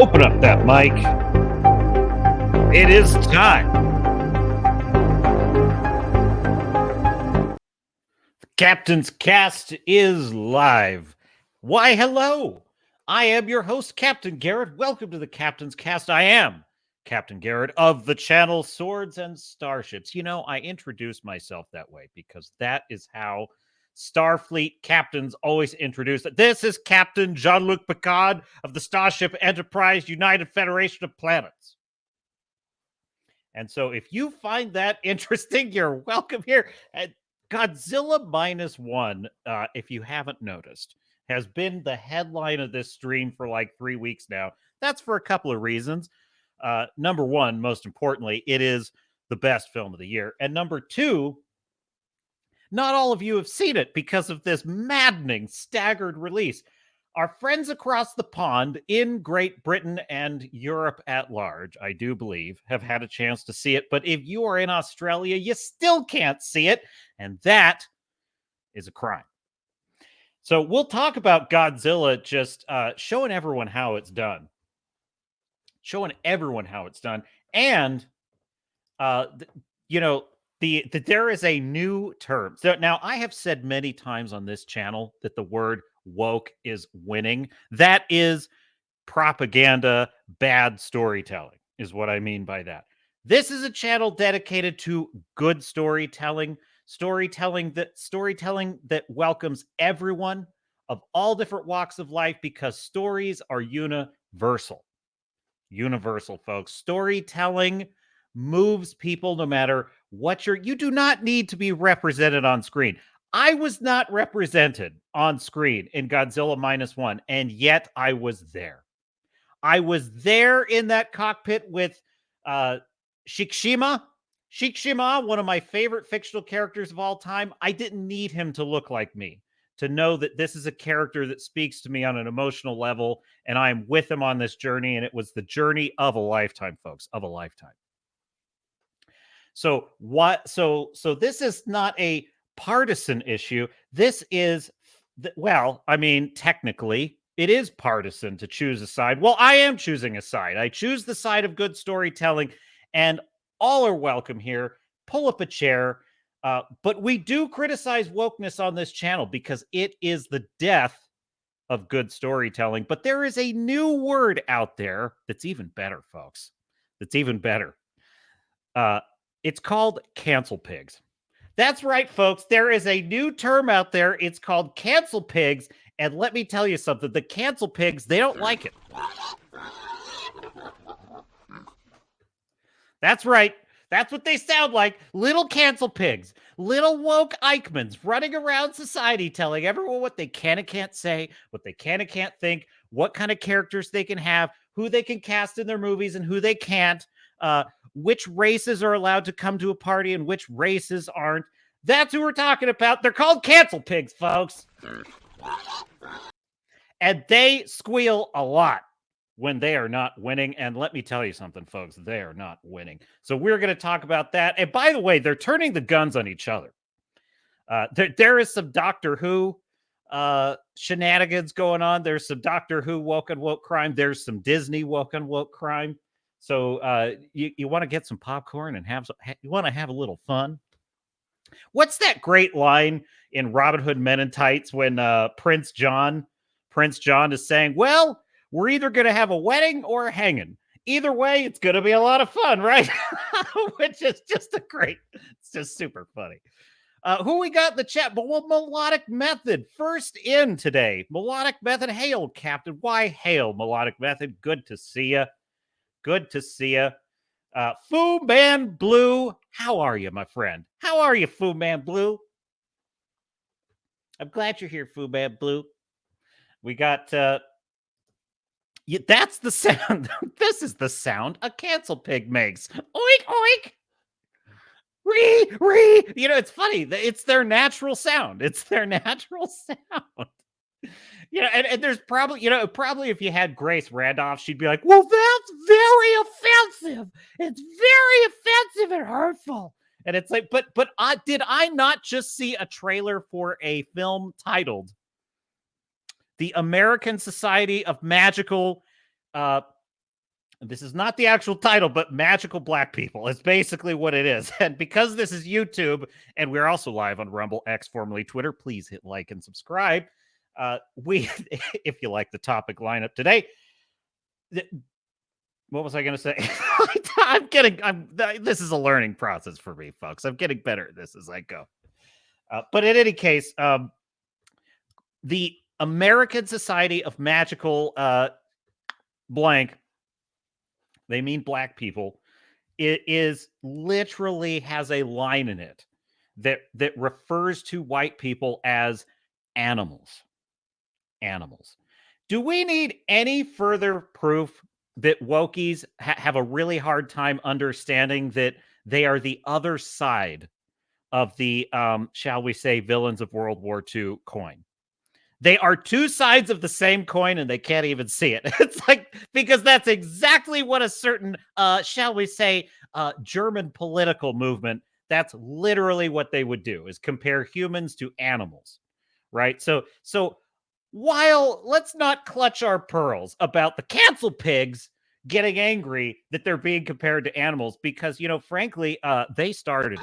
Open up that mic. It is time. The Captain's Cast is live. Why, hello. I am your host, Captain Garrett. Welcome to the Captain's Cast. I am Captain Garrett of the channel Swords and Starships. You know, I introduce myself that way because that is how Starfleet captains always introduce it. This is Captain Jean-Luc Picard of the Starship Enterprise United Federation of Planets. And so if you find that interesting, you're welcome here. Godzilla -1, if you haven't noticed, has been the headline of this stream for like 3 weeks now. That's for a couple of reasons. Number one, most importantly, it is the best film of the year. And number two, not all of you have seen it because of this maddening, staggered release. Our friends across the pond in Great Britain and Europe at large, I do believe, have had a chance to see it. But if you are in Australia, you still can't see it. And that is a crime. So we'll talk about Godzilla just showing everyone how it's done. Showing everyone how it's done. And, there is a new term. So now I have said many times on this channel that the word woke is winning. That is propaganda, bad storytelling is what I mean by that. This is a channel dedicated to good storytelling, storytelling that welcomes everyone of all different walks of life because stories are universal. Universal, folks. Storytelling moves people no matter what you do not need to be represented on screen. I was not represented on screen in Godzilla -1, and yet I was there. I was there in that cockpit with Shikishima. Shikishima, one of my favorite fictional characters of all time. I didn't need him to look like me to know that this is a character that speaks to me on an emotional level, and I'm with him on this journey, and it was the journey of a lifetime, folks, of a lifetime. So what? So this is not a partisan issue. This is, well, I mean, technically, it is partisan to choose a side. Well, I am choosing a side. I choose the side of good storytelling, and all are welcome here. Pull up a chair. But we do criticize wokeness on this channel because it is the death of good storytelling. But there is a new word out there that's even better, folks. That's even better. It's called cancel pigs. That's right, folks. There is a new term out there. It's called cancel pigs. And let me tell you something. The cancel pigs, they don't like it. That's right. That's what they sound like. Little cancel pigs. Little woke Eichmanns running around society telling everyone what they can and can't say, what they can and can't think, what kind of characters they can have, who they can cast in their movies and who they can't, which races are allowed to come to a party and which races aren't. That's who we're talking about. They're called cancel pigs, folks. And they squeal a lot when they are not winning. And let me tell you something, folks, they are not winning. So we're going to talk about that. And by the way, they're turning the guns on each other. There is some Doctor Who shenanigans going on. There's some Doctor Who woke and woke crime. There's some Disney woke and woke crime. So you want to get some popcorn and you want to have a little fun. What's that great line in Robin Hood Men in Tights when Prince John is saying, well, we're either going to have a wedding or a hanging. Either way, it's going to be a lot of fun, right? Which is just it's just super funny. Who we got in the chat? Well, Melodic Method, first in today. Melodic Method, hail, Captain. Why hail, Melodic Method? Good to see you. Good to see you. Fu Man Blue, how are you, my friend? How are you, Fu Man Blue? I'm glad you're here, Fu Man Blue. We got... that's the sound. This is the sound a cancel pig makes. Oink, oink. Ree. You know, it's funny. It's their natural sound. It's their natural sound. You know, and there's probably, probably if you had Grace Randolph, she'd be like, well, that's very offensive. It's very offensive and hurtful. And it's like, but did I not just see a trailer for a film titled The American Society of Magical This is not the actual title, but Magical Black People. It's basically what it is. And because this is YouTube and we're also live on Rumble, X, formerly Twitter, please hit like and subscribe. If you like the topic lineup today, what was I going to say? This is a learning process for me, folks. I'm getting better at this as I go. But in any case, the American Society of Magical blank, they mean black people, it is literally has a line in it that refers to white people as animals. Animals. Do we need any further proof that wokies have a really hard time understanding that they are the other side of the, shall we say, villains of World War II coin? They are two sides of the same coin and they can't even see it. It's like, because that's exactly what a certain, shall we say, German political movement, that's literally what they would do, is compare humans to animals, right? So while let's not clutch our pearls about the cancel pigs getting angry that they're being compared to animals, because, you know, frankly, they started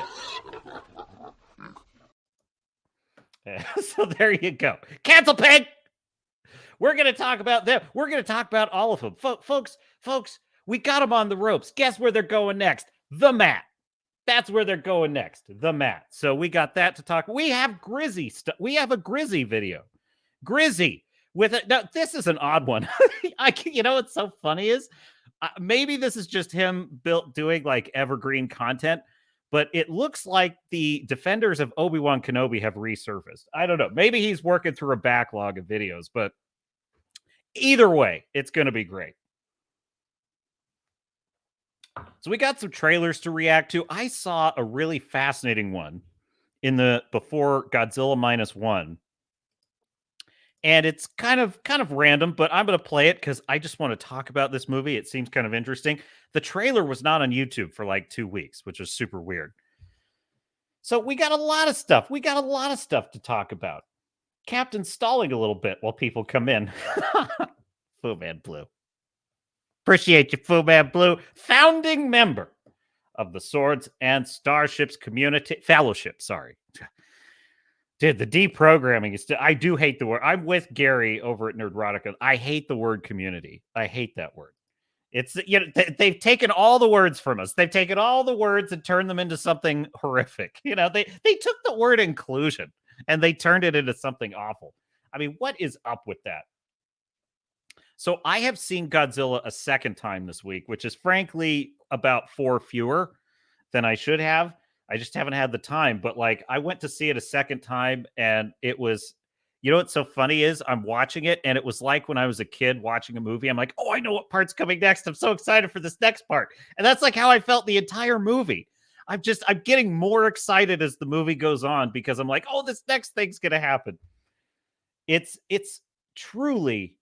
it. So there you go. Cancel pig. We're going to talk about them. We're going to talk about all of them. Folks, we got them on the ropes. Guess where they're going next? The mat. That's where they're going next. The mat. So we got that to talk. We have Grizzy stuff. We have a Grizzy video. Grizzy with it. Now, this is an odd one. You know what's so funny is maybe this is just him doing like evergreen content, but it looks like the defenders of Obi-Wan Kenobi have resurfaced. I don't know. Maybe he's working through a backlog of videos, but either way, it's going to be great. So we got some trailers to react to. I saw a really fascinating one in the before Godzilla -1. And it's kind of random, but I'm going to play it because I just want to talk about this movie. It seems kind of interesting. The trailer was not on YouTube for like 2 weeks, which was super weird. So we got a lot of stuff. We got a lot of stuff to talk about. Captain's stalling a little bit while people come in. Fu Man Blue. Appreciate you, Fu Man Blue. Founding member of the Swords and Starships community fellowship. Sorry. Dude, the deprogramming is. I do hate the word. I'm with Gary over at Nerdrotica. I hate the word community. I hate that word. It's, you know, they've taken all the words from us. They've taken all the words and turned them into something horrific. You know, they took the word inclusion and they turned it into something awful. I mean, what is up with that? So I have seen Godzilla a second time this week, which is frankly about 4 fewer than I should have. I just haven't had the time, but like I went to see it a second time and it was, you know, what's so funny is I'm watching it and it was like when I was a kid watching a movie. I'm like, oh, I know what part's coming next. I'm so excited for this next part. And that's like how I felt the entire movie. I'm getting more excited as the movie goes on because I'm like, oh, this next thing's going to happen. It's truly,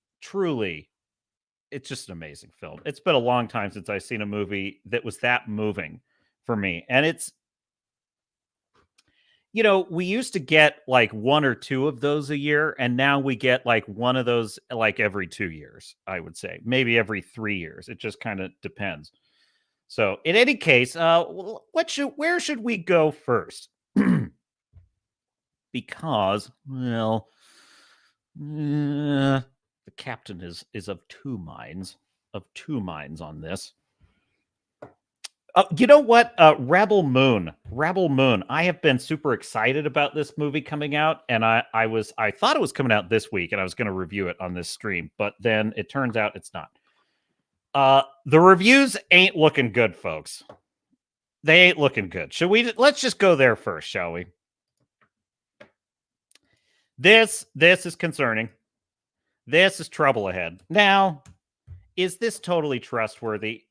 it's just an amazing film. It's been a long time since I've seen a movie that was that moving for me. And it's, you know, we used to get like 1 or 2 of those a year, and now we get like one of those like every 2 years, I would say. Maybe every 3 years. It just kind of depends. So, in any case, where should we go first? Because, well, the captain is of two minds on this. You know what? Rebel Moon. I have been super excited about this movie coming out, and I thought it was coming out this week, and I was going to review it on this stream, but then it turns out it's not. The reviews ain't looking good, folks. They ain't looking good. Let's just go there first, shall we? This is concerning. This is trouble ahead. Now, is this totally trustworthy?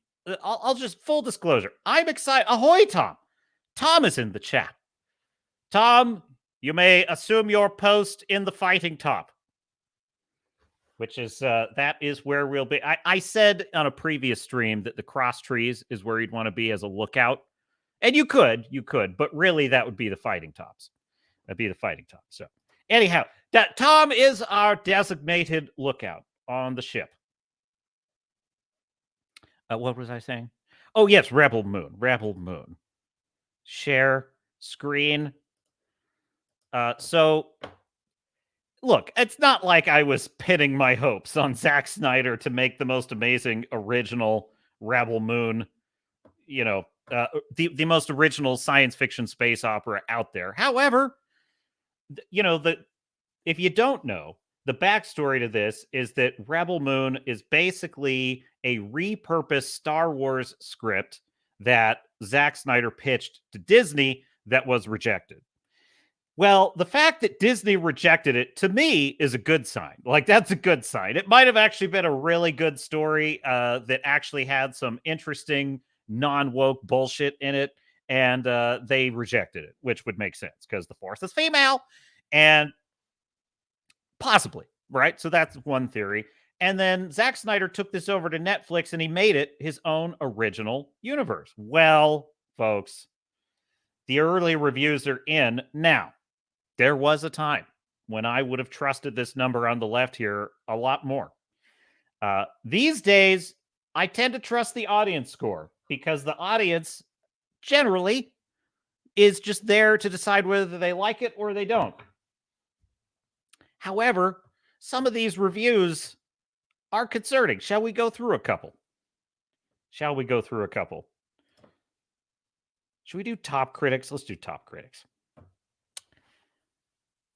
I'll just full disclosure. I'm excited. Ahoy, Tom. Tom is in the chat. Tom, you may assume your post in the fighting top, which is that is where we'll be. I said on a previous stream that the cross trees is where you'd want to be as a lookout, and you could, but really that would be the fighting tops. That'd be the fighting top. So anyhow, Tom is our designated lookout on the ship. What was I saying? Oh, yes, Rebel Moon. Rebel Moon. Share screen. So, look, it's not like I was pinning my hopes on Zack Snyder to make the most amazing original Rebel Moon, the most original science fiction space opera out there. However, if you don't know, the backstory to this is that Rebel Moon is basically a repurposed Star Wars script that Zack Snyder pitched to Disney that was rejected. Well, the fact that Disney rejected it, to me, is a good sign. Like, that's a good sign. It might have actually been a really good story that actually had some interesting non-woke bullshit in it, and they rejected it, which would make sense because the Force is female, and possibly, right? So that's one theory. And then Zack Snyder took this over to Netflix and he made it his own original universe. Well, folks, the early reviews are in now. There was a time when I would have trusted this number on the left here a lot more. These days, I tend to trust the audience score because the audience generally is just there to decide whether they like it or they don't. However, some of these reviews are concerning. Shall we go through a couple? Should we do top critics? Let's do top critics.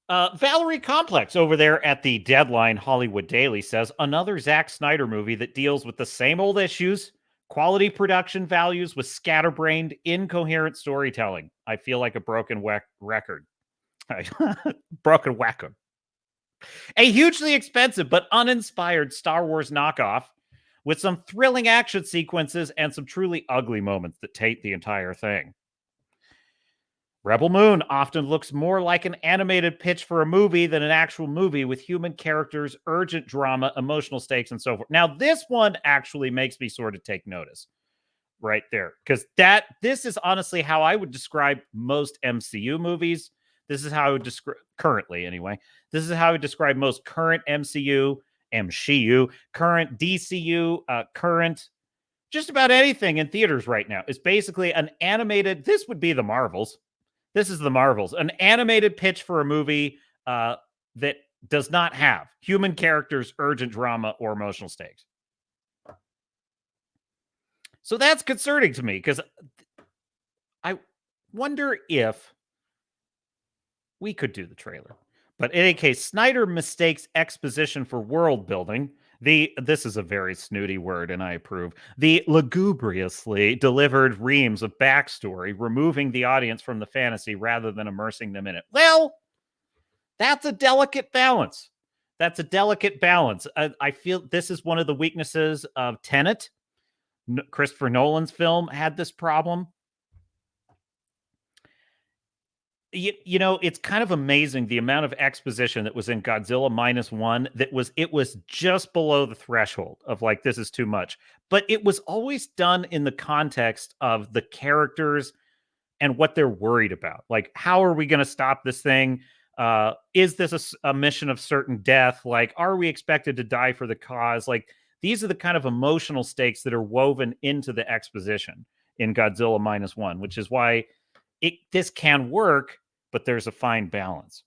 Valerie Complex over there at the Deadline Hollywood Daily says another Zack Snyder movie that deals with the same old issues, quality production values with scatterbrained, incoherent storytelling. I feel like a broken record. Broken record. A hugely expensive but uninspired Star Wars knockoff with some thrilling action sequences and some truly ugly moments that taint the entire thing. Rebel Moon often looks more like an animated pitch for a movie than an actual movie with human characters, urgent drama, emotional stakes, and so forth. Now, this one actually makes me sort of take notice right there because this is honestly how I would describe most MCU movies. This is how I would describe currently, anyway. This is how I would describe most current MCU, current DCU, current just about anything in theaters right now. Is basically an animated. This would be the Marvels. This is the Marvels, an animated pitch for a movie that does not have human characters, urgent drama, or emotional stakes. So that's concerning to me because I wonder if we could do the trailer. But in any case, Snyder mistakes exposition for world building. This is a very snooty word, and I approve. The lugubriously delivered reams of backstory, removing the audience from the fantasy rather than immersing them in it. Well, that's a delicate balance. I feel this is one of the weaknesses of Tenet. Christopher Nolan's film had this problem. It's kind of amazing the amount of exposition that was in Godzilla -1 it was just below the threshold of like, this is too much. But it was always done in the context of the characters and what they're worried about. Like, how are we going to stop this thing? Is this a mission of certain death? Like, are we expected to die for the cause? Like, these are the kind of emotional stakes that are woven into the exposition in Godzilla -1, which is why this can work, but there's a fine balance.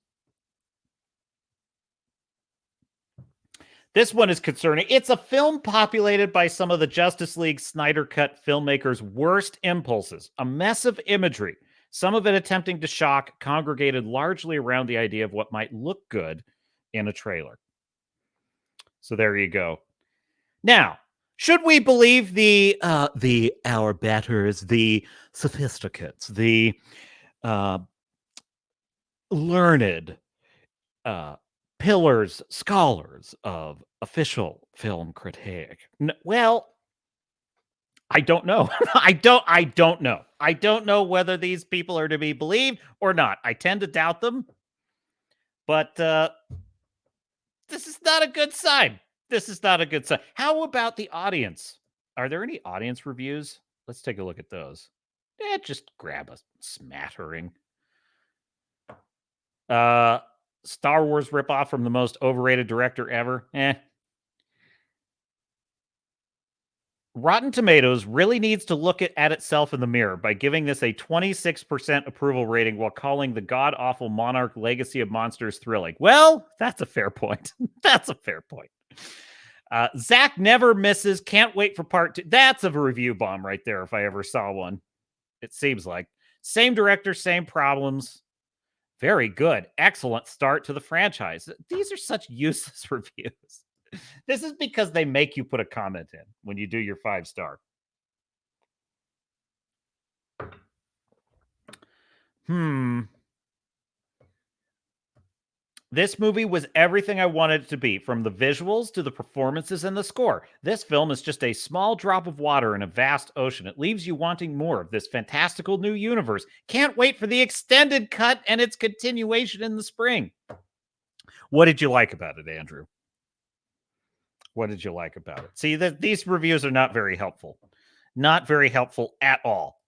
This one is concerning. It's a film populated by some of the Justice League Snyder Cut filmmakers' worst impulses, a mess of imagery, some of it attempting to shock, congregated largely around the idea of what might look good in a trailer. So there you go. Now, should we believe the our betters, the sophisticates, the learned pillars, scholars of official film critique? Well, I don't know. I don't know. I don't know whether these people are to be believed or not. I tend to doubt them, but this is not a good sign. How about the audience? Are there any audience reviews? Let's take a look at those. Just grab a smattering. Star Wars ripoff from the most overrated director ever. Rotten Tomatoes really needs to look at itself in the mirror by giving this a 26% approval rating while calling the god-awful Monarch Legacy of Monsters thrilling. Well, that's a fair point. That's a fair point. Zach never misses. Can't wait for part 2. That's a review bomb right there if I ever saw one. It seems like. Same director, same problems. Very good. Excellent start to the franchise. These are such useless reviews. This is because they make you put a comment in when you do your 5-star. This movie was everything I wanted it to be, from the visuals to the performances and the score. This film is just a small drop of water in a vast ocean. It leaves you wanting more of this fantastical new universe. Can't wait for the extended cut and its continuation in the spring. What did you like about it, Andrew? What did you like about it? See, these reviews are not very helpful. Not very helpful at all.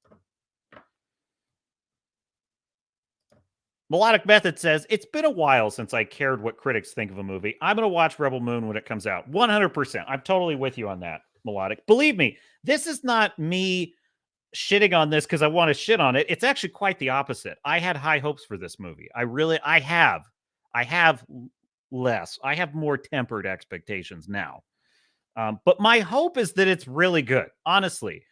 Melodic Method says, it's been a while since I cared what critics think of a movie. I'm going to watch Rebel Moon when it comes out. 100%. I'm totally with you on that, Melodic. Believe me, this is not me shitting on this because I want to shit on it. It's actually quite the opposite. I had high hopes for this movie. I have less. I have more tempered expectations now. But my hope is that it's really good. Honestly,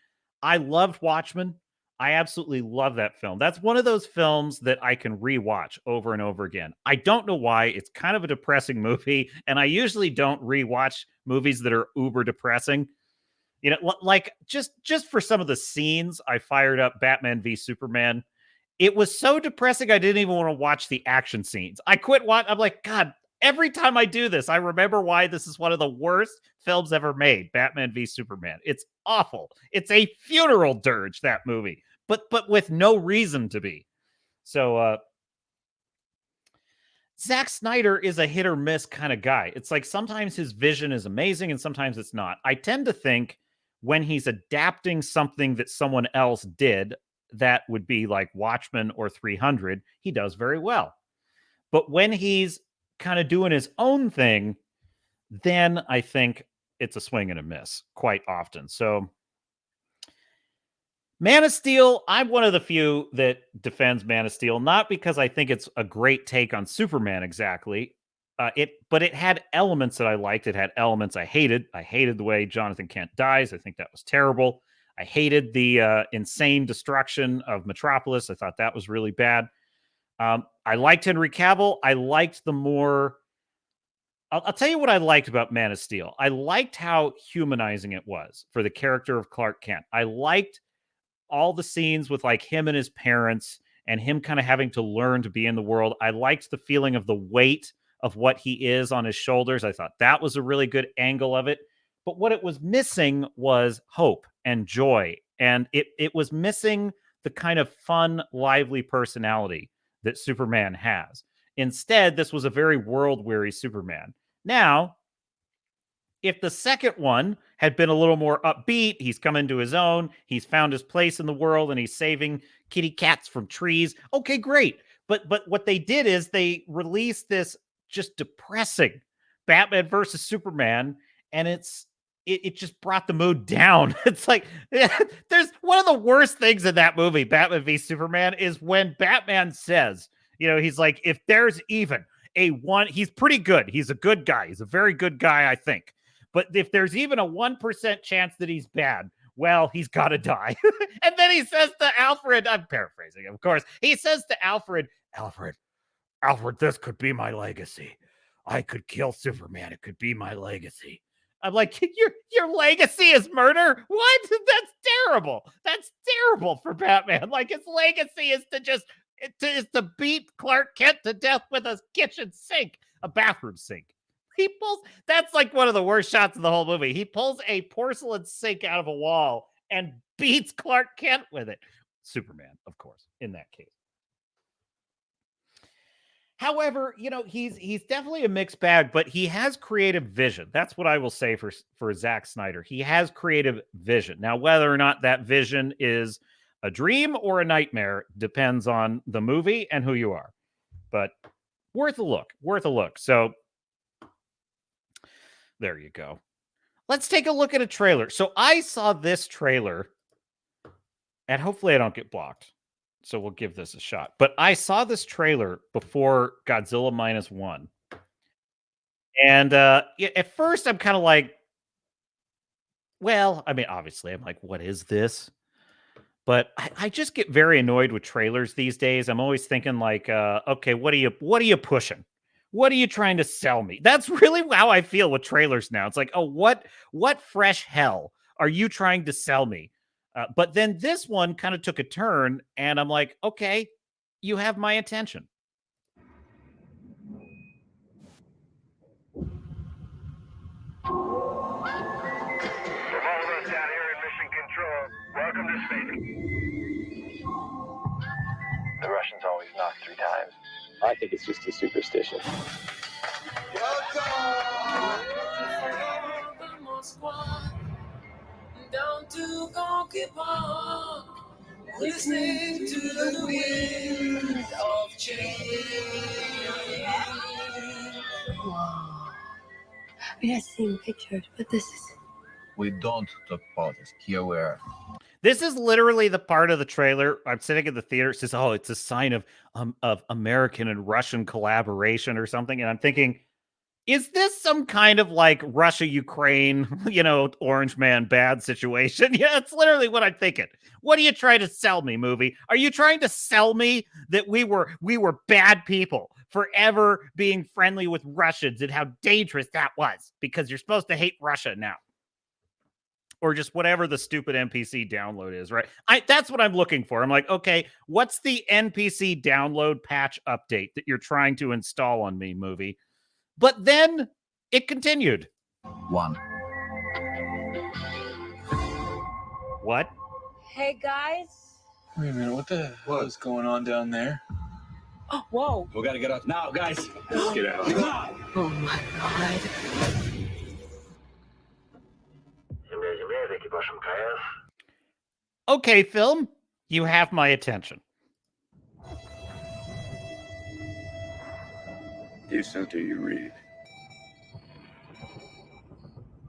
I loved Watchmen. I absolutely love that film. That's one of those films that I can rewatch over and over again. I don't know why. It's kind of a depressing movie, and I usually don't rewatch movies that are uber depressing. You know, like just for some of the scenes, I fired up Batman v Superman. It was so depressing, I didn't even want to watch the action scenes. I quit watching. I'm like, God, every time I do this, I remember why this is one of the worst films ever made, Batman v Superman. It's awful. It's a funeral dirge, that movie, but with no reason to be. So Zack Snyder is a hit or miss kind of guy. It's like sometimes his vision is amazing and sometimes it's not. I tend to think when he's adapting something that someone else did, that would be like Watchmen or 300, he does very well. But when he's kind of doing his own thing, then I think it's a swing and a miss quite often. So Man of Steel, I'm one of the few that defends Man of Steel, not because I think it's a great take on Superman exactly. But it had elements that I liked. It had elements I hated. I hated the way Jonathan Kent dies. I think that was terrible. I hated the insane destruction of Metropolis. I thought that was really bad. I liked Henry Cavill. I liked the more. I'll tell you what I liked about Man of Steel. I liked how humanizing it was for the character of Clark Kent. I liked all the scenes with like him and his parents and him kind of having to learn to be in the world. I liked the feeling of the weight of what he is on his shoulders. I thought that was a really good angle of it. But what it was missing was hope and joy. And it was missing the kind of fun, lively personality that Superman has. Instead, this was a very world-weary Superman. Now, if the second one had been a little more upbeat, he's come into his own, he's found his place in the world, and he's saving kitty cats from trees. Okay, great. But what they did is they released this just depressing Batman versus Superman, and it just brought the mood down. It's like there's one of the worst things in that movie, Batman v Superman, is when Batman says, he's like, if there's even a one, he's pretty good. He's a good guy. He's a very good guy, I think. But if there's even a 1% chance that he's bad, well, he's got to die. And then he says to Alfred, I'm paraphrasing, of course. He says to Alfred, this could be my legacy. I could kill Superman. It could be my legacy. I'm like, your legacy is murder? What? That's terrible. That's terrible for Batman. Like, his legacy is to beat Clark Kent to death with a kitchen sink, a bathroom sink. That's like one of the worst shots of the whole movie. He pulls a porcelain sink out of a wall and beats Clark Kent with it. Superman, of course, in that case. However, he's definitely a mixed bag, but he has creative vision. That's what I will say for Zack Snyder. He has creative vision. Now, whether or not that vision is a dream or a nightmare depends on the movie and who you are. But worth a look. So there you go. let's take a look at a trailer. So I saw this trailer, and hopefully I don't get blocked. So we'll give this a shot. But I saw this trailer before Godzilla -1. And yeah, at first I'm kind of like, well, I mean, obviously, I'm like, what is this? But I just get very annoyed with trailers these days. I'm always thinking like, okay, what are you pushing? What are you trying to sell me? That's really how I feel with trailers now. It's like, oh, what fresh hell are you trying to sell me? But then this one kind of took a turn, and I'm like, okay, you have my attention. From all of us out here in Mission Control, welcome to space. The Russians always knock 3 times. I think it's just a superstition. Listening to the wind of change. Wow. We have seen pictures, but this is... We don't talk politics. Here we are. This is literally the part of the trailer. I'm sitting in the theater. It says, "Oh, it's a sign of American and Russian collaboration or something." And I'm thinking, is this some kind of like Russia, Ukraine, Orange Man bad situation? Yeah, it's literally what I'm thinking. What are you trying to sell me, movie? Are you trying to sell me that we were bad people forever being friendly with Russians and how dangerous that was because you're supposed to hate Russia now? Or just whatever the stupid NPC download is, right? That's what I'm looking for. I'm like, okay, what's the NPC download patch update that you're trying to install on me, movie? But then it continued. 1. What? Hey, guys. Wait a minute, what the hell is going on down there? Oh, whoa. We gotta get up now, guys. Let's get out. Oh, my God. Okay, film, you have my attention. You so do you read.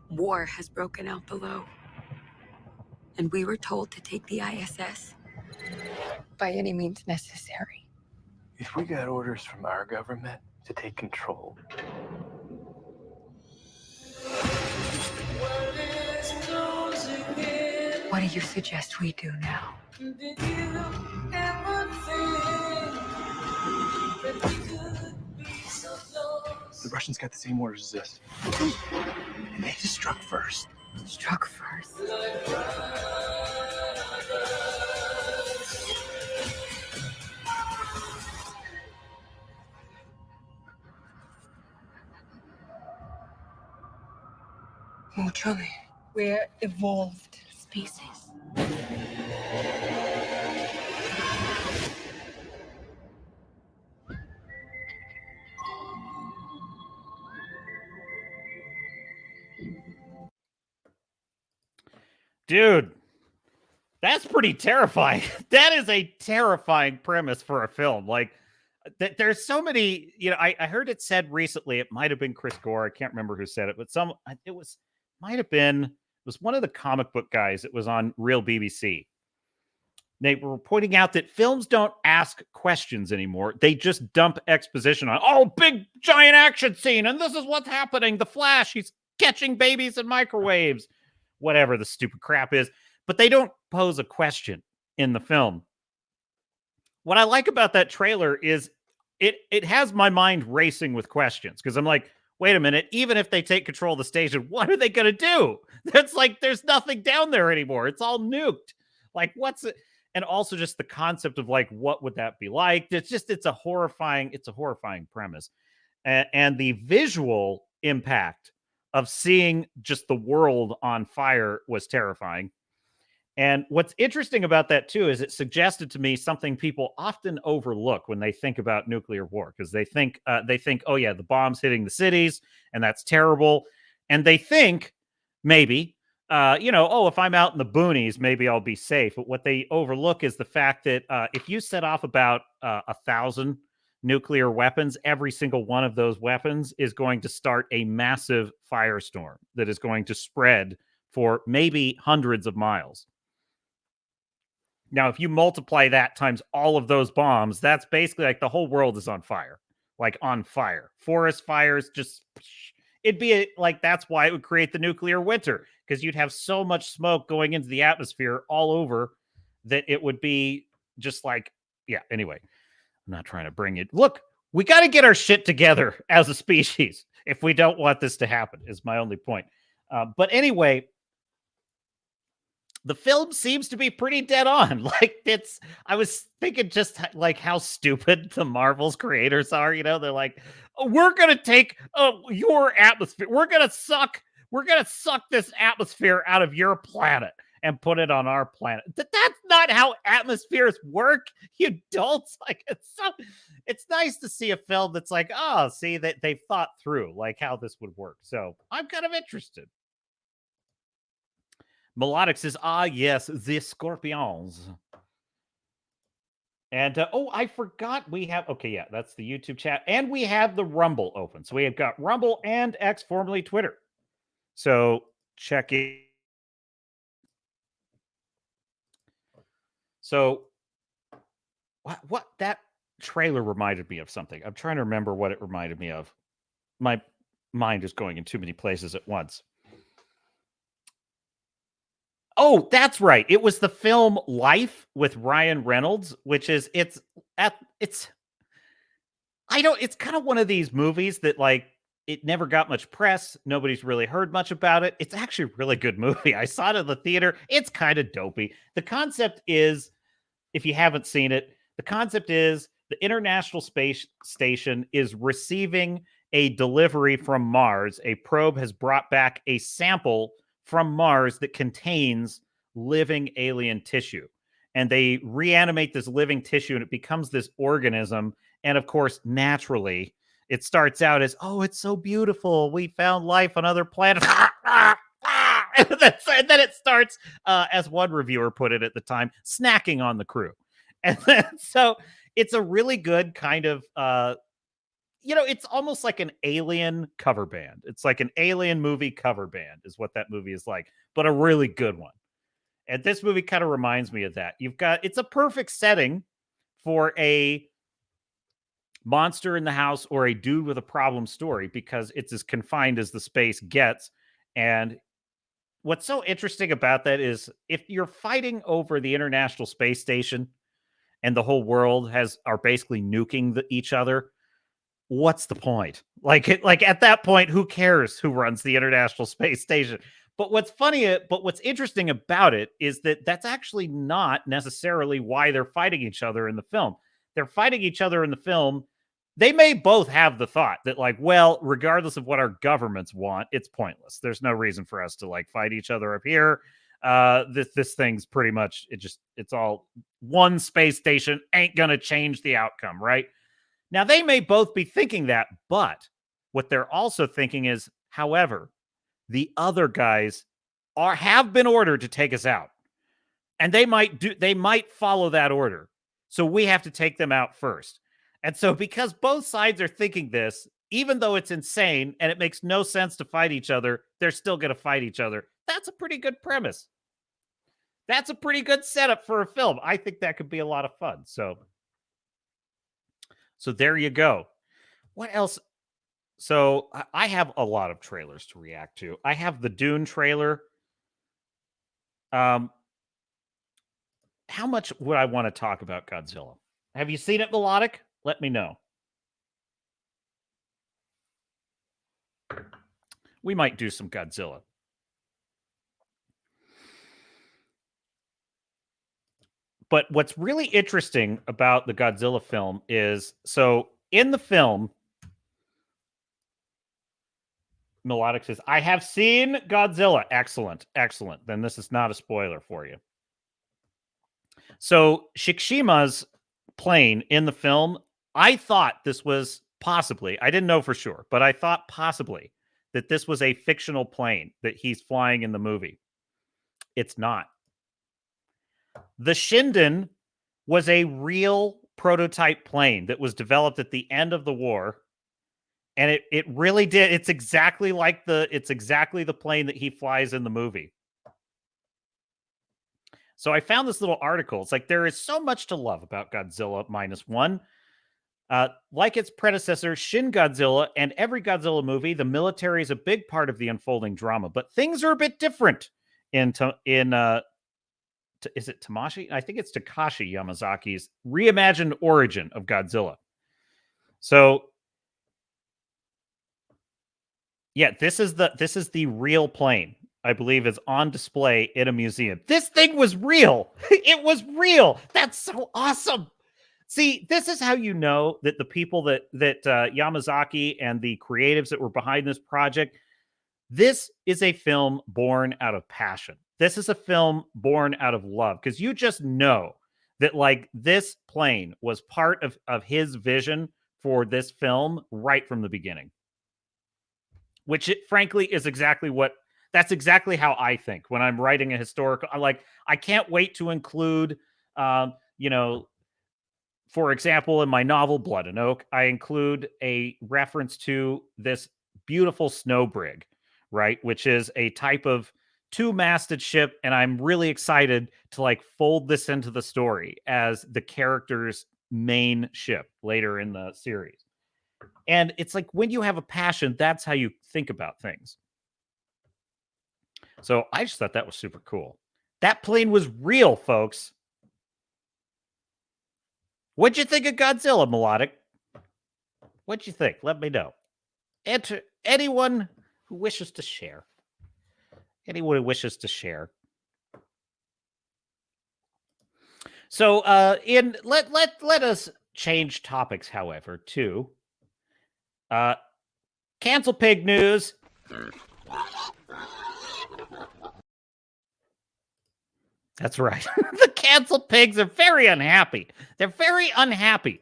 War has broken out below. And we were told to take the I.S.S. by any means necessary. If we got orders from our government to take control, What do you suggest we do now? the Russians got the same orders as this. And they just struck first. Struck first. Mutually, we're evolved species. Dude, that's pretty terrifying. That is a terrifying premise for a film. Like, there's so many, I heard it said recently, it might have been Chris Gore. I can't remember who said it, but it was one of the comic book guys. It was on Real BBC. They were pointing out that films don't ask questions anymore. They just dump exposition on, oh, big giant action scene. And this is what's happening. The Flash, he's catching babies in microwaves, whatever the stupid crap is. But they don't pose a question in the film. What I like about that trailer is it has my mind racing with questions because I'm like, wait a minute, even if they take control of the station, what are they going to do? That's like, there's nothing down there anymore. It's all nuked. Like, what's it? And also just the concept of like, what would that be like? It's a horrifying premise. And the visual impact of seeing just the world on fire was terrifying. And what's interesting about that, too, is it suggested to me something people often overlook when they think about nuclear war, because they think, oh, yeah, the bombs hitting the cities, and that's terrible. And they think maybe, oh, if I'm out in the boonies, maybe I'll be safe. But what they overlook is the fact that if you set off about 1,000 nuclear weapons, every single one of those weapons is going to start a massive firestorm that is going to spread for maybe hundreds of miles. Now, if you multiply that times all of those bombs, that's basically like the whole world is on fire. Like on fire. Forest fires, just it'd be like that's why it would create the nuclear winter, because you'd have so much smoke going into the atmosphere all over that it would be just like, yeah, anyway, I'm not trying to bring it. Look, we got to get our shit together as a species if we don't want this to happen, is my only point. But anyway, the film seems to be pretty dead on. Like, I was thinking just like how stupid the Marvel's creators are. You know, they're like, oh, we're going to take your atmosphere. We're going to suck this atmosphere out of your planet and put it on our planet. That's not how atmospheres work, you dolts. Like, it's nice to see a film that's like, oh, see that they've thought through like how this would work. So I'm kind of interested. Melodic says, yes, the Scorpions. And, I forgot we have, okay, yeah, that's the YouTube chat. And we have the Rumble open. So we have got Rumble and X, formerly Twitter. So check it. So what that trailer reminded me of something. I'm trying to remember what it reminded me of. My mind is going in too many places at once. Oh, that's right. It was the film Life with Ryan Reynolds, which is it's kind of one of these movies that like it never got much press. Nobody's really heard much about it. It's actually a really good movie. I saw it in the theater. It's kind of dopey. The concept is, if you haven't seen it, the concept is the International Space Station is receiving a delivery from Mars. A probe has brought back a sample from Mars that contains living alien tissue. And they reanimate this living tissue and it becomes this organism. And of course, naturally, it starts out as, oh, it's so beautiful. We found life on other planets. And then it starts, as one reviewer put it at the time, snacking on the crew. And then, so it's a really good kind of, it's almost like an Alien cover band. It's like an Alien movie cover band is what that movie is like, but a really good one. And this movie kind of reminds me of that. It's a perfect setting for a monster in the house or a dude with a problem story because it's as confined as the space gets. And what's so interesting about that is if you're fighting over the International Space Station and the whole world are basically nuking each other, what's the point? Like at that point, who cares who runs the International Space Station? But what's interesting about it is that that's actually not necessarily why they're fighting each other in the film. They're fighting each other in the film. They may both have the thought that like, well, regardless of what our governments want, it's pointless. There's no reason for us to like fight each other up here. This thing's pretty much, it's all one space station ain't going to change the outcome, right? Now, they may both be thinking that, but what they're also thinking is, however, the other guys have been ordered to take us out. And they might follow that order. So we have to take them out first. And so because both sides are thinking this, even though it's insane and it makes no sense to fight each other, they're still going to fight each other. That's a pretty good premise. That's a pretty good setup for a film. I think that could be a lot of fun. So there you go. What else? So I have a lot of trailers to react to. I have the Dune trailer. How much would I want to talk about Godzilla? Have you seen it, Melodic? Let me know. We might do some Godzilla. But what's really interesting about the Godzilla film is, so in the film, Melodic says, I have seen Godzilla. Excellent. Excellent. Then this is not a spoiler for you. So Shikishima's plane in the film, I thought this was possibly, I didn't know for sure, but I thought possibly that this was a fictional plane that he's flying in the movie. It's not. The Shinden was a real prototype plane that was developed at the end of the war. And it really did. It's exactly the plane that he flies in the movie. So I found this little article. It's like, there is so much to love about Godzilla -1. Like its predecessor, Shin Godzilla, and every Godzilla movie, the military is a big part of the unfolding drama. But things are a bit different is it Tamashi? I think it's Takashi Yamazaki's reimagined origin of Godzilla. So yeah, this is the real plane. I believe is on display in a museum. This thing was real. It was real. That's so awesome. See, this is how you know that the people that Yamazaki and the creatives that were behind this project, this is a film born out of passion. This is a film born out of love, because you just know that, like, this plane was part of his vision for this film right from the beginning. Which, frankly, is that's exactly how I think when I'm writing a historical. I can't wait to include, for example, in my novel Blood and Oak, I include a reference to this beautiful snow brig, right? Which is a type of two-masted ship, and I'm really excited to fold this into the story as the character's main ship later in the series. And it's like, when you have a passion, that's how you think about things. So I just thought that was super cool. That plane was real, folks. What'd you think of Godzilla, Melodic? What'd you think? Let me know. Enter anyone who wishes to share. Anyone who wishes to share. So let us change topics, however, to cancel pig news. That's right. The cancel pigs are very unhappy. They're very unhappy.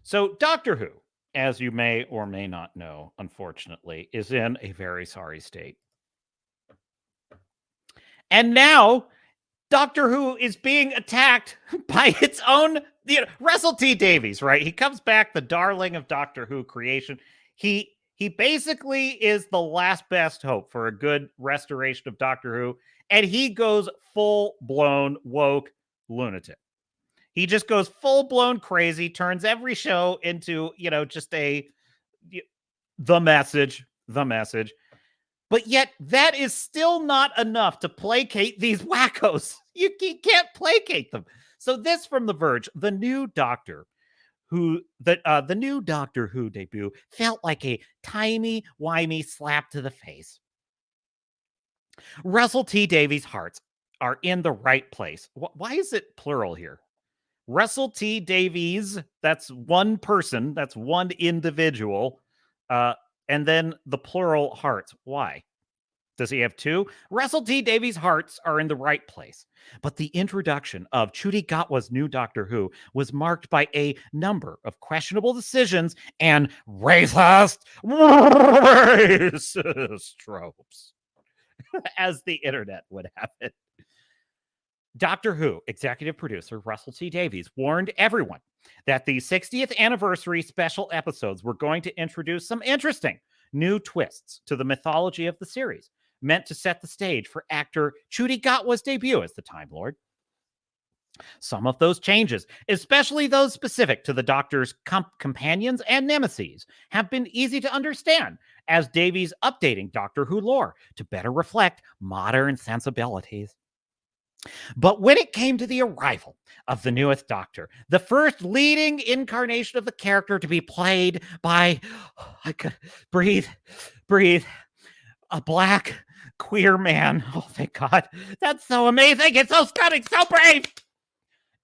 So Doctor Who, as you may or may not know, unfortunately, is in a very sorry state. And now Doctor Who is being attacked by its own Russell T Davies, right? He comes back, the darling of Doctor Who creation. He basically is the last best hope for a good restoration of Doctor Who, and he goes full-blown woke lunatic. He just goes full-blown crazy, turns every show into, just the message. But yet, that is still not enough to placate these wackos. You can't placate them. So this from The Verge, the new Doctor the new Doctor Who debut felt like a timey-wimey slap to the face. Russell T Davies' hearts are in the right place. Why is it plural here? Russell T Davies, that's one person, that's one individual, and then the plural hearts. Why? Does he have two? Russell T Davies' hearts are in the right place. But the introduction of Ncuti Gatwa's new Doctor Who was marked by a number of questionable decisions and racist tropes, as the internet would have it. Doctor Who executive producer Russell T Davies warned everyone that the 60th anniversary special episodes were going to introduce some interesting new twists to the mythology of the series, meant to set the stage for actor Ncuti Gatwa's debut as the Time Lord. Some of those changes, especially those specific to the Doctor's companions and nemesis, have been easy to understand, as Davies updating Doctor Who lore to better reflect modern sensibilities. But when it came to the arrival of the newest Doctor, the first leading incarnation of the character to be played by, I could breathe, a black queer man. Oh, thank God. That's so amazing. It's so stunning, so brave.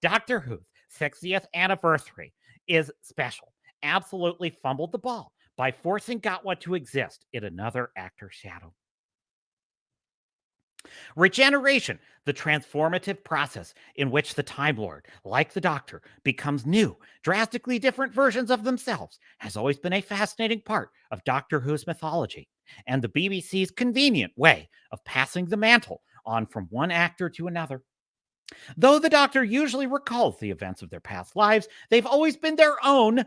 Doctor Who's 60th anniversary is special. Absolutely fumbled the ball by forcing Gatwa to exist in another actor's shadow. Regeneration, the transformative process in which the Time Lord, like the Doctor, becomes new, drastically different versions of themselves, has always been a fascinating part of Doctor Who's mythology, and the BBC's convenient way of passing the mantle on from one actor to another. Though the Doctor usually recalls the events of their past lives, they've always been their own.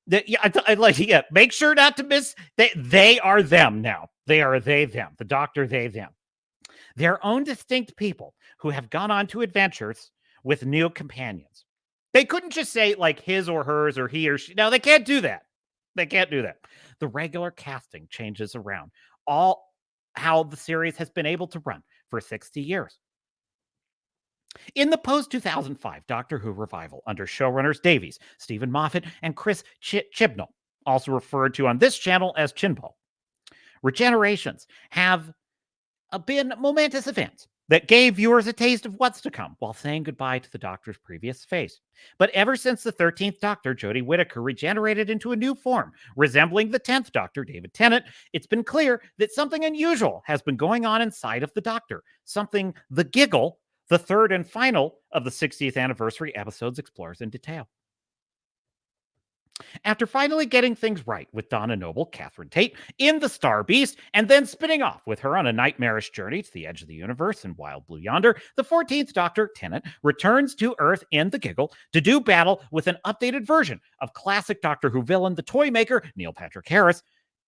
Make sure not to miss. They are them now. They are they, them. The Doctor, they, them. Their own distinct people who have gone on to adventures with new companions. They couldn't just say like his or hers or he or she. No, they can't do that. They can't do that. The regular casting changes around all how the series has been able to run for 60 years. In the post-2005 Doctor Who revival under showrunners Davies, Stephen Moffat, and Chris Chibnall, also referred to on this channel as Chinpo, regenerations have been momentous events that gave viewers a taste of what's to come while saying goodbye to the Doctor's previous phase. But ever since the 13th Doctor, Jodie Whittaker, regenerated into a new form, resembling the 10th Doctor, David Tennant, it's been clear that something unusual has been going on inside of the Doctor, something the giggle, the third and final of the 60th anniversary episodes, explores in detail. After finally getting things right with Donna Noble, Catherine Tate, in The Star Beast, and then spinning off with her on a nightmarish journey to the edge of the universe in Wild Blue Yonder, the 14th Doctor, Tennant, returns to Earth in The Giggle to do battle with an updated version of classic Doctor Who villain, the Toymaker, Neil Patrick Harris.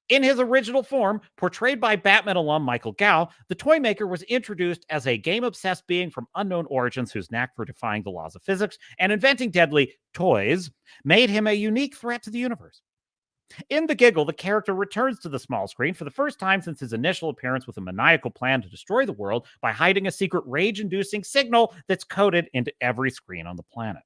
In his original form, portrayed by Batman alum Michael Gow, the Toymaker was introduced as a game-obsessed being from unknown origins whose knack for defying the laws of physics and inventing deadly toys made him a unique threat to the universe. In The Giggle, the character returns to the small screen for the first time since his initial appearance with a maniacal plan to destroy the world by hiding a secret rage-inducing signal that's coded into every screen on the planet.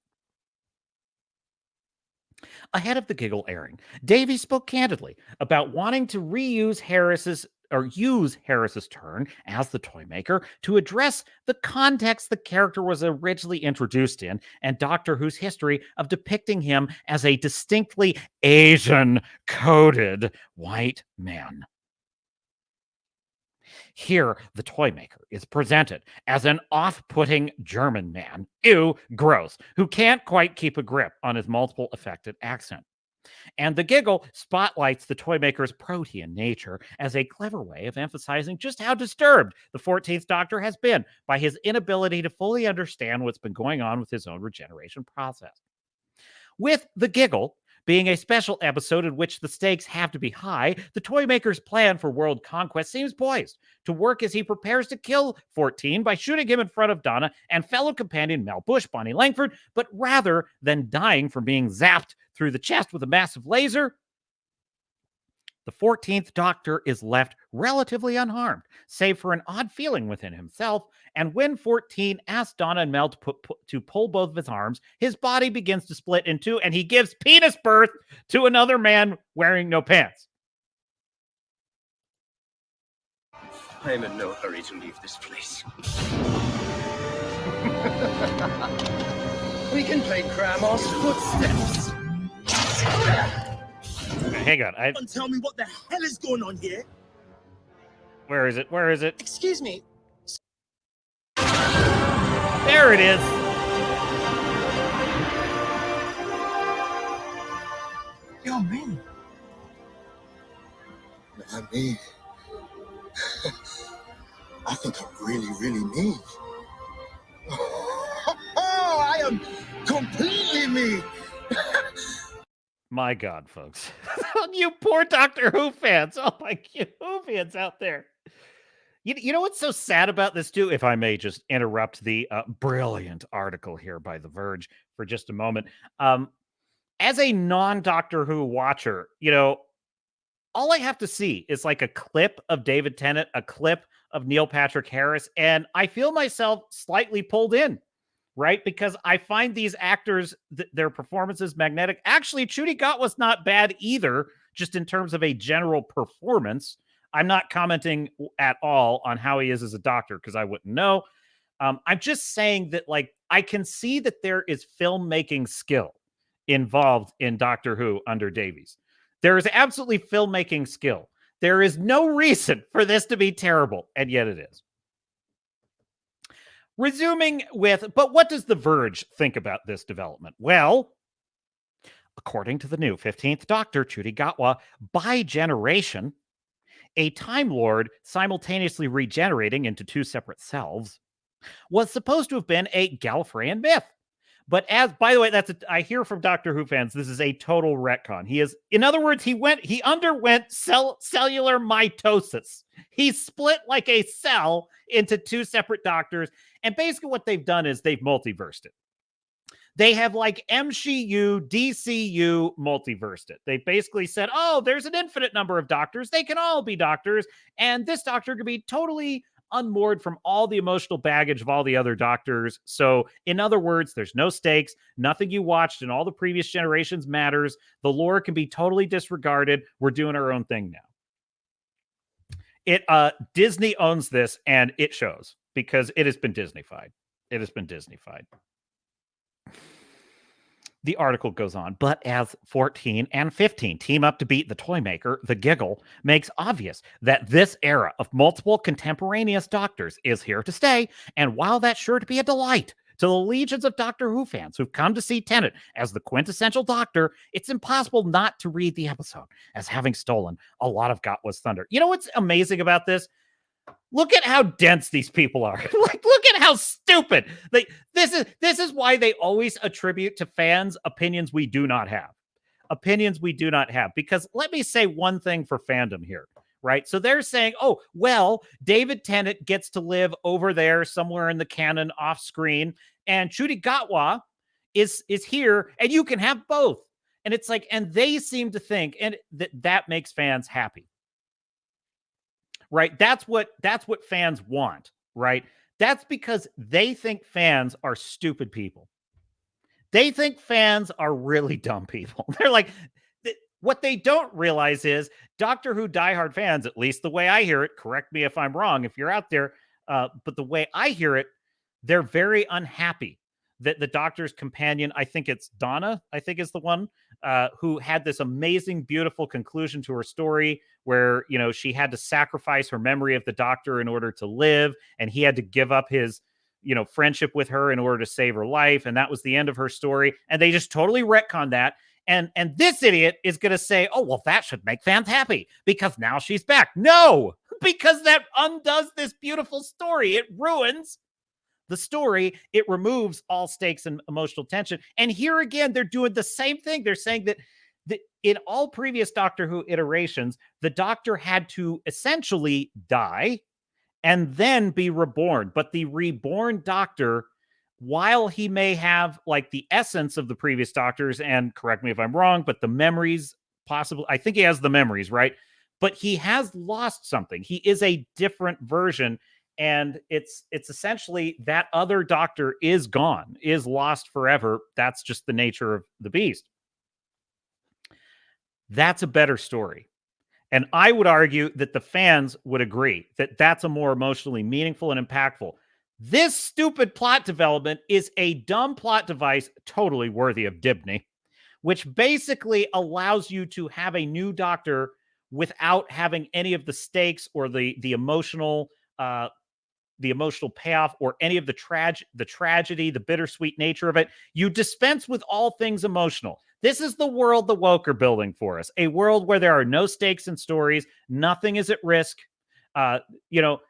Ahead of The Giggle airing, Davies spoke candidly about wanting to use Harris's turn as the Toymaker to address the context the character was originally introduced in and Doctor Who's history of depicting him as a distinctly Asian-coded white man. Here, the Toymaker is presented as an off-putting German man, ew, gross, who can't quite keep a grip on his multiple affected accent. And The Giggle spotlights the Toymaker's protean nature as a clever way of emphasizing just how disturbed the 14th Doctor has been by his inability to fully understand what's been going on with his own regeneration process. With The Giggle being a special episode in which the stakes have to be high, the Toymaker's plan for world conquest seems poised to work as he prepares to kill 14 by shooting him in front of Donna and fellow companion Mel Bush, Bonnie Langford, but rather than dying from being zapped through the chest with a massive laser, the 14th Doctor is left relatively unharmed, save for an odd feeling within himself. And when 14 asks Donna and Mel to pull both of his arms, his body begins to split in two, and he gives penis birth to another man wearing no pants. I am in no hurry to leave this place. We can play Grandma's footsteps. Hang on. Don't tell me what the hell is going on here. Where is it? Where is it? Excuse me. There it is. You're me. Not me. I think I'm really, really me. Oh, I am completely me. My God, folks. You poor Doctor Who fans. Oh, my Who fans out there. You know what's so sad about this, too? If I may just interrupt the brilliant article here by The Verge for just a moment. As a non-Doctor Who watcher, all I have to see is like a clip of David Tennant, a clip of Neil Patrick Harris, and I feel myself slightly pulled in. Right? Because I find these actors, their performances magnetic. Actually, Ncuti Gatwa's not bad either, just in terms of a general performance. I'm not commenting at all on how he is as a doctor, because I wouldn't know. I'm just saying that, I can see that there is filmmaking skill involved in Doctor Who under Davies. There is absolutely filmmaking skill. There is no reason for this to be terrible, and yet it is. Resuming with, but what does The Verge think about this development? Well, according to the new 15th Doctor, Ncuti Gatwa, by generation, a Time Lord simultaneously regenerating into two separate selves, was supposed to have been a Gallifreyan myth. But as, by the way, I hear from Doctor Who fans, this is a total retcon. In other words, he underwent cellular mitosis. He split like a cell into two separate doctors. And basically what they've done is they've multiversed it. They have like MCU, DCU multiversed it. They basically said, oh, there's an infinite number of doctors. They can all be doctors. And this doctor could be totally unmoored from all the emotional baggage of all the other doctors. So, in other words, there's no stakes. Nothing you watched in all the previous generations matters. The lore can be totally disregarded. We're doing our own thing now. Disney owns this, and it shows because it has been Disneyfied. It has been Disneyfied. The article goes on, but as 14 and 15 team up to beat the toy maker, the giggle makes obvious that this era of multiple contemporaneous doctors is here to stay. And while that's sure to be a delight to the legions of Doctor Who fans who've come to see Tennant as the quintessential doctor, it's impossible not to read the episode as having stolen a lot of Gatwa's thunder. You know what's amazing about this? Look at how dense these people are. Like, look at how stupid. This is why they always attribute to fans opinions we do not have. Opinions we do not have. Because let me say one thing for fandom here, right? So they're saying, oh, well, David Tennant gets to live over there somewhere in the canon off screen, and Ncuti Gatwa is here, and you can have both. And it's like, and they seem to think, and that makes fans happy. Right? That's what fans want, right? That's because they think fans are stupid people. They think fans are really dumb people. They're like, what they don't realize is Doctor Who diehard fans, at least the way I hear it, correct me if I'm wrong, if you're out there, but the way I hear it, they're very unhappy that the Doctor's companion, I think it's Donna, I think is the one, who had this amazing, beautiful conclusion to her story where, you know, she had to sacrifice her memory of the Doctor in order to live, and he had to give up his, you know, friendship with her in order to save her life, and that was the end of her story, and they just totally retconned that, and this idiot is going to say, oh, well, that should make fans happy, because now she's back. No! Because that undoes this beautiful story. It ruins the story. It removes all stakes and emotional tension. And here again, they're doing the same thing. They're saying that in all previous Doctor Who iterations, the Doctor had to essentially die and then be reborn. But the reborn Doctor, while he may have like the essence of the previous Doctors, and correct me if I'm wrong, but the memories possibly, I think he has the memories, right? But he has lost something. He is a different version. And it's essentially that other Doctor is gone, is lost forever. That's just the nature of the beast. That's a better story. And I would argue that the fans would agree that that's a more emotionally meaningful and impactful. This stupid plot development is a dumb plot device, totally worthy of Dibney, which basically allows you to have a new Doctor without having any of the stakes or the emotional payoff or any of the tragedy, the bittersweet nature of it. You dispense with all things emotional. This is the world the woke are building for us. A world where there are no stakes in stories. Nothing is at risk. You know,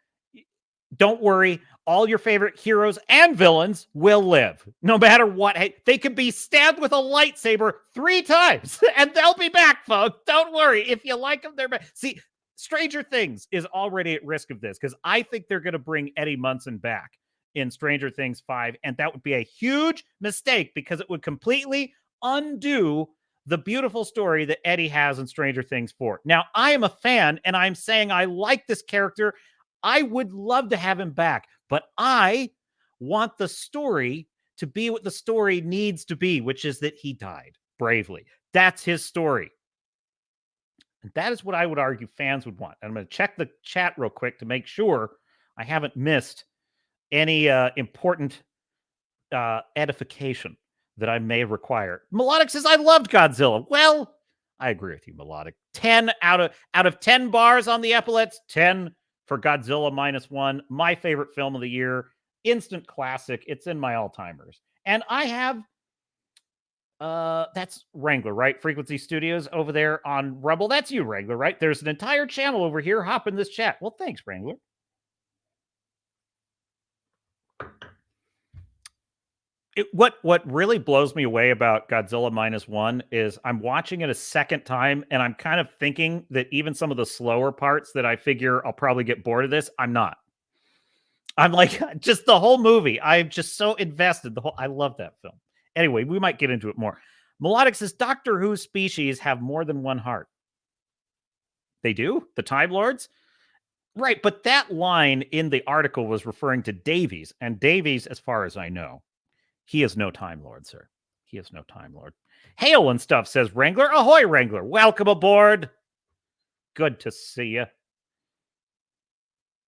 don't worry. All your favorite heroes and villains will live, no matter what. Hey, they could be stabbed with a lightsaber 3 times, and they'll be back, folks. Don't worry. If you like them, they're back. See, Stranger Things is already at risk of this because I think they're going to bring Eddie Munson back in Stranger Things 5, and that would be a huge mistake because it would completely undo the beautiful story that Eddie has in Stranger Things 4. Now, I am a fan, and I'm saying I like this character. I would love to have him back, but I want the story to be what the story needs to be, which is that he died bravely. That's his story. And that is what I would argue fans would want. And I'm going to check the chat real quick to make sure I haven't missed any important edification that I may require. Melodic says, I loved Godzilla. Well, I agree with you, Melodic. 10 out of 10 bars on the epaulets, 10 for Godzilla -1. My favorite film of the year. Instant classic. It's in my all-timers. And I have, that's Wrangler, right? Frequency Studios over there on Rumble. That's you, Wrangler, right? There's an entire channel over here. Hop in this chat. Well, thanks, Wrangler. What really blows me away about Godzilla -1 is I'm watching it a second time, and I'm kind of thinking that even some of the slower parts that I figure I'll probably get bored of this, I'm not. I'm like, just the whole movie. I'm just so invested. I love that film. Anyway, we might get into it more. Melodic says Doctor Who species have more than one heart. They do? The Time Lords? Right, but that line in the article was referring to Davies, and Davies, as far as I know, he is no Time Lord, sir. He is no Time Lord. Hail and stuff, says Wrangler. Ahoy, Wrangler. Welcome aboard. Good to see you.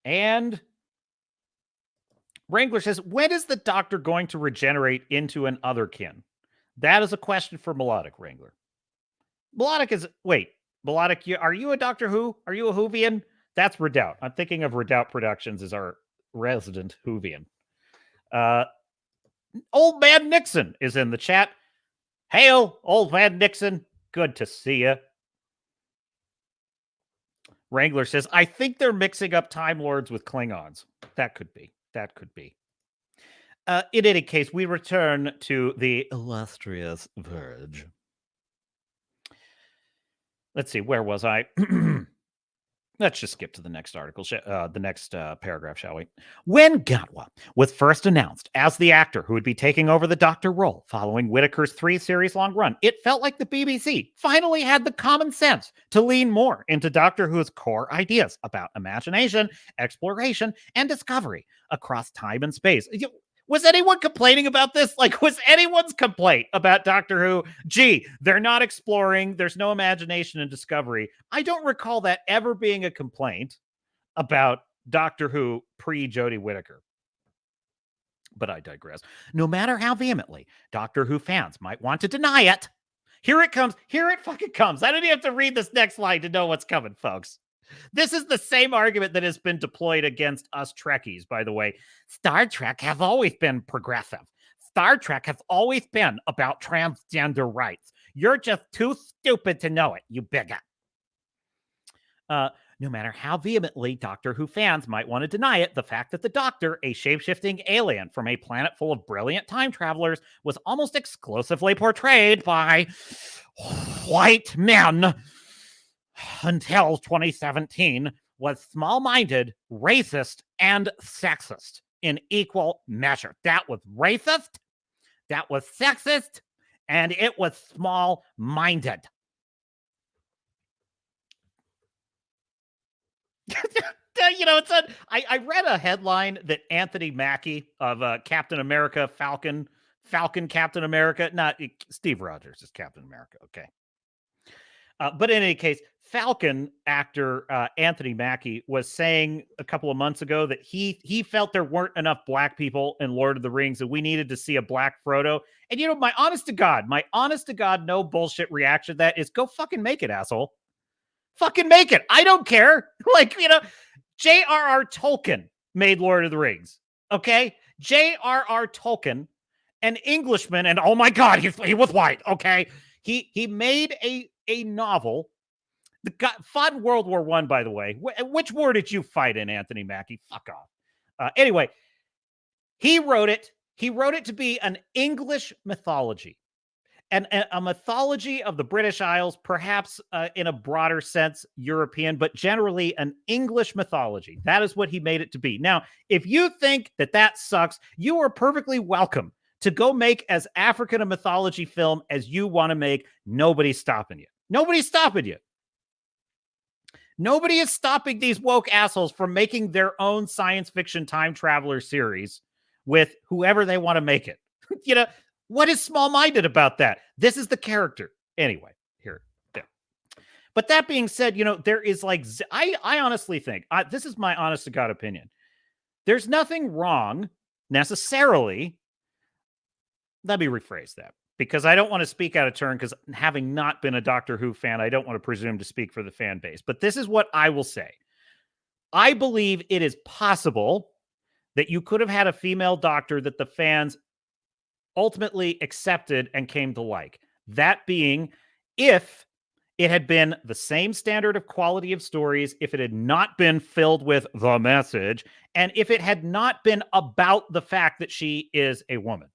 And Wrangler says, when is the Doctor going to regenerate into an otherkin? That is a question for Melodic, Wrangler. Melodic is... Wait, Melodic, are you a Doctor Who? Are you a Whovian? That's Redoubt. I'm thinking of Redoubt Productions as our resident Whovian. Old Man Nixon is in the chat. Hail, Old Man Nixon. Good to see you. Wrangler says, I think they're mixing up Time Lords with Klingons. That could be. That could be. In any case, we return to the illustrious Verge. Let's see, where was I? Let's just skip to the next article, the next paragraph, shall we? When Gatwa was first announced as the actor who would be taking over the Doctor role following Whittaker's 3-series-long run, it felt like the BBC finally had the common sense to lean more into Doctor Who's core ideas about imagination, exploration, and discovery across time and space. Was anyone complaining about this? Like, was anyone's complaint about Doctor Who? Gee, they're not exploring. There's no imagination and discovery. I don't recall that ever being a complaint about Doctor Who pre-Jodie Whittaker. But I digress. No matter how vehemently Doctor Who fans might want to deny it, here it comes. Here it fucking comes. I don't even have to read this next line to know what's coming, folks. This is the same argument that has been deployed against us Trekkies, by the way. Star Trek has always been progressive. Star Trek has always been about transgender rights. You're just too stupid to know it, you bigot. No matter how vehemently Doctor Who fans might want to deny it, the fact that the Doctor, a shape-shifting alien from a planet full of brilliant time travelers, was almost exclusively portrayed by white men until 2017 was small-minded, racist, and sexist in equal measure. That was racist, that was sexist, and it was small-minded. You know, I read a headline that Anthony Mackie of Captain America, Falcon Captain America, not Steve Rogers is Captain America, okay. But in any case, Falcon actor Anthony Mackie was saying a couple of months ago that he felt there weren't enough black people in Lord of the Rings and we needed to see a black Frodo. And, you know, my honest to God, no bullshit reaction to that is go fucking make it, asshole. Fucking make it. I don't care. Like, you know, J.R.R. Tolkien made Lord of the Rings. Okay? J.R.R. Tolkien, an Englishman, and oh my God, he was white. Okay? He made a novel. The guy fought in World War I, by the way. Which war did you fight in, Anthony Mackie? Fuck off. Anyway, he wrote it. He wrote it to be an English mythology. And a mythology of the British Isles, perhaps in a broader sense, European, but generally an English mythology. That is what he made it to be. Now, if you think that sucks, you are perfectly welcome to go make as African a mythology film as you want to make. Nobody's stopping you. Nobody's stopping you. Nobody is stopping these woke assholes from making their own science fiction time traveler series with whoever they want to make it. You know, what is small-minded about that? This is the character. Anyway, here. Yeah. But that being said, you know, there is like, I honestly think, this is my honest to God opinion. There's nothing wrong necessarily. Let me rephrase that because I don't want to speak out of turn because having not been a Doctor Who fan, I don't want to presume to speak for the fan base. But this is what I will say. I believe it is possible that you could have had a female Doctor that the fans ultimately accepted and came to like. That being, if it had been the same standard of quality of stories, if it had not been filled with the message, and if it had not been about the fact that she is a woman.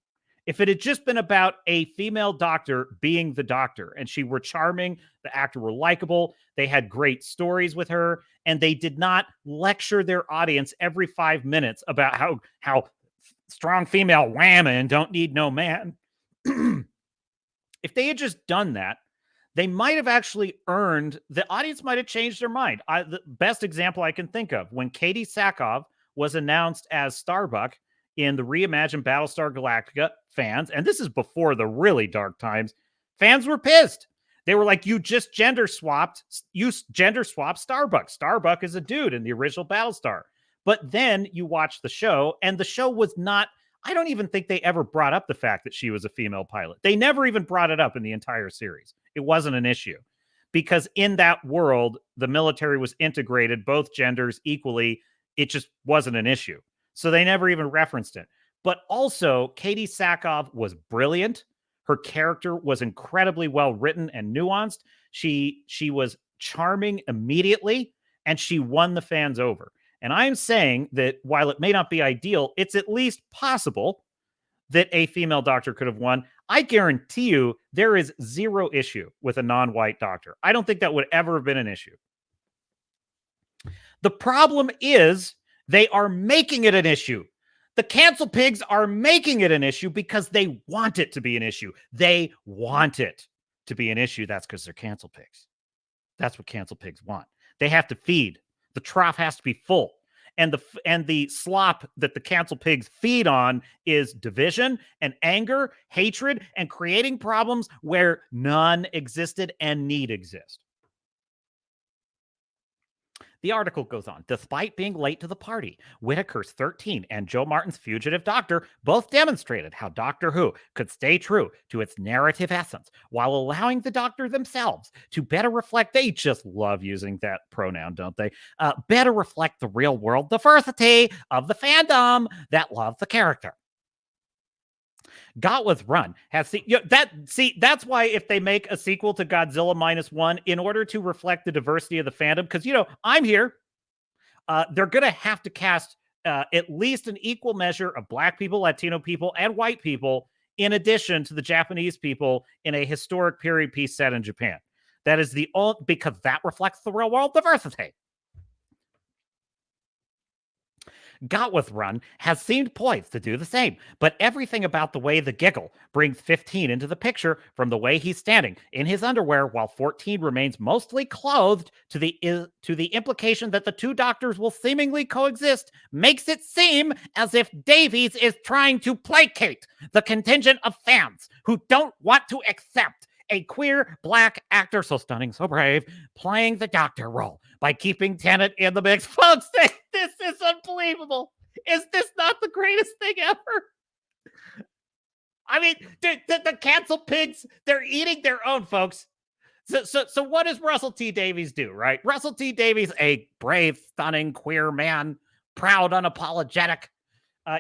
If it had just been about a female doctor being the doctor and she were charming, the actor were likable, they had great stories with her, and they did not lecture their audience every 5 minutes about how strong female women don't need no man. If they had just done that, they might have actually earned, the audience might have changed their mind. The best example I can think of, when Katie Sackhoff was announced as Starbuck in the reimagined Battlestar Galactica, fans, and this is before the really dark times, fans were pissed. They were like, you gender swapped Starbuck. Starbuck is a dude in the original Battlestar. But then you watch the show, and the show was not, I don't even think they ever brought up the fact that she was a female pilot. They never even brought it up in the entire series. It wasn't an issue because in that world, the military was integrated, both genders equally. It just wasn't an issue. So they never even referenced it. But also, Katie Sackhoff was brilliant. Her character was incredibly well written and nuanced. She was charming immediately, and she won the fans over. And I'm saying that while it may not be ideal, it's at least possible that a female doctor could have won. I guarantee you there is zero issue with a non-white doctor. I don't think that would ever have been an issue. The problem is they are making it an issue. The cancel pigs are making it an issue because they want it to be an issue. They want it to be an issue. That's because they're cancel pigs. That's what cancel pigs want. They have to feed. The trough has to be full. And the slop that the cancel pigs feed on is division and anger, hatred, and creating problems where none existed and need exist. The article goes on. Despite being late to the party, Whittaker's 13 and Joe Martin's Fugitive Doctor both demonstrated how Doctor Who could stay true to its narrative essence while allowing the Doctor themselves to better reflect, they just love using that pronoun, don't they? Better reflect the real world diversity of the fandom that love the character. Got with Run has that's why if they make a sequel to Godzilla -1 in order to reflect the diversity of the fandom, because I'm here, they're gonna have to cast at least an equal measure of Black people, Latino people, and white people in addition to the Japanese people in a historic period piece set in Japan. That is the only, because that reflects the real world diversity. Got with Run has seemed poised to do the same, but everything about the way the giggle brings 15 into the picture, from the way he's standing in his underwear while 14 remains mostly clothed, to the implication that the two doctors will seemingly coexist, makes it seem as if Davies is trying to placate the contingent of fans who don't want to accept a queer Black actor, so stunning, so brave, playing the doctor role by keeping Tennant in the mix. Folks, this is unbelievable. Is this not the greatest thing ever? I mean, the cancel pigs, they're eating their own, folks. So what does Russell T. Davies do, right? Russell T. Davies, a brave, stunning, queer man, proud, unapologetic.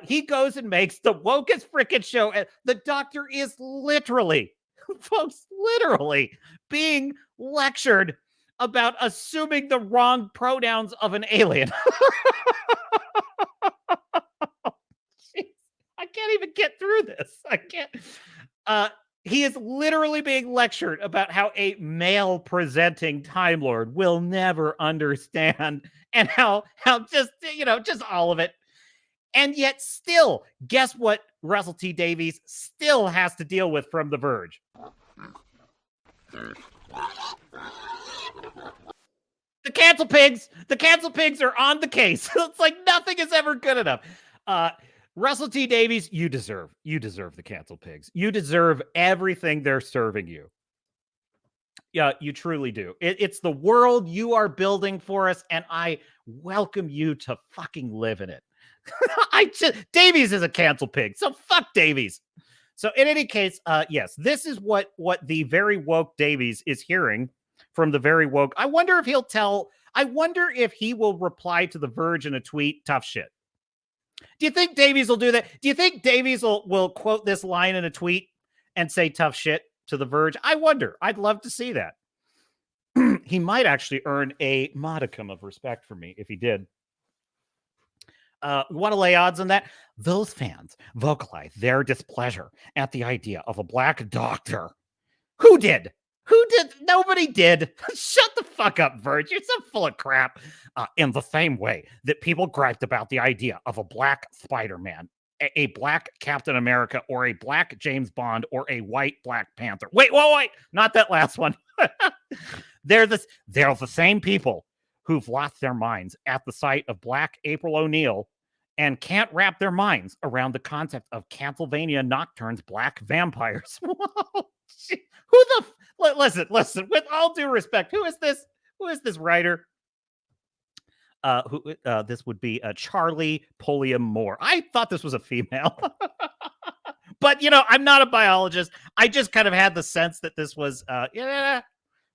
He goes and makes the wokest freaking show. The doctor is literally, folks, literally being lectured about assuming the wrong pronouns of an alien. Jeez, I can't even get through this. I can't. He is literally being lectured about how a male presenting Time Lord will never understand, and how just all of it. And yet still, guess what Russell T. Davies still has to deal with from The Verge? The cancel pigs are on the case. It's like nothing is ever good enough. Russell T. Davies, you deserve the cancel pigs. You deserve everything they're serving you. Yeah, you truly do. It's the world you are building for us, and I welcome you to fucking live in it. Davies is a cancel pig, so fuck Davies. So in any case, yes, this is what the very woke Davies is hearing from the very woke. I wonder if he will reply to The Verge in a tweet, tough shit. Do you think Davies will do that? Do you think Davies will quote this line in a tweet and say tough shit to The Verge? I wonder. I'd love to see that. He might actually earn a modicum of respect from me if he did. Want to lay odds on that? Those fans vocalize their displeasure at the idea of a black doctor. Who did? Who did? Nobody did. Shut the fuck up, Verge. You're so full of crap. In the same way that people griped about the idea of a black Spider-Man, a black Captain America, or a black James Bond, or a white Black Panther. Wait, not that last one. They're the same people who've lost their minds at the sight of Black April O'Neil and can't wrap their minds around the concept of Castlevania Nocturne's black vampires. Listen, with all due respect, who is this writer? This would be Charlie Pulliam Moore. I thought this was a female. But, I'm not a biologist. I just kind of had the sense that this was,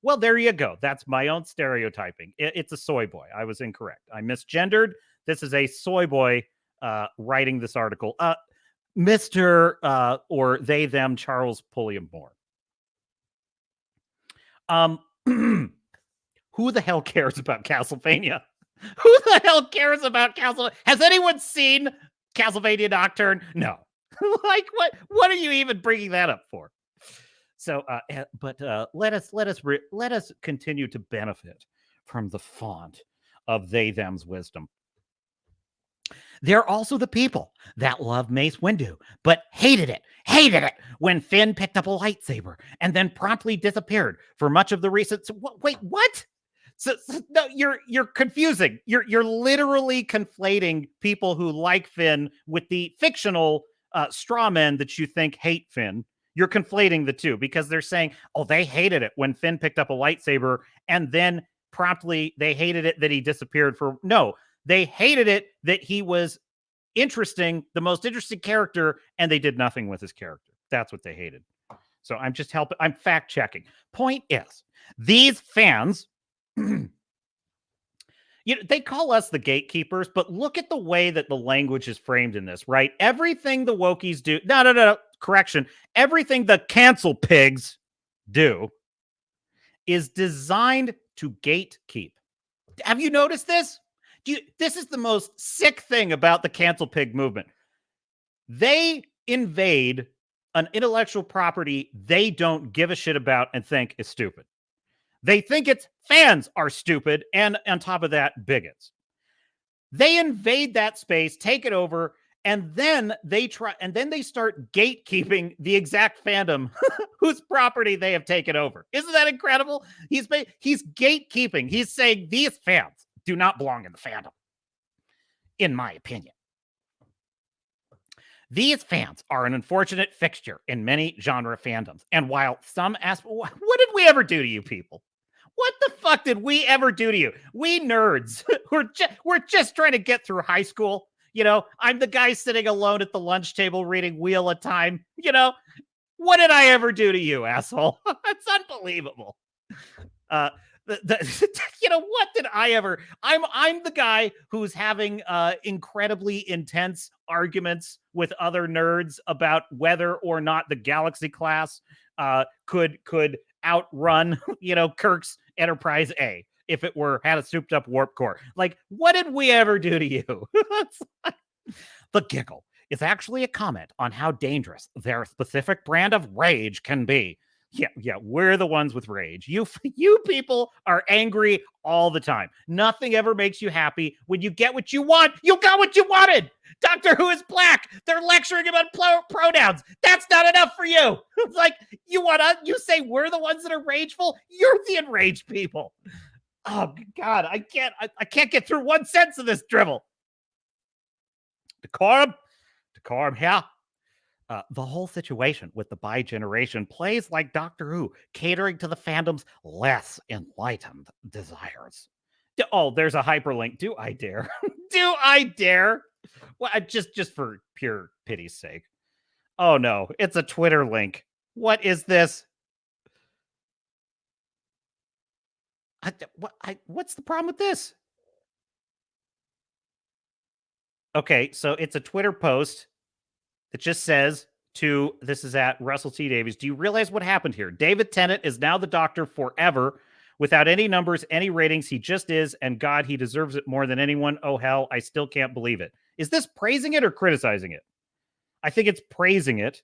well, there you go. That's my own stereotyping. It's a soy boy. I was incorrect. I misgendered. This is a soy boy writing this article. Mr. Or they, them, Charles Pulliam Moore. Who the hell cares about Castlevania? Who the hell cares about Castlevania? Has anyone seen Castlevania Nocturne? No. Like, what are you even bringing that up for? So, but let us continue to benefit from the font of they them's wisdom. They're also the people that love Mace Windu, but hated it when Finn picked up a lightsaber and then promptly disappeared for much of the recent. Wait, what? So no, you're confusing. You're literally conflating people who like Finn with the fictional straw men that you think hate Finn. You're conflating the two because they're saying, oh, they hated it when Finn picked up a lightsaber and then promptly they hated it that he disappeared for. No, they hated it that he was interesting, the most interesting character, and they did nothing with his character. That's what they hated. So I'm just helping. I'm fact checking. Point is, these fans, they call us the gatekeepers, but look at the way that the language is framed in this, right? Everything the wokies do. No. Correction. Everything the cancel pigs do is designed to gatekeep. Have you noticed this? This is the most sick thing about the cancel pig movement. They invade an intellectual property they don't give a shit about and think is stupid. They think it's fans are stupid, and on top of that, bigots. They invade that space, take it over, and then they start gatekeeping the exact fandom whose property they have taken over. Isn't that incredible? He's gatekeeping. He's saying these fans do not belong in the fandom, in my opinion. These fans are an unfortunate fixture in many genre fandoms. And while some ask, what did we ever do to you people? What the fuck did we ever do to you? We nerds, we're just trying to get through high school. I'm the guy sitting alone at the lunch table reading Wheel of Time. What did I ever do to you, asshole? It's unbelievable. What did I ever? I'm the guy who's having incredibly intense arguments with other nerds about whether or not the Galaxy class could outrun Kirk's Enterprise A if it had a souped up warp core. Like, what did we ever do to you? The giggle is actually a comment on how dangerous their specific brand of rage can be. Yeah, we're the ones with rage. You people are angry all the time. Nothing ever makes you happy. When you get what you want, you got what you wanted. Doctor Who is black. They're lecturing about pronouns. That's not enough for you. It's like, you say we're the ones that are rageful? You're the enraged people. Oh God, I can't get through one sentence of this drivel. Decorum here. The whole situation with the bi generation plays like Doctor Who, catering to the fandom's less enlightened desires. Oh, there's a hyperlink. Do I dare? Do I dare? Well, just for pure pity's sake. Oh no, it's a Twitter link. What is this? What's the problem with this? Okay, so it's a Twitter post that just says this is at Russell T. Davies. Do you realize what happened here? David Tennant is now the Doctor forever without any numbers, any ratings. He just is. And God, he deserves it more than anyone. Oh, hell, I still can't believe it. Is this praising it or criticizing it? I think it's praising it.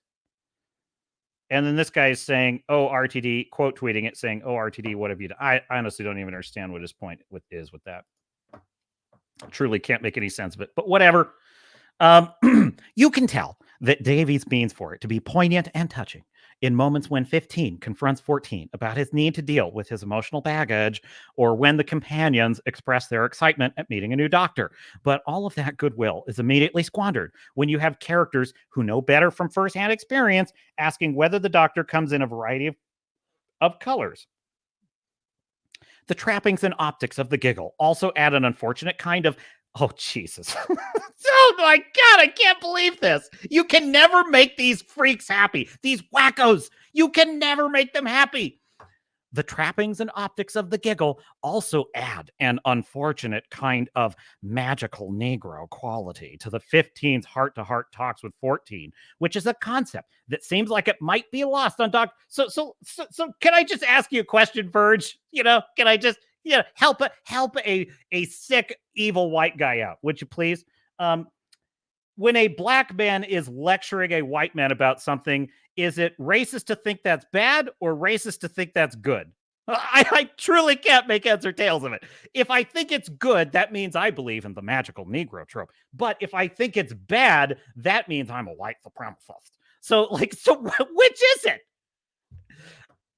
And then this guy is saying, oh, RTD, quote tweeting it, saying, oh, RTD, what have you done? I honestly don't even understand what his point is with that. I truly can't make any sense of it, but whatever. You can tell that Davies means for it to be poignant and touching in moments when 15 confronts 14 about his need to deal with his emotional baggage, or when the companions express their excitement at meeting a new doctor. But all of that goodwill is immediately squandered when you have characters who know better from firsthand experience asking whether the doctor comes in a variety of colors. The trappings and optics of the giggle also add an unfortunate kind of, oh, Jesus. Oh, my God, I can't believe this. You can never make these freaks happy. These wackos. You can never make them happy. The trappings and optics of the giggle also add an unfortunate kind of magical Negro quality to the 15's heart-to-heart talks with 14, which is a concept that seems like it might be lost on Doc. So can I just ask you a question, Verge? Can I just help a sick, evil white guy out? Would you please? When a black man is lecturing a white man about something, is it racist to think that's bad or racist to think that's good? I truly can't make heads or tails of it. If I think it's good, that means I believe in the magical Negro trope. But if I think it's bad, that means I'm a white supremacist. So which is it?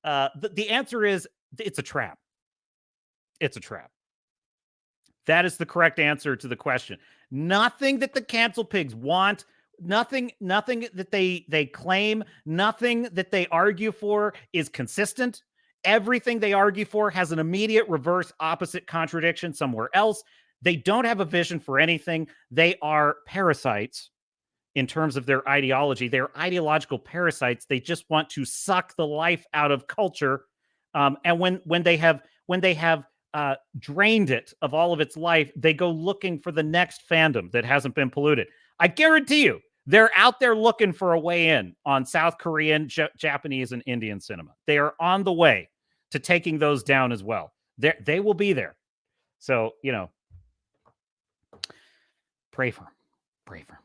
The answer is it's a trap. It's a trap. That is the correct answer to the question. Nothing that the cancel pigs want, nothing that they claim, nothing that they argue for is consistent. Everything they argue for has an immediate reverse opposite contradiction somewhere else. They don't have a vision for anything. They are parasites in terms of their ideology. They're ideological parasites. They just want to suck the life out of culture. And when they have drained it of all of its life, they go looking for the next fandom that hasn't been polluted. I guarantee you, they're out there looking for a way in on South Korean, Japanese, and Indian cinema. They are on the way to taking those down as well. They will be there. So, pray for them. Pray for them.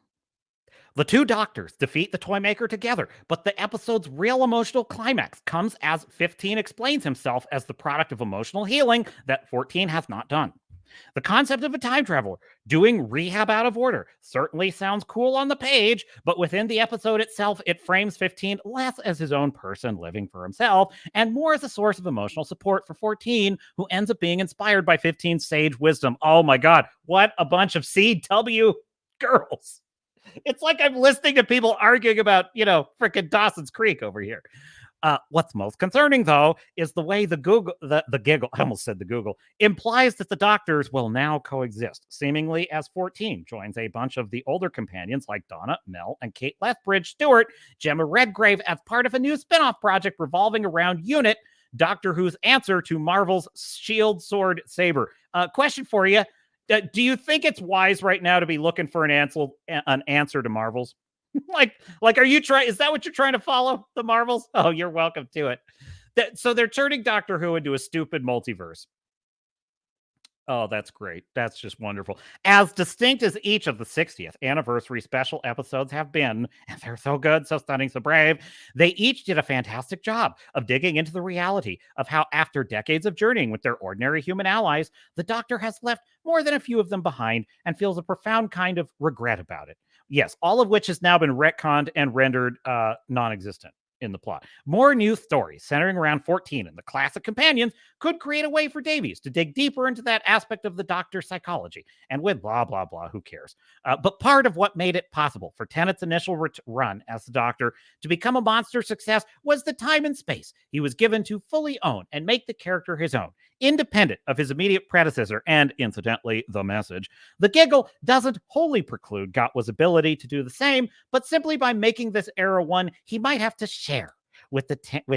The two doctors defeat the Toymaker together, but the episode's real emotional climax comes as 15 explains himself as the product of emotional healing that 14 has not done. The concept of a time traveler doing rehab out of order certainly sounds cool on the page, but within the episode itself, it frames 15 less as his own person living for himself and more as a source of emotional support for 14, who ends up being inspired by 15's sage wisdom. Oh my God, what a bunch of CW girls. It's like I'm listening to people arguing about, freaking Dawson's Creek over here. What's most concerning, though, is the way the giggle, I almost said the Google, implies that the doctors will now coexist, seemingly as 14 joins a bunch of the older companions like Donna, Mel, and Kate Lethbridge Stewart, Gemma Redgrave, as part of a new spin-off project revolving around Unit, Doctor Who's answer to Marvel's Shield Sword Saber. Question for you. Do you think it's wise right now to be looking for an answer to Marvels? like, are you trying? Is that what you're trying to follow, the Marvels? Oh, you're welcome to it. So they're turning Doctor Who into a stupid multiverse. Oh, that's great. That's just wonderful. As distinct as each of the 60th anniversary special episodes have been, and they're so good, so stunning, so brave, they each did a fantastic job of digging into the reality of how, after decades of journeying with their ordinary human allies, the Doctor has left more than a few of them behind and feels a profound kind of regret about it. Yes, all of which has now been retconned and rendered non-existent in the plot. More new stories centering around 14 and the classic companions could create a way for Davies to dig deeper into that aspect of the Doctor's psychology. And with blah, blah, blah, who cares? But part of what made it possible for Tennant's initial run as the Doctor to become a monster success was the time and space he was given to fully own and make the character his own, independent of his immediate predecessor and, incidentally, the Message. The giggle doesn't wholly preclude Gatwa's ability to do the same, but simply by making this era one he might have to share with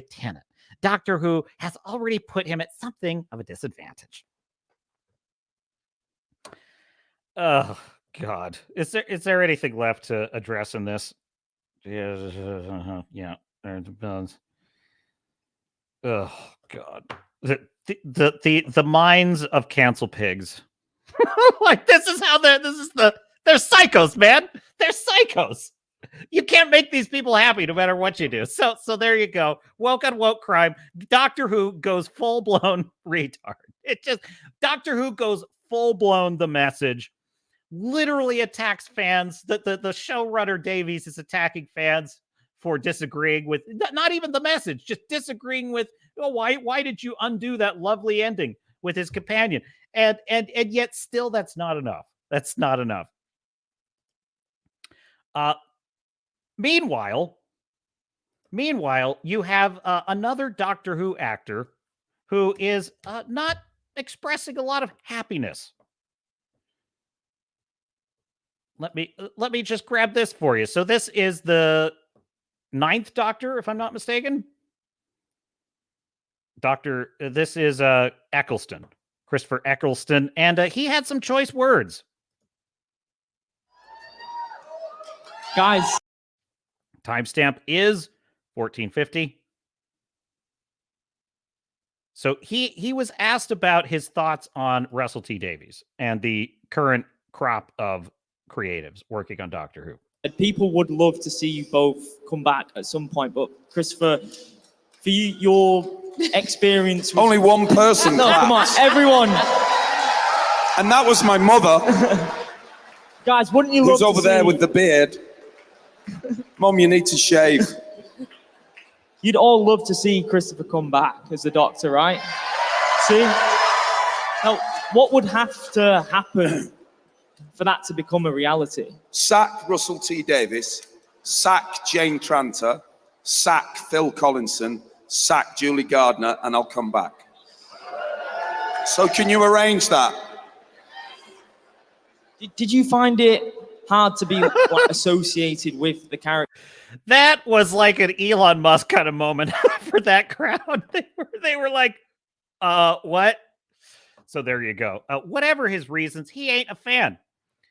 Tennant. Doctor Who has already put him at something of a disadvantage. Oh, God. Is there anything left to address in this? Yeah. Oh, God. The minds of cancel pigs. Like, this is They're psychos, man. They're psychos. You can't make these people happy no matter what you do. So there you go. Woke on woke crime. Doctor Who goes full blown retard. It just Doctor Who goes full blown The Message. Literally attacks fans. The showrunner Davies is attacking fans for disagreeing with not even The Message, just disagreeing with, oh, why did you undo that lovely ending with his companion? And yet still that's not enough. That's not enough. Meanwhile, you have another Doctor Who actor who is not expressing a lot of happiness. Let me just grab this for you. So this is the 9th Doctor, if I'm not mistaken. This is Eccleston, Christopher Eccleston, and he had some choice words. Guys. Timestamp is 1450. So he was asked about his thoughts on Russell T Davies and the current crop of creatives working on Doctor Who. People would love to see you both come back at some point, but Christopher, for you, your experience was... Only one person. No, come on, everyone. And that was my mother. Guys, wouldn't you love who's to over there see... with the beard. Mom, you need to shave. You'd all love to see Christopher come back as the Doctor, right? See? Now, what would have to happen for that to become a reality? Sack Russell T Davies, sack Jane Tranter, sack Phil Collinson, sack Julie Gardner, and I'll come back. So can you arrange that? Did you find it hard to be associated with the character? That was like an Elon Musk kind of moment for that crowd. They were like, what? So there you go. Whatever his reasons, he ain't a fan.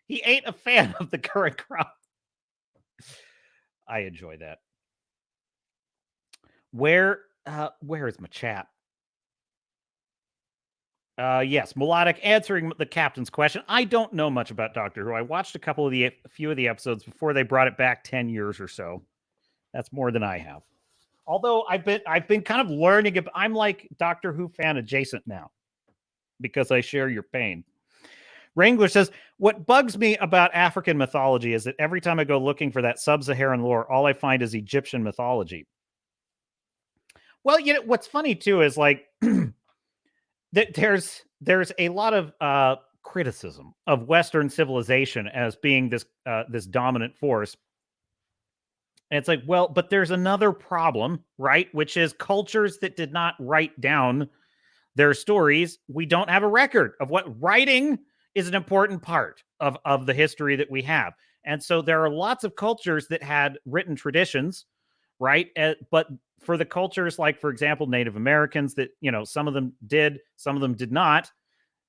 He ain't a fan of the current crowd. I enjoy that. Where is my chat? Yes, Melodic answering the captain's question. I don't know much about Doctor Who. I watched a few of the episodes before they brought it back 10 years or so. That's more than I have. Although I've been kind of learning. I'm like Doctor Who fan adjacent now because I share your pain. Wrangler says, what bugs me about African mythology is that every time I go looking for that sub-Saharan lore, all I find is Egyptian mythology. Well, you know, what's funny too is like there's a lot of criticism of Western civilization as being this dominant force. And it's like, well, but there's another problem, right? Which is cultures that did not write down their stories. We don't have a record of what writing is an important part of the history that we have. And so there are lots of cultures that had written traditions, right? But for the cultures like, for example, Native Americans that, you know, some of them did, some of them did not.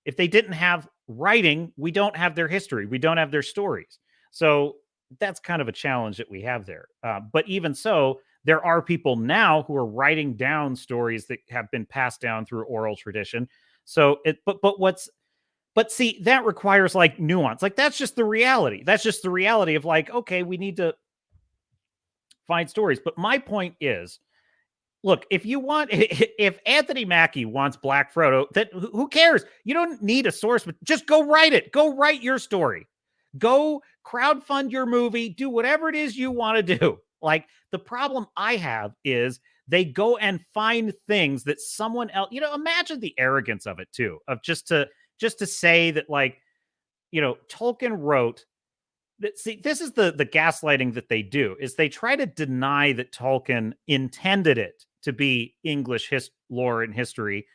If they didn't have writing, we don't have their history. We don't have their stories. So that's kind of a challenge that we have there. But even so, there are people now who are writing down stories that have been passed down through oral tradition. So but see, that requires like nuance. Like that's just the reality. That's just the reality of like, okay, we need to find stories. But my point is, look, if Anthony Mackie wants Black Frodo, that who cares? You don't need a source, but just go write it. Go write your story. Go crowdfund your movie. Do whatever it is you want to do. Like the problem I have is they go and find things that someone else, you know, imagine the arrogance of it too, of just to say that, like, you know, Tolkien wrote that. See, this is the gaslighting that they do, is they try to deny that Tolkien intended it to be English lore and history,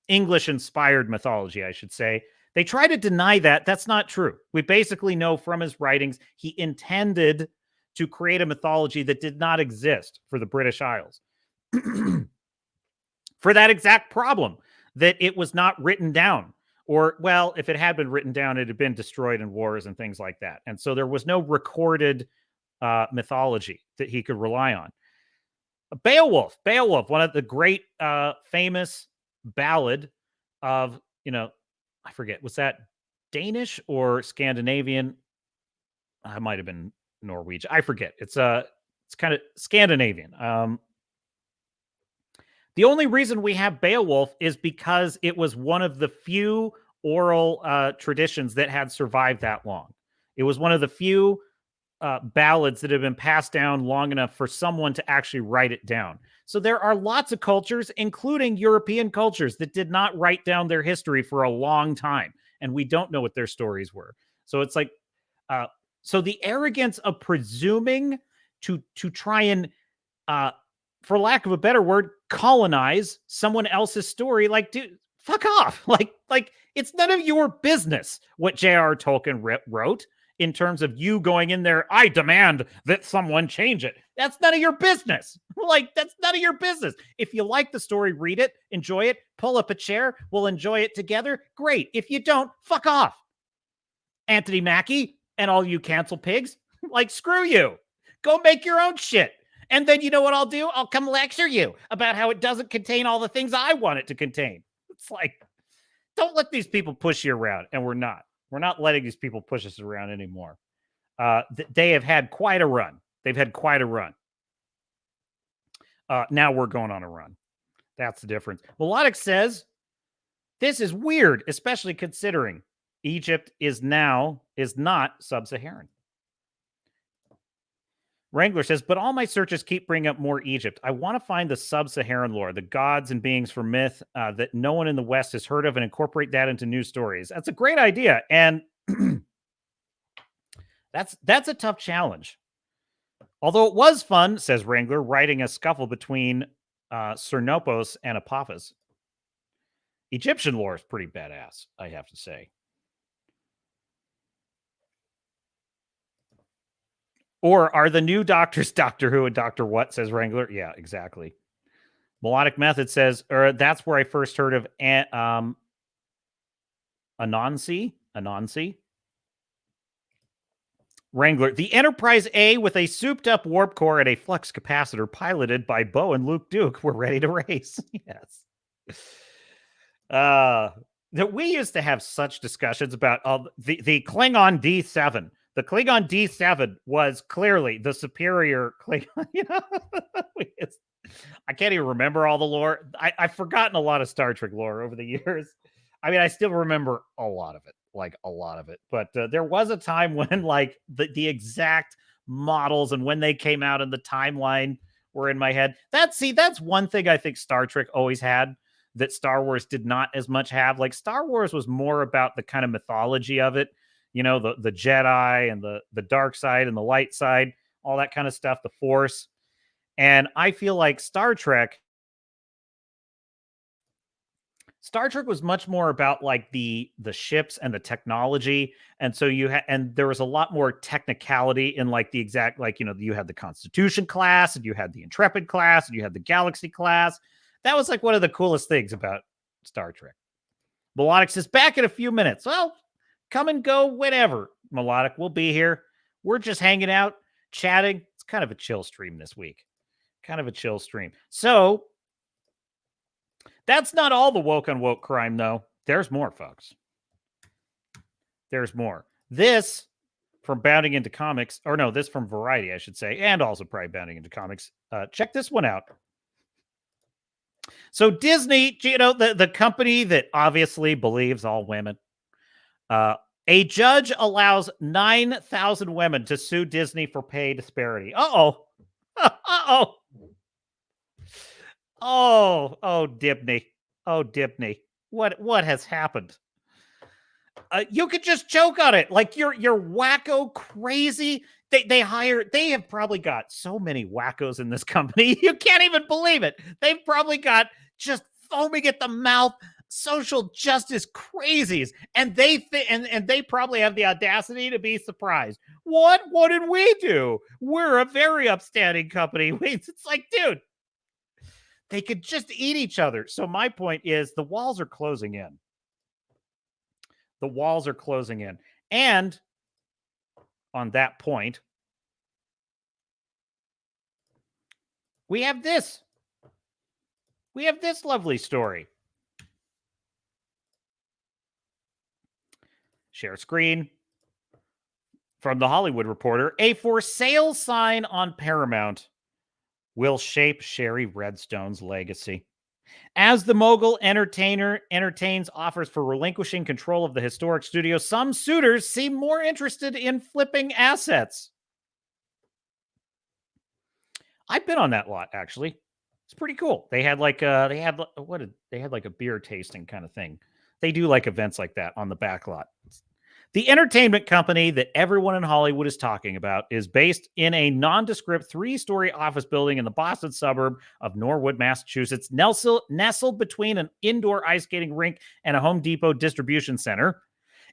English inspired mythology, I should say. They try to deny that. That's not true. We basically know from his writings, he intended to create a mythology that did not exist for the British Isles. For that exact problem, that it was not written down. Or, well, if it had been written down, it had been destroyed in wars and things like that. And so there was no recorded mythology that he could rely on. Beowulf, one of the great famous ballad of, you know, I forget, was that Danish or Scandinavian? I might have been Norwegian. I forget. It's kind of Scandinavian. The only reason we have Beowulf is because it was one of the few oral traditions that had survived that long. It was one of the few ballads that have been passed down long enough for someone to actually write it down. So there are lots of cultures, including European cultures, that did not write down their history for a long time, and we don't know what their stories were. So it's like, so the arrogance of presuming to try and, for lack of a better word, colonize someone else's story, like, dude, fuck off. Like it's none of your business what J.R. Tolkien wrote. In terms of you going in there, I demand that someone change it. That's none of your business. Like, that's none of your business. If you like the story, read it, enjoy it, pull up a chair, we'll enjoy it together. Great. If you don't, fuck off. Anthony Mackie and all you cancel pigs, like, screw you. Go make your own shit. And then you know what I'll do? I'll come lecture you about how it doesn't contain all the things I want it to contain. It's like, don't let these people push you around. And we're not. We're not letting these people push us around anymore. They have had quite a run. They've had quite a run. Now we're going on a run. That's the difference. Melodic says, this is weird, especially considering Egypt is not sub-Saharan. Wrangler says, but all my searches keep bringing up more Egypt. I want to find the sub-Saharan lore, the gods and beings from myth that no one in the West has heard of, and incorporate that into new stories. That's a great idea. And that's a tough challenge. Although it was fun, says Wrangler, writing a scuffle between Cernopos and Apophis. Egyptian lore is pretty badass, I have to say. Or are the new doctors Doctor Who and Doctor What, says Wrangler? Yeah, exactly. Melodic Method says, that's where I first heard of Anansi. Wrangler, the Enterprise A with a souped-up warp core and a flux capacitor piloted by Bo and Luke Duke were ready to race. Yes. That we used to have such discussions about the Klingon D7. The Klingon D7 was clearly the superior Klingon. You know, I can't even remember all the lore. I've forgotten a lot of Star Trek lore over the years. I mean, I still remember a lot of it, like a lot of it. But there was a time when, like, the exact models and when they came out in the timeline were in my head. That's one thing I think Star Trek always had that Star Wars did not as much have. Like, Star Wars was more about the kind of mythology of it. You know, the Jedi and the dark side and the light side, all that kind of stuff, the Force. And I feel like Star Trek was much more about like the ships and the technology. And so and there was a lot more technicality in like the exact, like, you know, you had the Constitution class and you had the Intrepid class and you had the Galaxy class. That was like one of the coolest things about Star Trek. Melodic says, back in a few minutes. Well, come and go whenever, Melodic. We'll be here. We're just hanging out, chatting. It's kind of a chill stream this week. Kind of a chill stream. So that's not all the woke on woke crime, though. There's more, folks. There's more. This from Bounding Into Comics, or no, this from Variety, I should say, and also probably Bounding Into Comics. Check this one out. So Disney, you know, the company that obviously believes all women, a judge allows 9,000 women to sue Disney for pay disparity. Uh-oh. Uh-oh. Oh, Dibney. Oh, Dibney. What has happened? You could just choke on it. Like, you're wacko crazy. They have probably got so many wackos in this company. You can't even believe it. They've probably got just foaming at the mouth social justice crazies, and they probably have the audacity to be surprised. What did we do? We're a very upstanding company. It's like, dude, they could just eat each other. So my point is, the walls are closing in. The walls are closing in. And on that point, we have this. We have this lovely story. Share screen. From The Hollywood Reporter, a for sale sign on Paramount will shape Sherry Redstone's legacy. As the mogul entertainer entertains offers for relinquishing control of the historic studio, some suitors seem more interested in flipping assets. I've been on that lot, actually. It's pretty cool. They had like a beer tasting kind of thing. They do like events like that on the back lot. The entertainment company that everyone in Hollywood is talking about is based in a nondescript 3-story office building in the Boston suburb of Norwood, Massachusetts, nestled between an indoor ice skating rink and a Home Depot distribution center,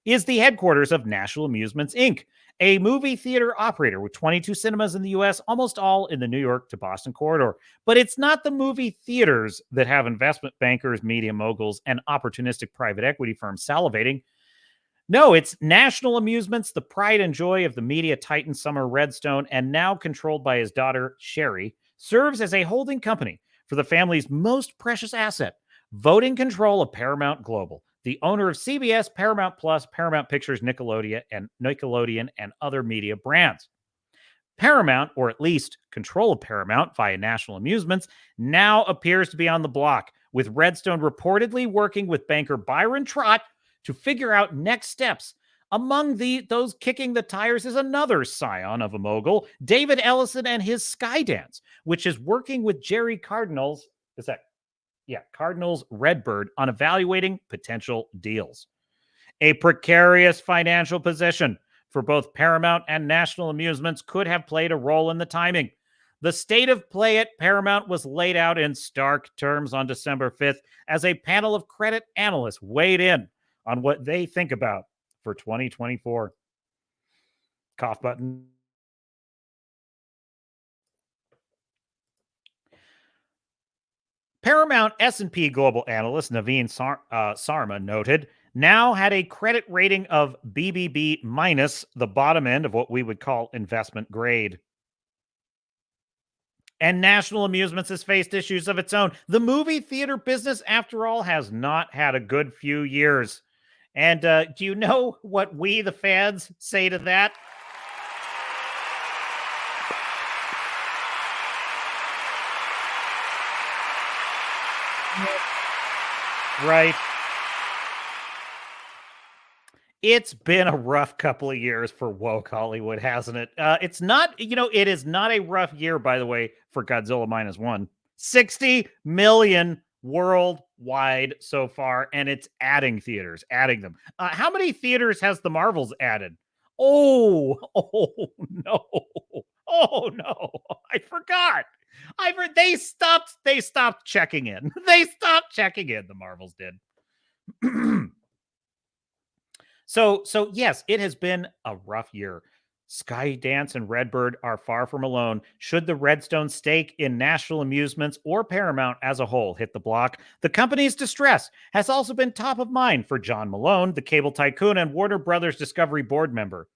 is the headquarters of National Amusements, Inc., a movie theater operator with 22 cinemas in the U.S., almost all in the New York to Boston corridor. But it's not the movie theaters that have investment bankers, media moguls, and opportunistic private equity firms salivating. No, it's National Amusements, the pride and joy of the media titan Summer Redstone, and now controlled by his daughter, Sherry, serves as a holding company for the family's most precious asset, voting control of Paramount Global, the owner of CBS, Paramount Plus, Paramount Pictures, Nickelodeon, and other media brands. Paramount, or at least control of Paramount via National Amusements, now appears to be on the block, with Redstone reportedly working with banker Byron Trott to figure out next steps. Among those kicking the tires is another scion of a mogul, David Ellison and his Skydance, which is working with Jerry Cardinals Redbird on evaluating potential deals. A precarious financial position for both Paramount and National Amusements could have played a role in the timing. The state of play at Paramount was laid out in stark terms on December 5th as a panel of credit analysts weighed in on what they think about for 2024. Cough button. Paramount S&P Global analyst Naveen Sarma noted, now had a credit rating of BBB minus, the bottom end of what we would call investment grade. And National Amusements has faced issues of its own. The movie theater business, after all, has not had a good few years. And do you know what we, the fans, say to that? Right. It's been a rough couple of years for woke Hollywood, hasn't it? It's not, it is not a rough year, by the way, for Godzilla -1. 60 million worldwide so far, and it's adding them. How many theaters has the Marvels added? Oh no. Oh no. I forgot. They stopped checking in. They stopped checking in, the Marvels did. So yes, it has been a rough year. Skydance and Redbird are far from alone. Should the Redstone stake in National Amusements or Paramount as a whole hit the block, the company's distress has also been top of mind for John Malone, the cable tycoon and Warner Brothers Discovery board member.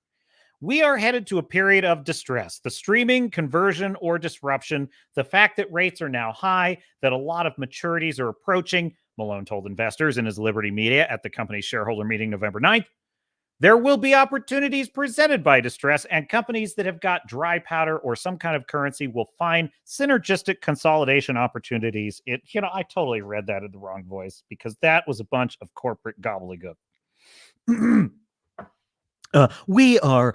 We are headed to a period of distress. The streaming, conversion, or disruption, the fact that rates are now high, that a lot of maturities are approaching, Malone told investors in his Liberty Media at the company's shareholder meeting November 9th. There will be opportunities presented by distress, and companies that have got dry powder or some kind of currency will find synergistic consolidation opportunities. I totally read that in the wrong voice because that was a bunch of corporate gobbledygook. We are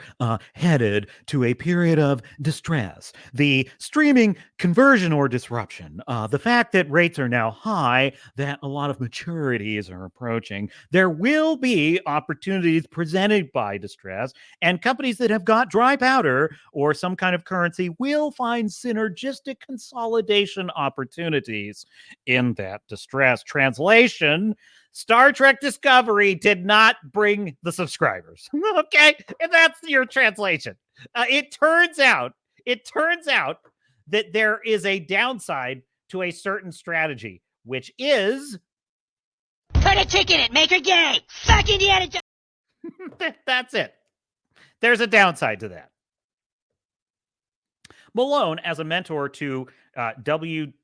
headed to a period of distress. The streaming conversion or disruption, the fact that rates are now high, that a lot of maturities are approaching, there will be opportunities presented by distress, and companies that have got dry powder or some kind of currency will find synergistic consolidation opportunities in that distress. Translation: Star Trek Discovery did not bring the subscribers. Okay, and that's your translation. It turns out that there is a downside to a certain strategy, which is put a chick in it, make her gay. Fuck Indiana Jones. That's it. There's a downside to that. Malone, as a mentor to WBD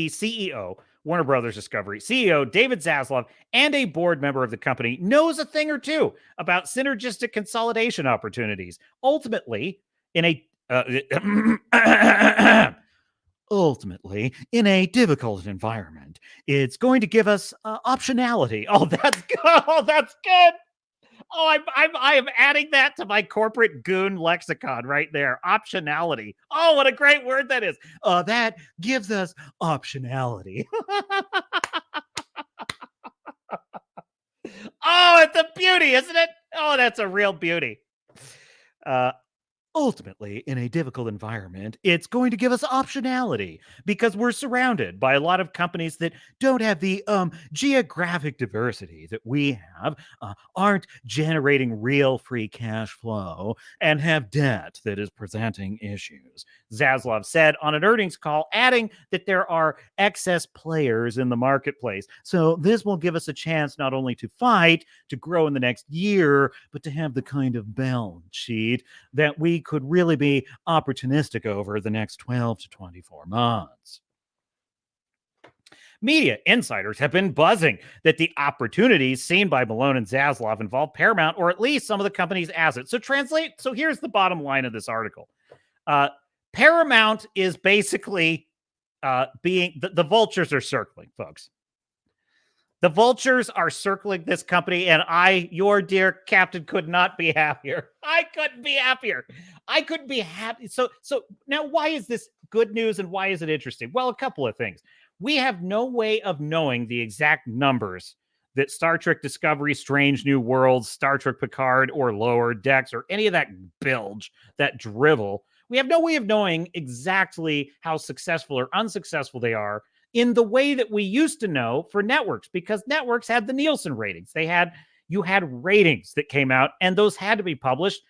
CEO Warner Brothers Discovery CEO David Zaslav and a board member of the company knows a thing or two about synergistic consolidation opportunities. Ultimately, in a difficult environment, it's going to give us optionality. Oh, that's good. Oh, that's good. Oh, I am adding that to my corporate goon lexicon right there. Optionality. Oh, what a great word that is. That gives us optionality. Oh, it's a beauty, isn't it? Oh, that's a real beauty. Ultimately, in a difficult environment, it's going to give us optionality because we're surrounded by a lot of companies that don't have the geographic diversity that we have, aren't generating real free cash flow, and have debt that is presenting issues. Zaslav said on an earnings call, adding that there are excess players in the marketplace. So this will give us a chance not only to fight, to grow in the next year, but to have the kind of balance sheet that we could really be opportunistic over the next 12 to 24 months. Media insiders have been buzzing that the opportunities seen by Malone and Zaslav involve Paramount, or at least some of the company's assets. So here's the bottom line of this article. Paramount is basically being, the vultures are circling, folks. The vultures are circling this company, and your dear captain, could not be happier. I couldn't be happier. I couldn't be happy. So now, why is this good news and why is it interesting? Well, a couple of things. We have no way of knowing the exact numbers that Star Trek Discovery, Strange New Worlds, Star Trek Picard, or Lower Decks, or any of that bilge, that drivel. We have no way of knowing exactly how successful or unsuccessful they are in the way that we used to know for networks, because networks had the Nielsen ratings. You had ratings that came out, and those had to be published.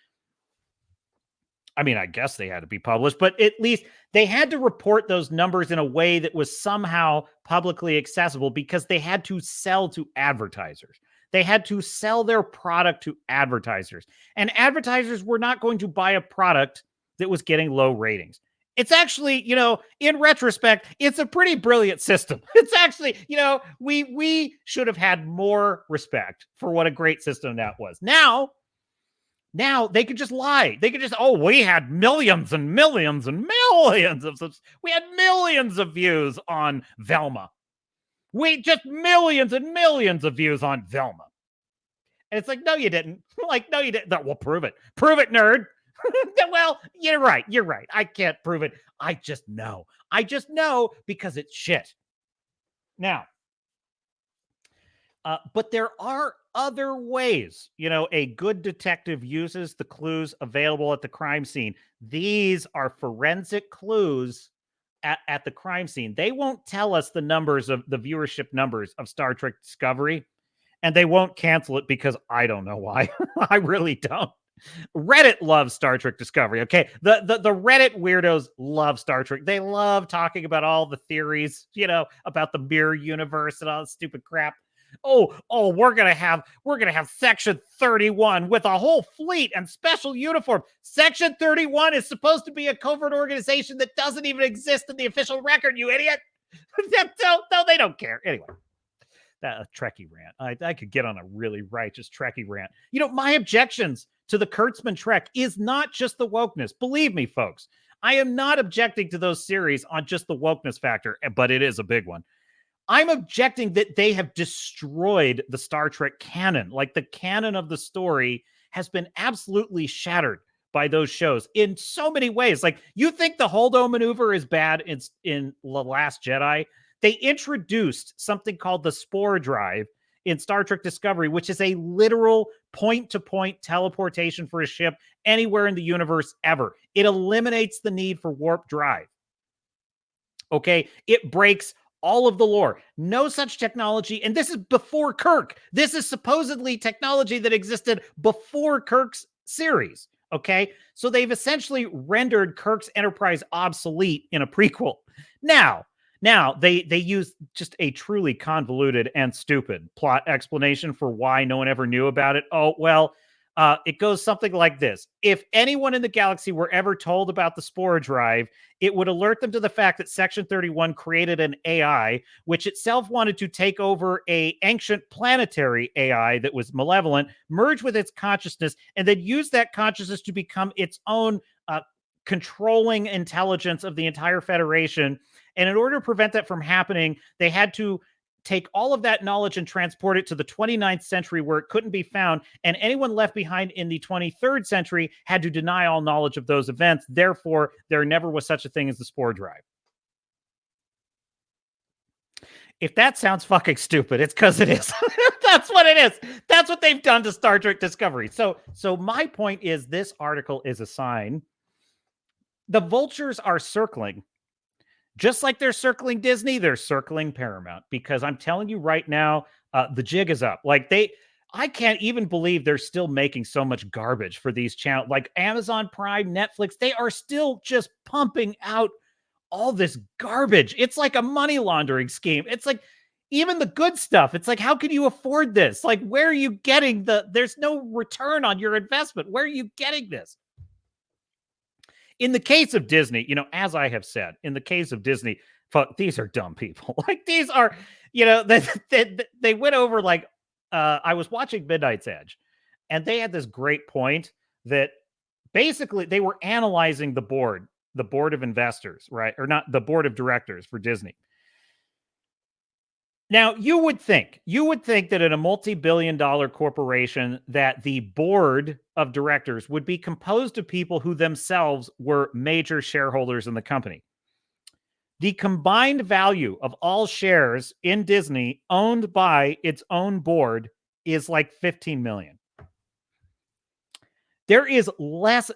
I mean, I guess they had to be published, but at least they had to report those numbers in a way that was somehow publicly accessible, because they had to sell to advertisers. They had to sell their product to advertisers, and advertisers were not going to buy a product that was getting low ratings. It's actually, in retrospect, it's a pretty brilliant system. It's actually, we should have had more respect for what a great system that was. Now they could just lie. They could just, we had millions and millions and millions we had millions of views on Velma. We just millions and millions of views on Velma. And it's like, no, you didn't. Like, no, you didn't. No, well, prove it. Prove it, nerd. Well, you're right. I can't prove it. I just know because it's shit. Now, but there are other ways, a good detective uses the clues available at the crime scene. These are forensic clues at the crime scene. They won't tell us the numbers of the viewership numbers of Star Trek Discovery, and they won't cancel it because I don't know why. I really don't. Reddit loves Star Trek Discovery. Okay, the Reddit weirdos love Star Trek. They love talking about all the theories, about the mirror universe and all the stupid crap. We're gonna have Section 31 with a whole fleet and special uniform. Section 31 is supposed to be a covert organization that doesn't even exist in the official record. You idiot! No, they don't care anyway. That Trekkie rant. I could get on a really righteous Trekkie rant. My objections to the Kurtzman Trek is not just the wokeness. Believe me, folks, I am not objecting to those series on just the wokeness factor, but it is a big one. I'm objecting that they have destroyed the Star Trek canon. Like, the canon of the story has been absolutely shattered by those shows in so many ways. Like, you think the Holdo maneuver is bad in The Last Jedi? They introduced something called the Spore Drive in Star Trek Discovery, which is a literal point-to-point teleportation for a ship anywhere in the universe ever. It eliminates the need for warp drive. Okay? It breaks all of the lore. No such technology, and this is before Kirk. This is supposedly technology that existed before Kirk's series. Okay? So they've essentially rendered Kirk's Enterprise obsolete in a prequel. Now, they use just a truly convoluted and stupid plot explanation for why no one ever knew about it. Oh, well, It goes something like this. If anyone in the galaxy were ever told about the spore drive, it would alert them to the fact that Section 31 created an AI, which itself wanted to take over a ancient planetary AI that was malevolent, merge with its consciousness, and then use that consciousness to become its own controlling intelligence of the entire Federation. And in order to prevent that from happening, they had to take all of that knowledge and transport it to the 29th century where it couldn't be found. And anyone left behind in the 23rd century had to deny all knowledge of those events. Therefore, there never was such a thing as the spore drive. If that sounds fucking stupid, it's because it is. That's what it is. That's what they've done to Star Trek Discovery. So my point is this article is a sign. The vultures are circling. Just like they're circling Disney, they're circling Paramount, because I'm telling you right now, the jig is up. Like I can't even believe they're still making so much garbage for these channels, like Amazon Prime, Netflix. They are still just pumping out all this garbage. It's like a money laundering scheme. It's like even the good stuff. It's like, how can you afford this? Like, where are you getting there's no return on your investment. Where are you getting this? In the case of Disney, as I have said, in the case of Disney, these are dumb people. Like, these are, they went over, like, I was watching Midnight's Edge, and they had this great point that basically they were analyzing the board of investors, right? Or not, the board of directors for Disney. Now, you would think that in a multi-billion-dollar corporation that the board of directors would be composed of people who themselves were major shareholders in the company. The combined value of all shares in Disney owned by its own board is like $15 million. There is less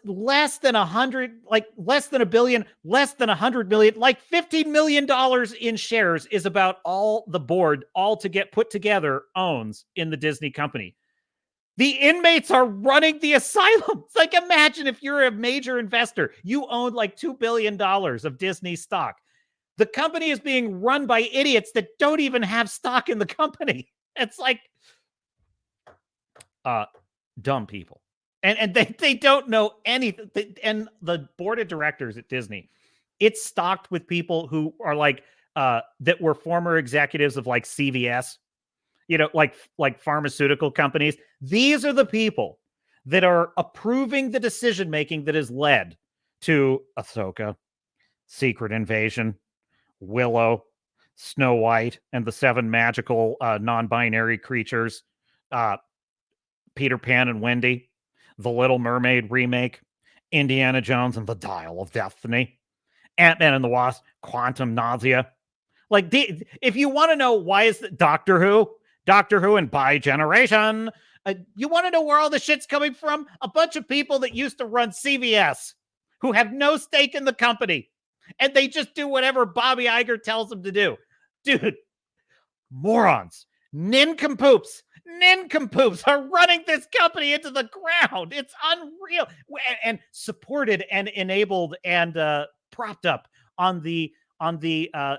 than 100, like less than $1 billion, less than 100 million, like $15 million in shares is about all the board, all to get put together, owns in the Disney company. The inmates are running the asylum. It's like, imagine if you're a major investor, you own like $2 billion of Disney stock. The company is being run by idiots that don't even have stock in the company. It's like, dumb people. And they don't know anything. And the board of directors at Disney, it's stocked with people who are like, that were former executives of like CVS, like pharmaceutical companies. These are the people that are approving the decision-making that has led to Ahsoka, Secret Invasion, Willow, Snow White, and the 7 magical non-binary creatures, Peter Pan and Wendy, The Little Mermaid remake, Indiana Jones and the Dial of Destiny, Ant-Man and the Wasp, Quantum Nausea. Like, if you want to know why is Doctor Who and By Generation, you want to know where all the shit's coming from? A bunch of people that used to run CVS who have no stake in the company, and they just do whatever Bobby Iger tells them to do. Dude, morons, nincompoops are running this company into the ground. It's unreal. And supported and enabled and propped up on the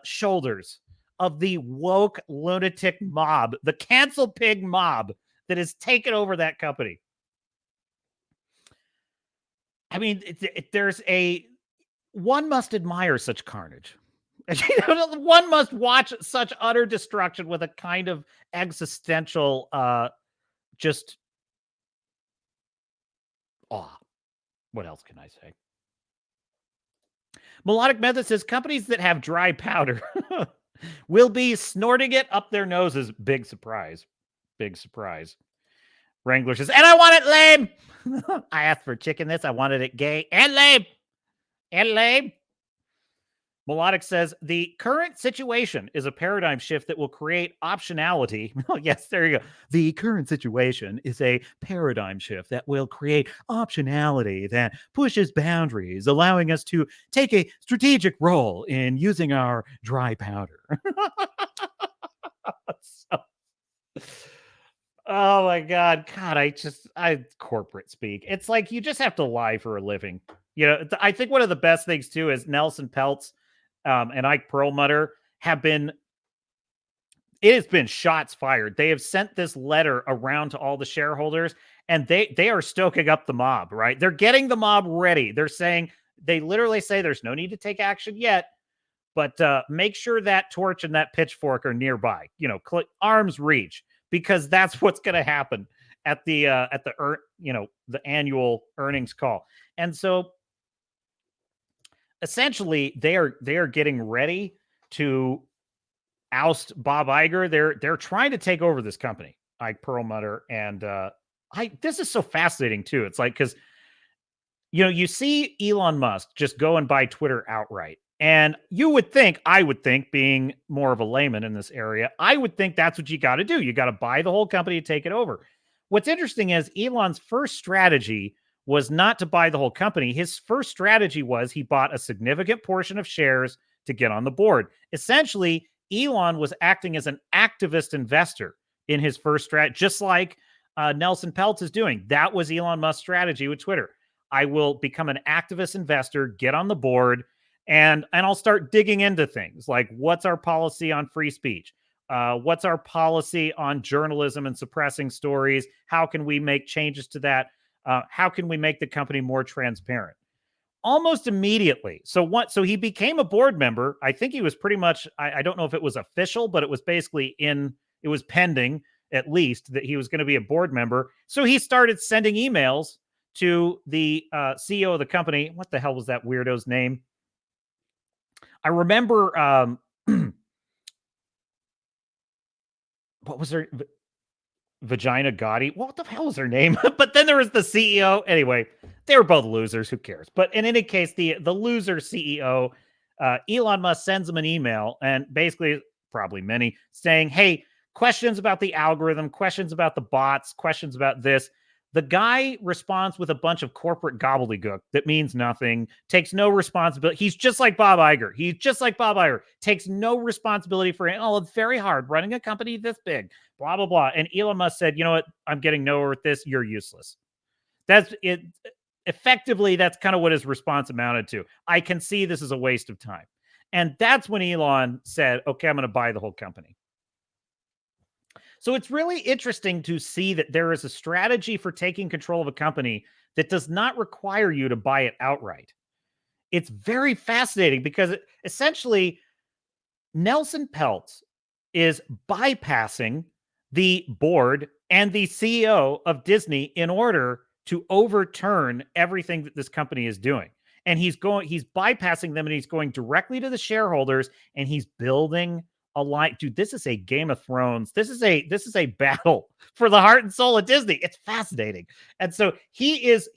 shoulders of the woke lunatic mob, the cancel pig mob that has taken over that company. I mean, one must admire such carnage. One must watch such utter destruction with a kind of existential, just awe. What else can I say? Melodic Method says companies that have dry powder will be snorting it up their noses. Big surprise. Big surprise. Wrangler says, and I want it lame. I asked for chicken this. I wanted it gay and lame. And lame. Melodic says, the current situation is a paradigm shift that will create optionality. Oh, yes, there you go. The current situation is a paradigm shift that will create optionality that pushes boundaries, allowing us to take a strategic role in using our dry powder. Oh my God. I corporate speak. It's like you just have to lie for a living. I think one of the best things too is Nelson Peltz and Ike Perlmutter it has been shots fired. They have sent this letter around to all the shareholders, and they are stoking up the mob, right? They're getting the mob ready. They're saying, they literally say there's no need to take action yet, but make sure that torch and that pitchfork are nearby, arm's reach, because that's what's going to happen at the the annual earnings call. And so essentially they are getting ready to oust Bob Iger. They're trying to take over this company, Ike Perlmutter, and this is so fascinating too. It's like, because you see Elon Musk just go and buy Twitter outright. And I would think, being more of a layman in this area, I would think that's what you got to do. You got to buy the whole company to take it over. What's interesting is Elon's first strategy was not to buy the whole company. His first strategy was he bought a significant portion of shares to get on the board. Essentially, Elon was acting as an activist investor in his first strategy, just like Nelson Peltz is doing. That was Elon Musk's strategy with Twitter. I will become an activist investor, get on the board, and I'll start digging into things like, what's our policy on free speech? What's our policy on journalism and suppressing stories? How can we make changes to that? How can we make the company more transparent? Almost immediately. So he became a board member. I think he was pretty much, I don't know if it was official, but it was basically it was pending, at least, that he was going to be a board member. So he started sending emails to the CEO of the company. What the hell was that weirdo's name? I remember, what was her, Vagina Gotti? What the hell was her name? But then there was the CEO. Anyway, they were both losers. Who cares? But in any case, the loser CEO, Elon Musk, sends him an email, and basically, probably many, saying, hey, questions about the algorithm, questions about the bots, questions about this. The guy responds with a bunch of corporate gobbledygook that means nothing, takes no responsibility. He's just like Bob Iger. Takes no responsibility for it. Oh, it's very hard running a company this big, blah, blah, blah. And Elon Musk said, you know what? I'm getting nowhere with this. You're useless. That's it. Effectively, that's kind of what his response amounted to. I can see this is a waste of time. And that's when Elon said, okay, I'm going to buy the whole company. So it's really interesting to see that there is a strategy for taking control of a company that does not require you to buy it outright. It's very fascinating because essentially Nelson Peltz is bypassing the board and the CEO of Disney in order to overturn everything that this company is doing. And he's bypassing them, and he's going directly to the shareholders, and he's building a line. Dude, this is a Game of Thrones. This is a battle for the heart and soul of Disney. It's fascinating. And so he is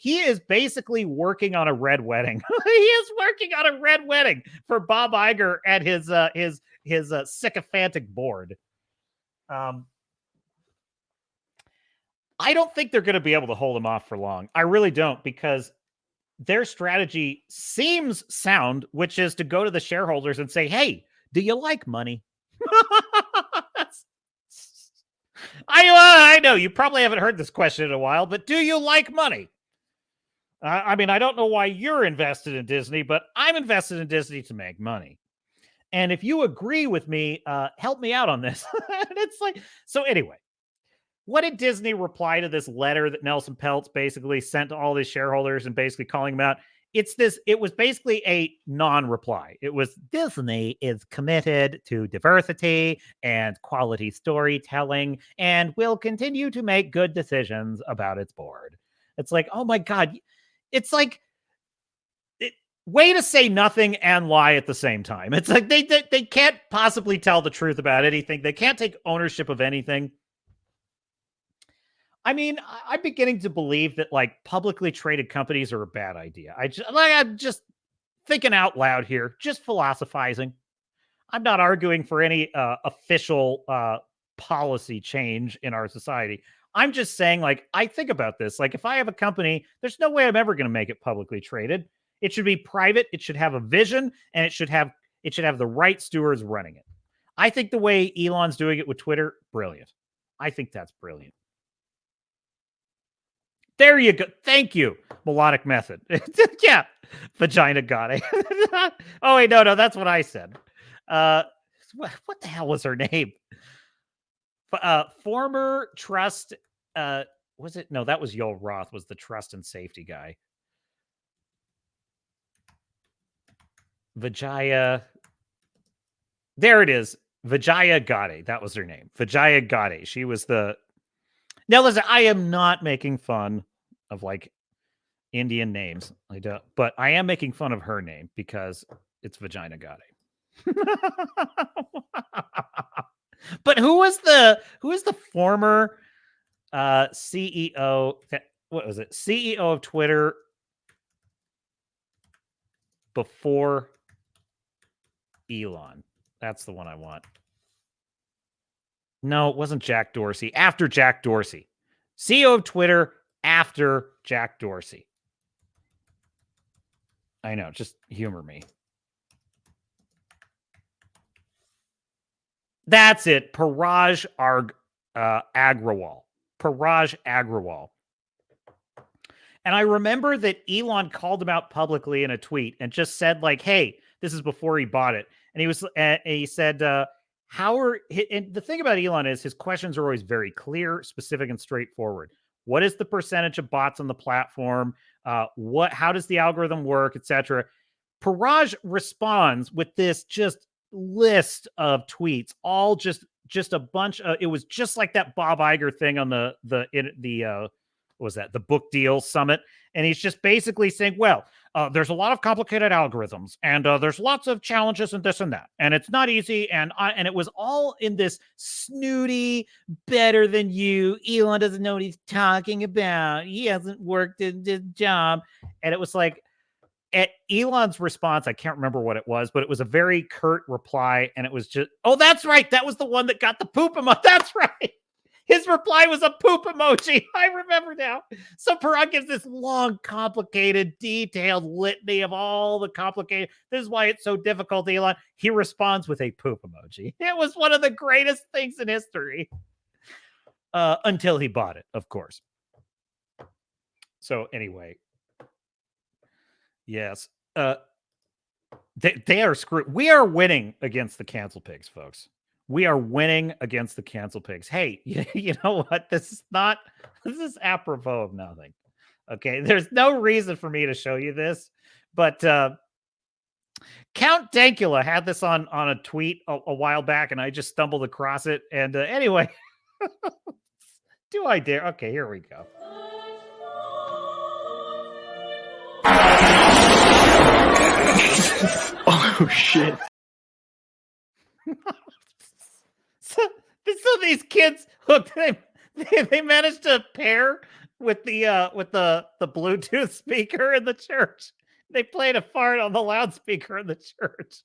basically working on a red wedding. He is working on a red wedding for Bob Iger and his sycophantic board. I don't think they're going to be able to hold him off for long. I really don't, because their strategy seems sound, which is to go to the shareholders and say, hey, do you like money? I know you probably haven't heard this question in a while, but do you like money? I mean, I don't know why you're invested in Disney, but I'm invested in Disney to make money. And if you agree with me, help me out on this. It's like, so anyway, what did Disney reply to this letter that Nelson Peltz basically sent to all these shareholders and basically calling them out? It was basically a non-reply. It was, Disney is committed to diversity and quality storytelling and will continue to make good decisions about its board. It's like, oh my God. It's like, way to say nothing and lie at the same time. It's like they can't possibly tell the truth about anything. They can't take ownership of anything. I mean, I'm beginning to believe that like publicly traded companies are a bad idea. I'm just thinking out loud here, just philosophizing. I'm not arguing for any official policy change in our society. I'm just saying, like, I think about this. Like, if I have a company, there's no way I'm ever going to make it publicly traded. It should be private. It should have a vision, and it should have the right stewards running it. I think the way Elon's doing it with Twitter, brilliant. I think that's brilliant. There you go. Thank you. Melodic method. Yeah. Vagina got it. Oh, wait, no, that's what I said. What the hell was her name? Former trust. was it? No, that was Yoel Roth, was the trust and safety guy. Vijaya. There it is. Vijaya Gade. That was her name. Vijaya Gade. She was the... Now, listen, I am not making fun of, like, Indian names. I don't, but I am making fun of her name because it's Vagina Gade. But who was the former CEO? What was it? CEO of Twitter before Elon. That's the one I want. No, it wasn't Jack Dorsey. After Jack Dorsey. CEO of Twitter after Jack Dorsey. I know, just humor me. That's it. Paraj Agrawal. Paraj Agrawal. And I remember that Elon called him out publicly in a tweet and just said, like, hey, this is before he bought it. And he said, and the thing about Elon is his questions are always very clear, specific, and straightforward. What is the percentage of bots on the platform? How does the algorithm work, etc.? Paraj responds with this just list of tweets, all just a bunch of... It was just like that Bob Iger thing on the what was that? The book deal summit. And he's just basically saying, well, there's a lot of complicated algorithms, and there's lots of challenges and this and that, and it's not easy. And it was all in this snooty, better than you. Elon doesn't know what he's talking about. He hasn't worked in his job. And it was like, at Elon's response, I can't remember what it was, but it was a very curt reply. And it was just, oh, that's right. That was the one that got the poop emoji. That's right. His reply was a poop emoji. I remember now. So Parag gives this long, complicated, detailed litany of all the complicated... This is why it's so difficult, Elon. He responds with a poop emoji. It was one of the greatest things in history. Until he bought it, of course. So anyway. Yes. They are screwed. We are winning against the cancel pigs, folks. We are winning against the cancel pigs. Hey, you know what? This is apropos of nothing. Okay, there's no reason for me to show you this, but Count Dankula had this on a tweet a while back, and I just stumbled across it. And anyway, do I dare? Okay, here we go. Oh, shit. So these kids, look, they managed to pair with the Bluetooth speaker in the church. They played a fart on the loudspeaker in the church.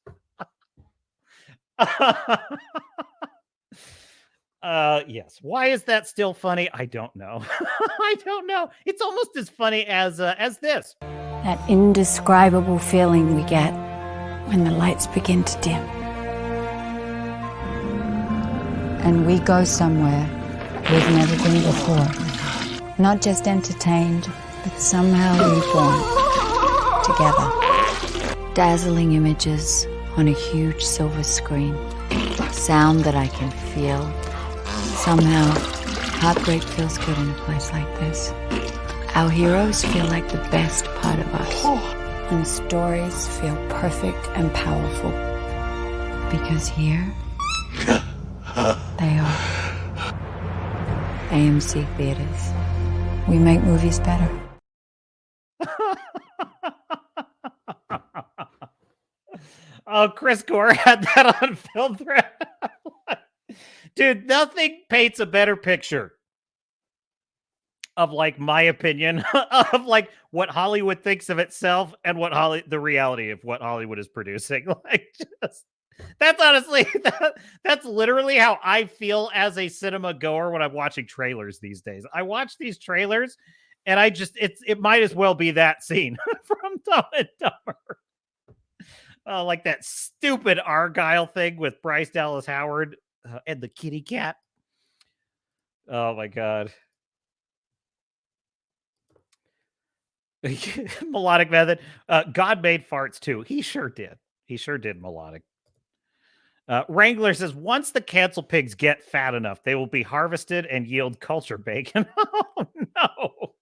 Yes. Why is that still funny? I don't know. I don't know. It's almost as funny as this. That indescribable feeling we get when the lights begin to dim. And we go somewhere we've never been before. Not just entertained, but somehow reborn together. Dazzling images on a huge silver screen. Sound that I can feel. Somehow, heartbreak feels good in a place like this. Our heroes feel like the best part of us. And stories feel perfect and powerful. Because here, they are. AMC Theaters. We make movies better. Oh, Chris Gore had that on film thread. Dude, nothing paints a better picture of, like, my opinion of, like, what Hollywood thinks of itself and what the reality of what Hollywood is producing. Like, just... That's honestly, that's literally how I feel as a cinema goer when I'm watching trailers these days. I watch these trailers and it might as well be that scene from Dumb and Dumber. Like that stupid Argyle thing with Bryce Dallas Howard and the kitty cat. Oh my God. Melodic Method. God made farts too. He sure did. He sure did, Melodic. Wrangler says, once the cancel pigs get fat enough, they will be harvested and yield culture bacon. Oh, no.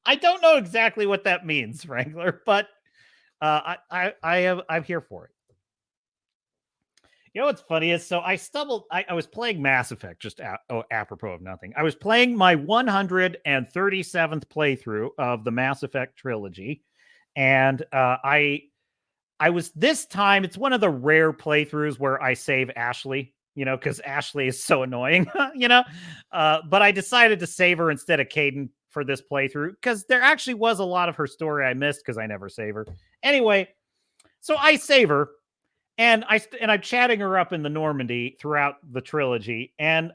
I don't know exactly what that means, Wrangler, but I'm here for it. You know what's funny is, so I was playing Mass Effect, just apropos of nothing. I was playing my 137th playthrough of the Mass Effect trilogy, and I was this time, it's one of the rare playthroughs where I save Ashley, because Ashley is so annoying, but I decided to save her instead of Caden for this playthrough because there actually was a lot of her story I missed because I never save her. Anyway, so I save her, and I'm chatting her up in the Normandy throughout the trilogy. And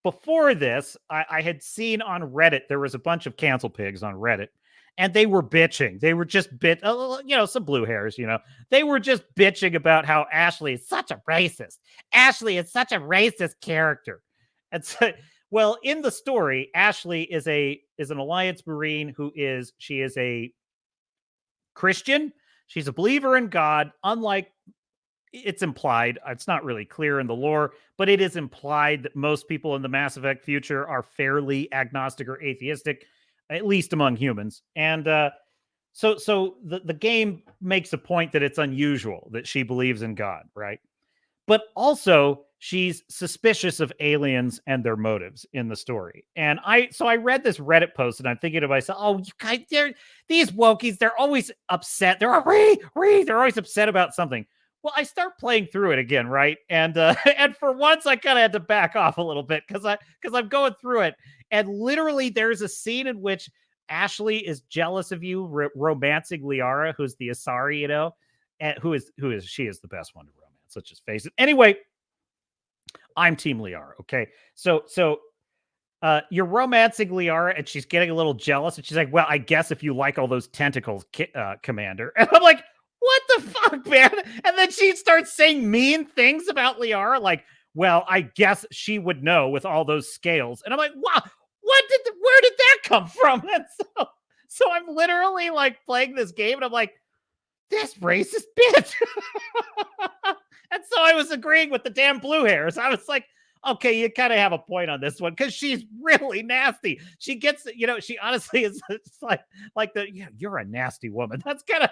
before this, I had seen on Reddit, there was a bunch of cancel pigs on Reddit, and they were bitching. They were just some blue hairs, They were just bitching about how Ashley is such a racist. Ashley is such a racist character. And so, well, in the story, Ashley is an Alliance Marine she is a Christian. She's a believer in God, unlike it's implied. It's not really clear in the lore, but it is implied that most people in the Mass Effect future are fairly agnostic or atheistic, at least among humans. And so the game makes a point that it's unusual that she believes in God, right? But also she's suspicious of aliens and their motives in the story. And I read this Reddit post and I'm thinking to myself, oh, you guys, these wokies, they're always upset. They're always upset about something. Well, I start playing through it again, right? And and for once, I kind of had to back off a little bit because I'm going through it, and literally, there's a scene in which Ashley is jealous of you, romancing Liara, who's the Asari, and who is she is the best one to romance. Let's just face it. Anyway, I'm Team Liara. Okay, so you're romancing Liara, and she's getting a little jealous, and she's like, "Well, I guess if you like all those tentacles, Commander," and I'm like, what the fuck, man? And then she starts saying mean things about Liara, like, well, I guess she would know with all those scales. And I'm like, wow, where did that come from? And so I'm literally like playing this game and I'm like, this racist bitch. And so I was agreeing with the damn blue hairs. I was like, okay, you kind of have a point on this one because she's really nasty. She gets, she honestly is like you're a nasty woman. That's kind of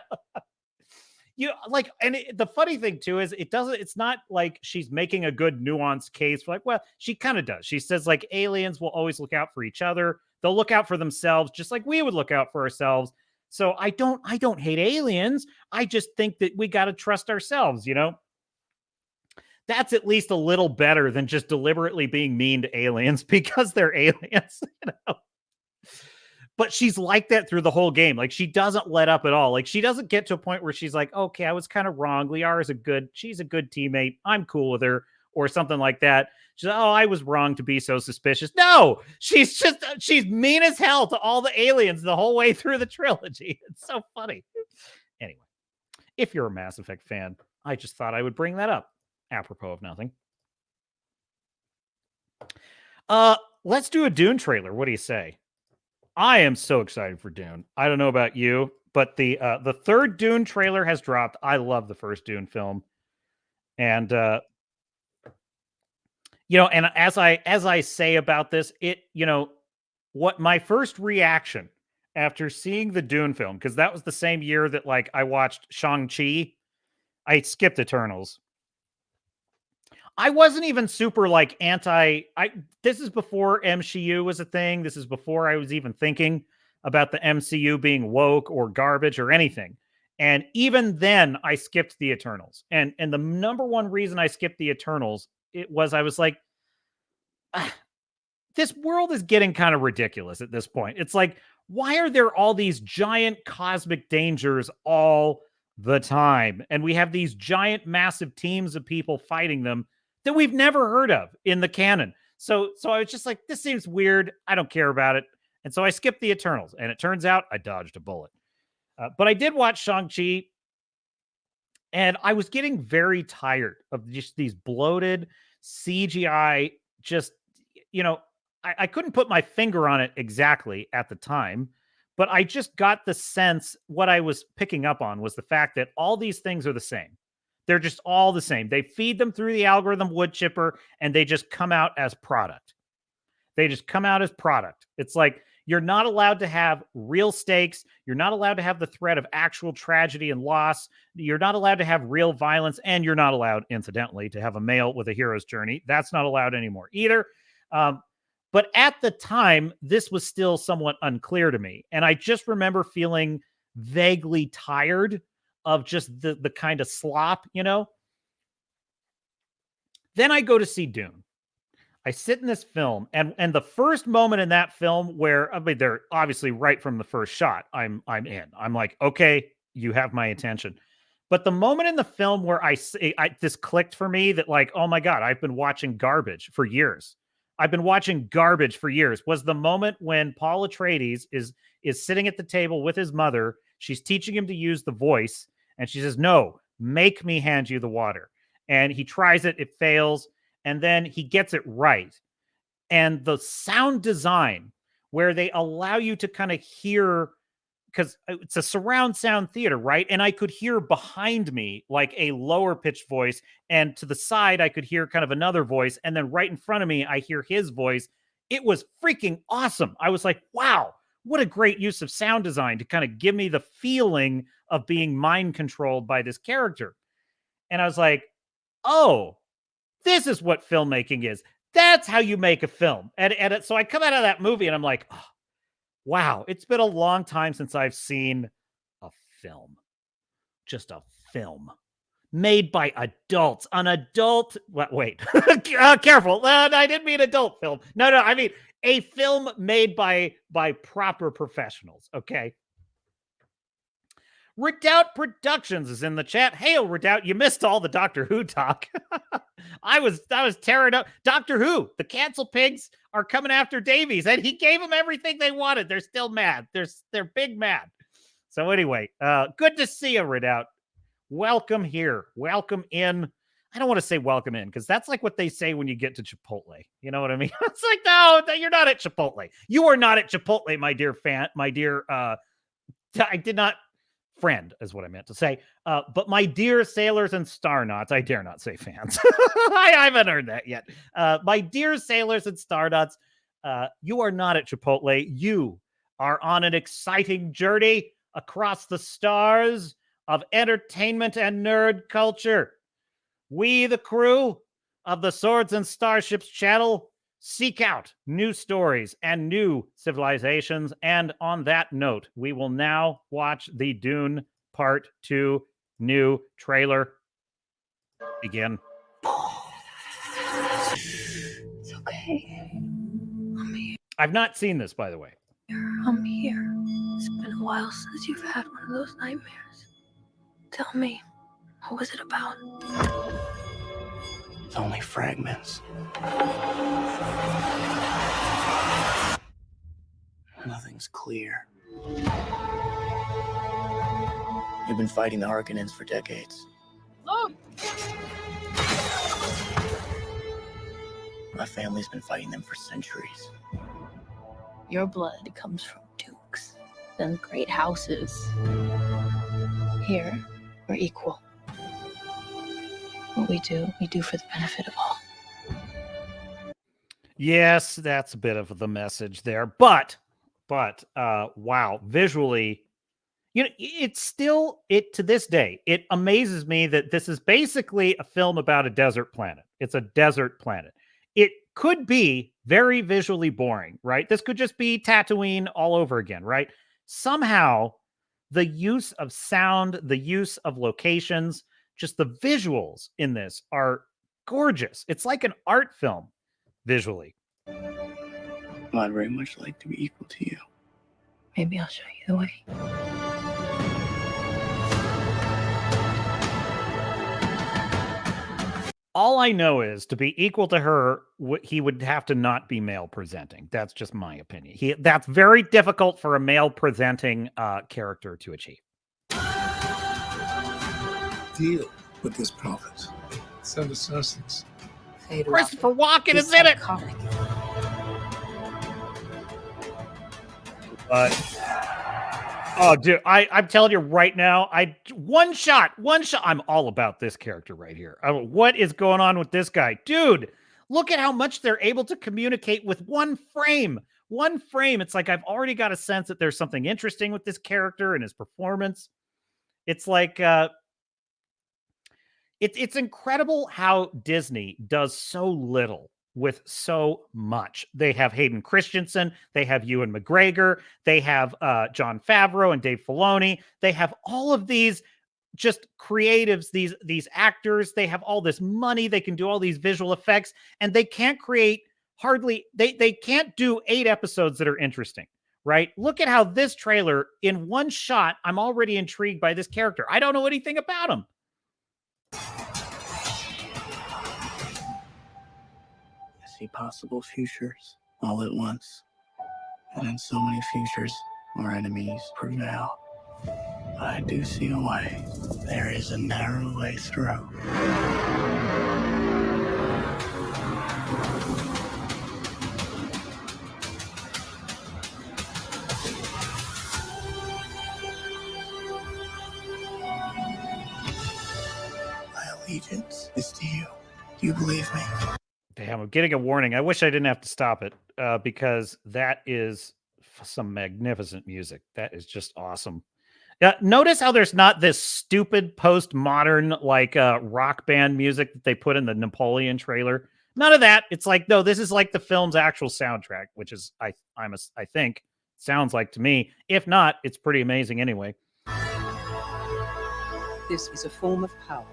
the funny thing too is it's not like she's making a good nuanced case for like, well, she kind of does. She says like aliens will always look out for each other. They'll look out for themselves just like we would look out for ourselves. So I don't hate aliens. I just think that we got to trust ourselves, That's at least a little better than just deliberately being mean to aliens because they're aliens, But she's like that through the whole game. Like, she doesn't let up at all. Like, she doesn't get to a point where she's like, okay, I was kind of wrong. Liara's she's a good teammate. I'm cool with her, or something like that. She's like, oh, I was wrong to be so suspicious. No, she's mean as hell to all the aliens the whole way through the trilogy. It's so funny. Anyway, if you're a Mass Effect fan, I just thought I would bring that up, apropos of nothing. Let's do a Dune trailer. What do you say? I am so excited for Dune. I don't know about you, but the third Dune trailer has dropped. I love the first Dune film. And and as I say about this, what my first reaction after seeing the Dune film, because that was the same year that like I watched Shang-Chi. I skipped Eternals. I wasn't even super like this is before MCU was a thing. This is before I was even thinking about the MCU being woke or garbage or anything. And even then I skipped the Eternals. And the number one reason I skipped the Eternals, I was like, this world is getting kind of ridiculous at this point. It's like, why are there all these giant cosmic dangers all the time? And we have these giant, massive teams of people fighting them that we've never heard of in the canon. So I was just like, this seems weird. I don't care about it. And so I skipped the Eternals. And it turns out I dodged a bullet. But I did watch Shang-Chi. And I was getting very tired of just these bloated CGI, just, I couldn't put my finger on it exactly at the time. But I just got the sense what I was picking up on was the fact that all these things are the same. They're just all the same. They feed them through the algorithm wood chipper, and they just come out as product. They just come out as product. It's like you're not allowed to have real stakes. You're not allowed to have the threat of actual tragedy and loss. You're not allowed to have real violence, and you're not allowed, incidentally, to have a male with a hero's journey. That's not allowed anymore either. But at the time, this was still somewhat unclear to me. And I just remember feeling vaguely tired of just the kind of slop, you know? Then I go to see Dune. I sit in this film, and the first moment in that film where, I mean, they're obviously right from the first shot, I'm in. I'm like, okay, you have my attention. But the moment in the film where this clicked for me that like, oh my God, I've been watching garbage for years. I've been watching garbage for years was the moment when Paul Atreides is sitting at the table with his mother. She's teaching him to use the voice, and she says, no, make me hand you the water. And he tries it, it fails. And then he gets it right. And the sound design where they allow you to kind of hear, because it's a surround sound theater, right? And I could hear behind me like a lower pitched voice. And to the side, I could hear kind of another voice. And then right in front of me, I hear his voice. It was freaking awesome. I was like, wow, what a great use of sound design to kind of give me the feeling of being mind controlled by this character. And I was like, oh, this is what filmmaking is. That's how you make a film. And so I come out of that movie and I'm like, oh, wow, it's been a long time since I've seen a film. Just a film made by adults. An adult, wait, careful. I didn't mean adult film. No, I mean a film made by proper professionals, okay? Redoubt Productions is in the chat. Hail, Redoubt. You missed all the Doctor Who talk. I was tearing up. Doctor Who, the cancel pigs are coming after Davies, and he gave them everything they wanted. They're still mad. They're big mad. So anyway, good to see you, Redoubt. Welcome here. Welcome in. I don't want to say welcome in, because that's like what they say when you get to Chipotle. You know what I mean? It's like, no, you're not at Chipotle. You are not at Chipotle, my dear fan. My dear, I did not... friend is what I meant to say. But my dear sailors and starnauts, I dare not say fans. I haven't heard that yet. My dear sailors and starnauts, you are not at Chipotle. You are on an exciting journey across the stars of entertainment and nerd culture. We, the crew of the Swords and Starships channel, seek out new stories and new civilizations. And on that note, we will now watch the Dune Part 2 new trailer. Begin. It's okay. I'm here. I've not seen this, by the way. I'm here. It's been a while since you've had one of those nightmares. Tell me, what was it about? It's only fragments. Nothing's clear. You've been fighting the Harkonnens for decades. Look! My family's been fighting them for centuries. Your blood comes from dukes, then great houses. Here, we're equal. What we do for the benefit of all. Yes, that's a bit of the message there. But wow, visually, you know, it's still, to this day, it amazes me that this is basically a film about a desert planet. It's a desert planet. It could be very visually boring, right? This could just be Tatooine all over again, right? Somehow, the use of sound, the use of locations, just the visuals in this are gorgeous. It's like an art film visually. Well, I'd very much like to be equal to you. Maybe I'll show you the way. All I know is to be equal to her, he would have to not be male presenting. That's just my opinion. That's very difficult for a male presenting character to achieve. Deal with this prophet. Send assassins. Christopher Walken is in it. Oh, dude, I'm telling you right now, one shot. I'm all about this character right here. What is going on with this guy? Dude, look at how much they're able to communicate with one frame. One frame. It's like I've already got a sense that there's something interesting with this character and his performance. It's like it's incredible how Disney does so little with so much. They have Hayden Christensen, they have Ewan McGregor, they have Jon Favreau and Dave Filoni. They have all of these just creatives, these actors. They have all this money. They can do all these visual effects, and they can't create they can't do 8 episodes that are interesting. Right? Look at how this trailer, in one shot, I'm already intrigued by this character. I don't know anything about him. I see possible futures all at once. And in so many futures, our enemies prevail. But I do see a way. There is a narrow way through. My allegiance is to you. Do you believe me? Damn, I'm getting a warning. I wish I didn't have to stop it because that is some magnificent music. That is just awesome. Notice how there's not this stupid postmodern like rock band music that they put in the Napoleon trailer. None of that. It's like, no, this is like the film's actual soundtrack, which is I think sounds like to me. If not, it's pretty amazing anyway. This is a form of power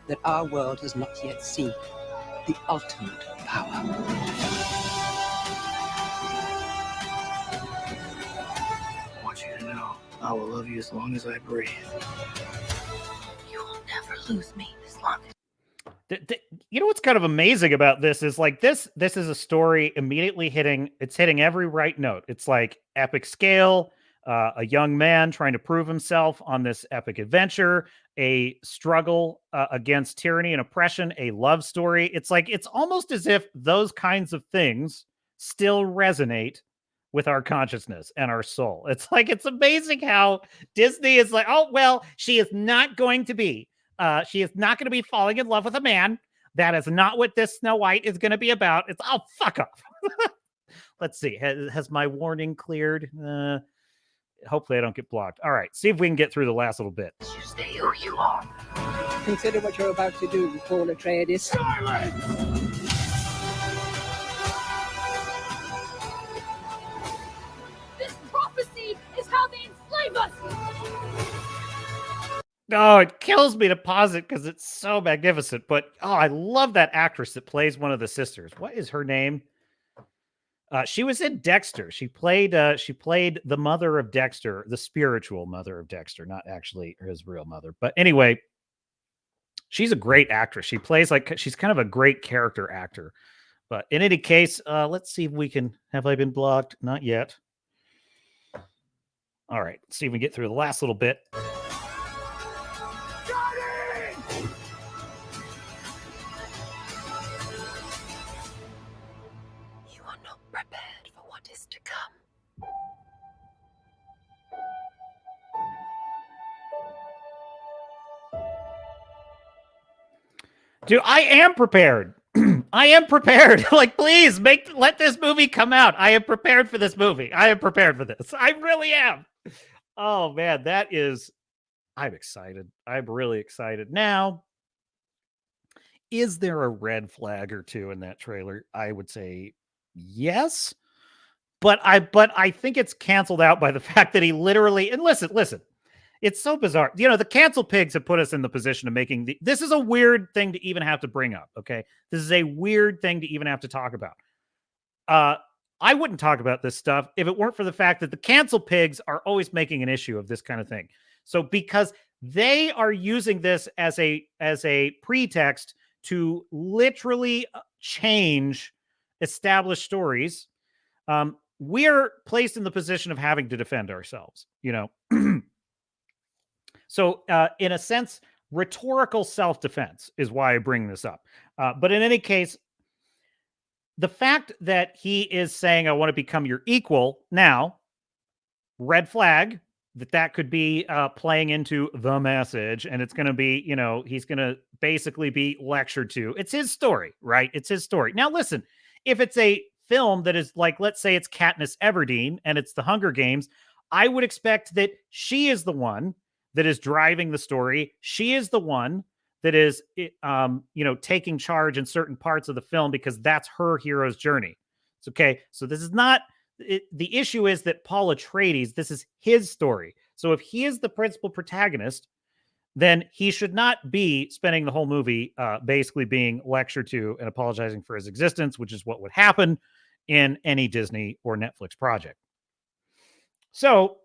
that our world has not yet seen. The ultimate power. I want you to know I will love you as long as I breathe. You will never lose me as long as... You know what's kind of amazing about this is like this is a story immediately hitting every right note. It's like epic scale, a young man trying to prove himself on this epic adventure, a struggle against tyranny and oppression, a love story. It's like it's almost as if those kinds of things still resonate with our consciousness and our soul. It's like it's amazing how Disney is like, oh well, she is not going to be falling in love with a man. That is not what this Snow White is going to be about. It's fuck off. Let's see. Has my warning cleared? Hopefully I don't get blocked. All right. See if we can get through the last little bit. You stay who you are. Consider what you're about to do, Paul Atreides. Silence! This prophecy is how they enslave us! Oh, it kills me to pause it because it's so magnificent. But I love that actress that plays one of the sisters. What is her name? She was in Dexter. She played the mother of Dexter, the spiritual mother of Dexter, not actually his real mother. But anyway, she's a great actress. She plays she's kind of a great character actor. But in any case, let's see if we can. Have I been blocked? Not yet. All right. Let's see if we can get through the last little bit. Prepared for what is to come. Dude, I am prepared. I am prepared. Like, please let this movie come out. I am prepared for this movie. I am prepared for this. I really am. Oh man, I'm excited. I'm really excited. Now, is there a red flag or two in that trailer? I would say yes, but I think it's canceled out by the fact that he literally, and listen, it's so bizarre. You know, the cancel pigs have put us in the position of making this is a weird thing to even have to bring up. Okay. This is a weird thing to even have to talk about. I wouldn't talk about this stuff if it weren't for the fact that the cancel pigs are always making an issue of this kind of thing. So because they are using this as a pretext to literally change established stories, we're placed in the position of having to defend ourselves, you know. So in a sense, rhetorical self-defense is why I bring this up. But in any case, the fact that he is saying, I want to become your equal now, red flag, that could be playing into the message, and it's going to be, he's going to basically be lectured to. It's his story, right? It's his story. Now, listen, if it's a film that is like, let's say it's Katniss Everdeen and it's the Hunger Games, I would expect that she is the one that is driving the story. She is the one that is, taking charge in certain parts of the film because that's her hero's journey. It's okay. So this is not, the issue is that Paul Atreides, this is his story. So if he is the principal protagonist, then he should not be spending the whole movie basically being lectured to and apologizing for his existence, which is what would happen in any Disney or Netflix project. So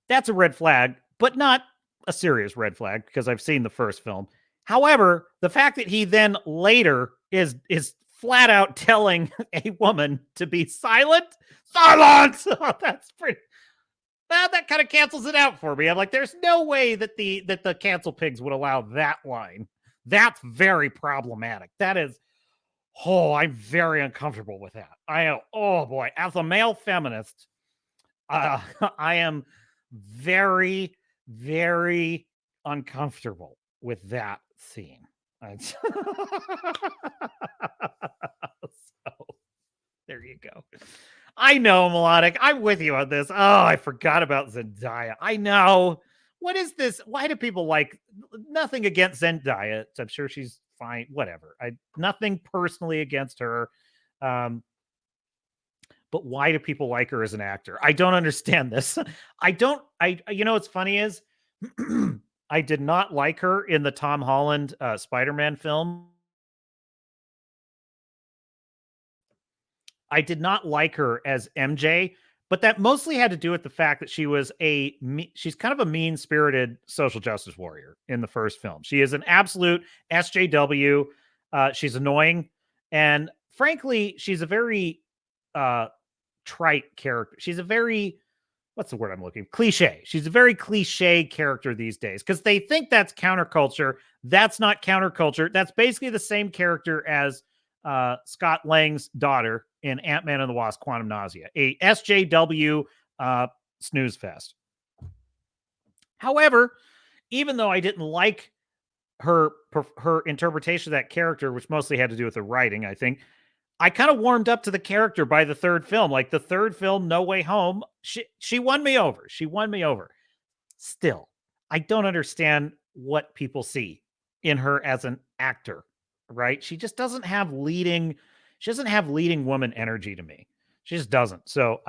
that's a red flag, but not a serious red flag because I've seen the first film. However, the fact that he then later is flat out telling a woman to be silent, that's pretty. That kind of cancels it out for me. I'm like, there's no way that the cancel pigs would allow that line. That's very problematic. That is, I'm very uncomfortable with that. Oh boy, as a male feminist, I am very, very uncomfortable with that scene. So there you go. I know, Melodic. I'm with you on this. Oh, I forgot about Zendaya. I know. What is this? Why do people like, nothing against Zendaya? I'm sure she's fine. Whatever. Nothing personally against her. But why do people like her as an actor? I don't understand this. What's funny is I did not like her in the Tom Holland Spider-Man film. I did not like her as MJ, but that mostly had to do with the fact that she's kind of a mean-spirited social justice warrior in the first film. She is an absolute SJW. She's annoying. And frankly, she's a very trite character. She's a very, what's the word I'm looking for? Cliche. She's a very cliche character these days because they think that's counterculture. That's not counterculture. That's basically the same character as Scott Lang's daughter in Ant-Man and the Wasp: Quantumnausea, a SJW snooze fest. However, even though I didn't like her interpretation of that character, which mostly had to do with the writing, I think, I kind of warmed up to the character by the third film. Like the third film, No Way Home, she won me over. She won me over. Still, I don't understand what people see in her as an actor, right? She just doesn't have leading woman energy to me. She just doesn't. So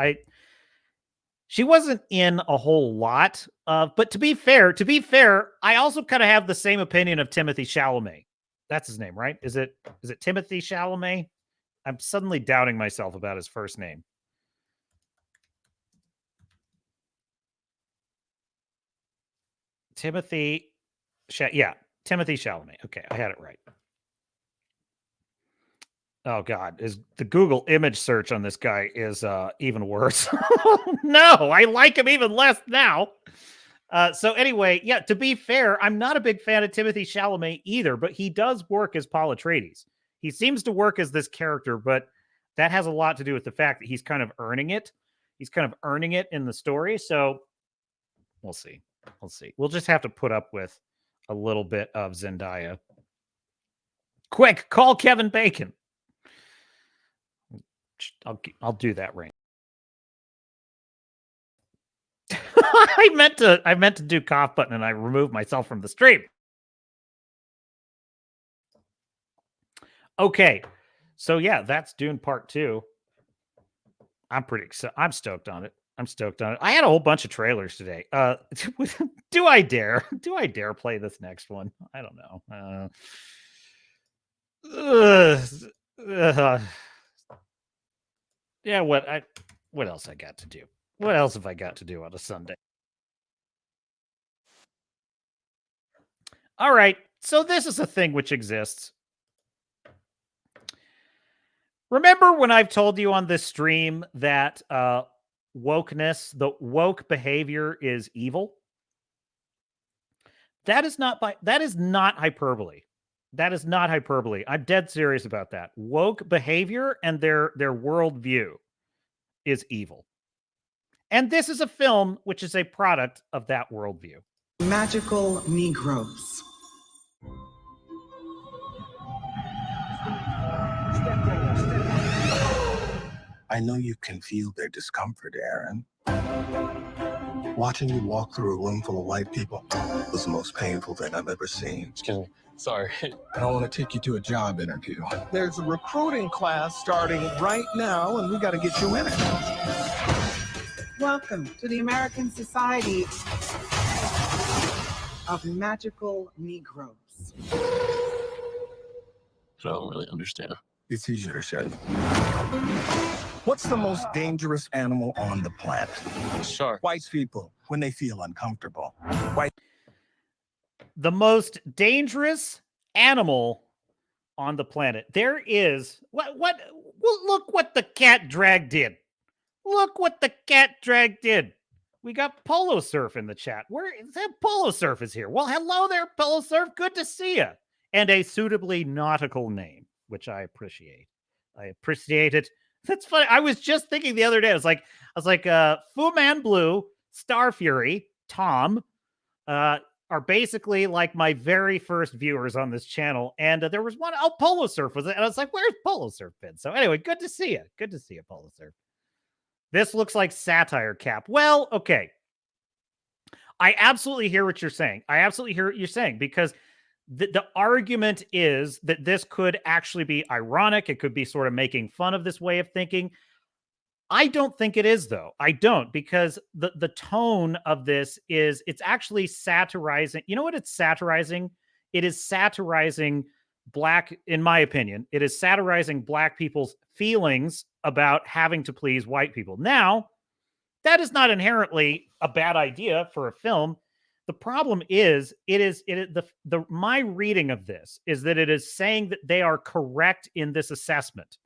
she wasn't in a whole lot but to be fair, I also kind of have the same opinion of Timothy Chalamet. That's his name, right? Is it Timothy Chalamet? I'm suddenly doubting myself about his first name. Timothy Chalamet. Okay, I had it right. Oh God, the Google image search on this guy is even worse. No, I like him even less now. So anyway, yeah, to be fair, I'm not a big fan of Timothy Chalamet either, but he does work as Paul Atreides. He seems to work as this character, but that has a lot to do with the fact that he's kind of earning it. He's kind of earning it in the story. So we'll see. We'll just have to put up with a little bit of Zendaya. Quick, call Kevin Bacon. I'll do that right. I meant to do cough button and I removed myself from the stream. Okay. So yeah, that's Dune Part 2. I'm pretty excited. I'm stoked on it. I had a whole bunch of trailers today. Do I dare? Do I dare play this next one? I don't know. Yeah, what else I got to do? What else have I got to do on a Sunday? All right. So this is a thing which exists. Remember when I've told you on this stream that wokeness, the woke behavior is evil? That is not hyperbole. That is not hyperbole. I'm dead serious about that. Woke behavior and their worldview is evil. And this is a film which is a product of that worldview. Magical Negroes. I know you can feel their discomfort, Aaron. Watching you walk through a room full of white people was the most painful thing I've ever seen. Excuse me. Sorry. I don't want to take you to a job interview. There's a recruiting class starting right now, and we got to get you in it. Welcome to the American Society of Magical Negroes. I don't really understand. It's easier to say. What's the most dangerous animal on the planet? Shark. White people, when they feel uncomfortable. The most dangerous animal on the planet. There is well, look what the cat drag did. Look what the cat drag did. We got Polo Surf in the chat. Where is that? Polo Surf is here. Well, hello there, Polo Surf. Good to see you. And a suitably nautical name, which I appreciate. I appreciate it. That's funny. I was just thinking the other day. I was like, Fu Man Blue, Star Fury, Tom, are basically like my very first viewers on this channel. And there was one, Polo Surf was it. And I was like, where's Polo Surf been? So anyway, good to see you. Good to see you, Polo Surf. This looks like satire, Cap. Well, okay. I absolutely hear what you're saying. I absolutely hear what you're saying because the argument is that this could actually be ironic. It could be sort of making fun of this way of thinking. I don't think it is, though. I don't, because the tone of this is it's actually satirizing. You know what it's satirizing? It is satirizing Black, in my opinion, it is satirizing Black people's feelings about having to please white people. Now, that is not inherently a bad idea for a film. The problem is, my reading of this is that it is saying that they are correct in this assessment,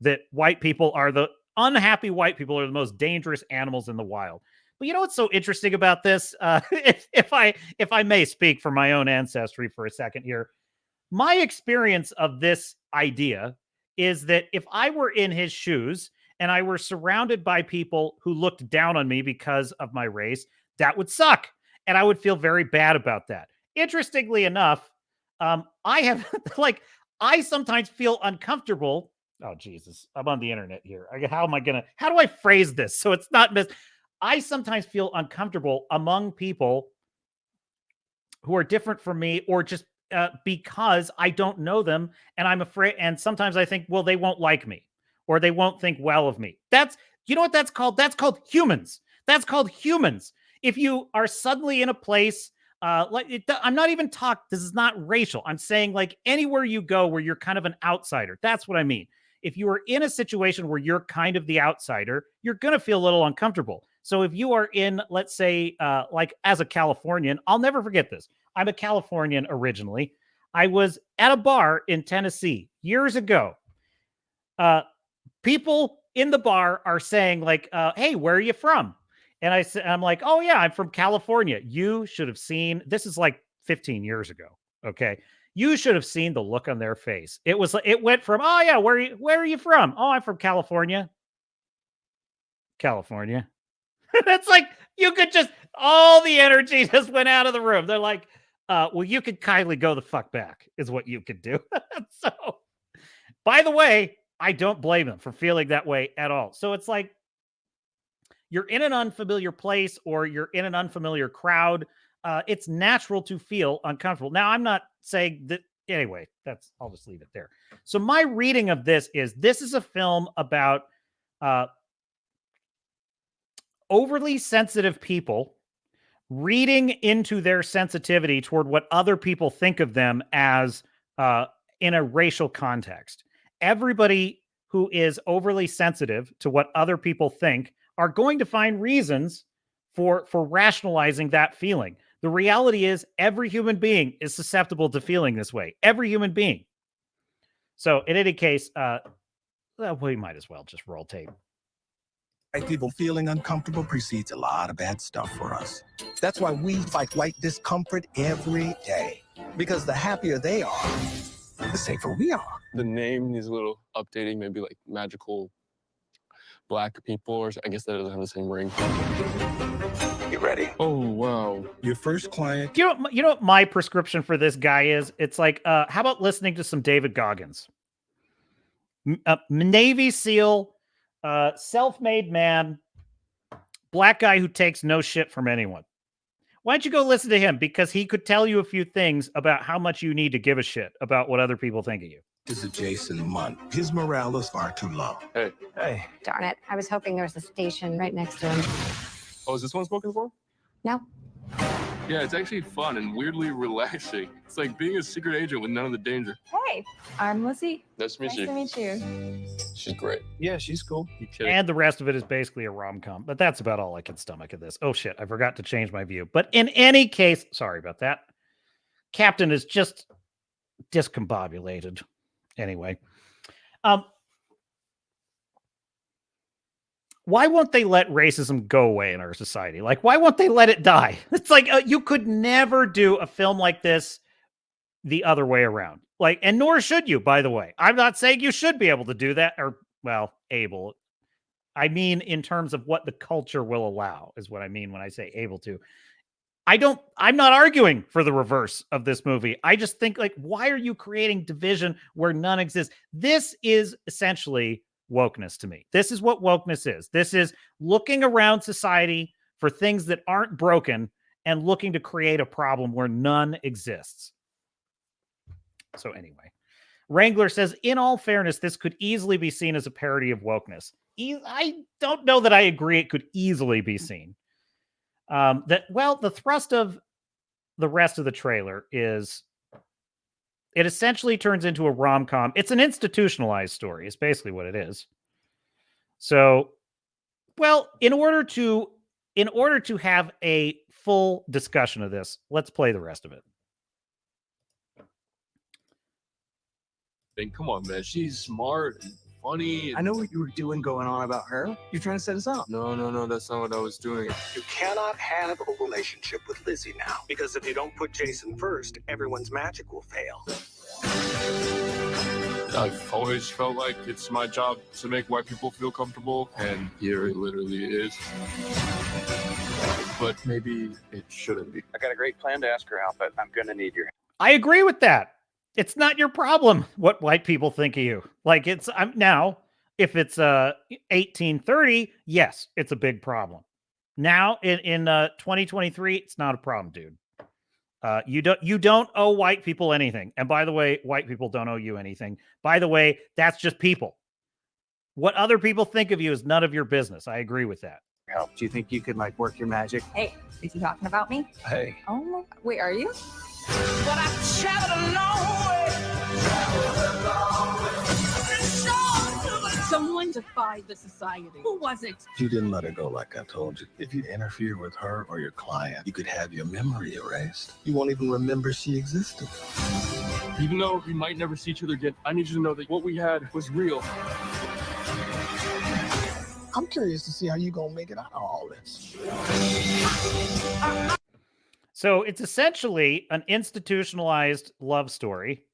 that white people are unhappy white people are the most dangerous animals in the wild. But you know what's so interesting about this? If I may speak from my own ancestry for a second here, my experience of this idea is that if I were in his shoes and I were surrounded by people who looked down on me because of my race, that would suck. And I would feel very bad about that. Interestingly enough, I sometimes feel uncomfortable. Oh, Jesus, I'm on the internet here. How do I phrase this so it's not I sometimes feel uncomfortable among people who are different from me or just because I don't know them and I'm afraid. And sometimes I think, well, they won't like me or they won't think well of me. You know what that's called? That's called humans. That's called humans. If you are suddenly in a place, I'm not even this is not racial. I'm saying like anywhere you go where you're kind of an outsider. That's what I mean. If you are in a situation where you're kind of the outsider, you're going to feel a little uncomfortable. So if you are in, let's say, like as a Californian, I'll never forget this. I'm a Californian originally. I was at a bar in Tennessee years ago. People in the bar are saying like, hey, where are you from? And I'm like, oh yeah, I'm from California. You should have seen, this is like 15 years ago. Okay. You should have seen the look on their face. It went from, oh yeah, where are you from? Oh, I'm from California. California. That's like, you could just, all the energy just went out of the room. They're like, well, you could kindly go the fuck back is what you could do. So, by the way, I don't blame them for feeling that way at all. So it's like, you're in an unfamiliar place or you're in an unfamiliar crowd. It's natural to feel uncomfortable. Now, I'm not saying that anyway, I'll just leave it there. So my reading of this is a film about overly sensitive people reading into their sensitivity toward what other people think of them as in a racial context. Everybody who is overly sensitive to what other people think are going to find reasons for rationalizing that feeling. The reality is every human being is susceptible to feeling this way. Every human being. So in any case, we might as well just roll tape. White people feeling uncomfortable precedes a lot of bad stuff for us. That's why we fight white discomfort every day. Because the happier they are, the safer we are. The name needs a little updating, maybe like magical black people, or I guess that doesn't have the same ring. You ready? Oh, wow. Your first client. You know what my prescription for this guy is? It's like, how about listening to some David Goggins? Navy SEAL, self-made man, black guy who takes no shit from anyone. Why don't you go listen to him? Because he could tell you a few things about how much you need to give a shit about what other people think of you. This is Jason Munn. His morale is far too low. Hey. Hey. Darn it. I was hoping there was a station right next to him. Oh, is this one spoken for? No. Yeah, it's actually fun and weirdly relaxing. It's like being a secret agent with none of the danger. Hey, I'm Lizzie. Nice to meet you. Nice to meet you. She's great. Yeah, she's cool. You kidding? And the rest of it is basically a rom-com. But that's about all I can stomach of this. Oh, shit. I forgot to change my view. But in any case, sorry about that. Captain is just discombobulated. Anyway. Why won't they let racism go away in our society? Like, why won't they let it die? It's like, you could never do a film like this the other way around. Like, and nor should you, by the way. I'm not saying you should be able to do that, or, well, able. I mean, in terms of what the culture will allow, is what I mean when I say able to. I'm not arguing for the reverse of this movie. I just think, like, why are you creating division where none exists? This is essentially wokeness to me. This is what wokeness is. This is looking around society for things that aren't broken and looking to create a problem where none exists. So anyway, Wrangler says, in all fairness, this could easily be seen as a parody of wokeness. I don't know that I agree it could easily be seen. The thrust of the rest of the trailer is it essentially turns into a rom-com. It's an institutionalized story. It's basically what it is. So, well, in order to have a full discussion of this, let's play the rest of it. And come on, man. She's smart and funny. I know what you were doing going on about her. You're trying to set us up. No. That's not what I was doing. You cannot have a relationship with Lizzie now. Because if you don't put Jason first, everyone's magic will fail. I've always felt like it's my job to make white people feel comfortable, and here it literally is. But maybe it shouldn't be. I got a great plan to ask her out, but I'm gonna need your help. I agree with that. It's not your problem what white people think of you. Like, now, if it's 1830, yes, it's a big problem. Now in 2023, it's not a problem, dude. You don't owe white people anything. And by the way, white people don't owe you anything. By the way, that's just people. What other people think of you is none of your business. I agree with that. Do you think you could like work your magic? Hey, is he talking about me? Hey. Oh, wait, are you? But I've traveled a long way. Someone defied the society. Who was it? You didn't let her go like I told you. If you interfere with her or your client, you could have your memory erased. You won't even remember she existed. Even though we might never see each other again, I need you to know that what we had was real. I'm curious to see how you gonna make it out of all this. So it's essentially an institutionalized love story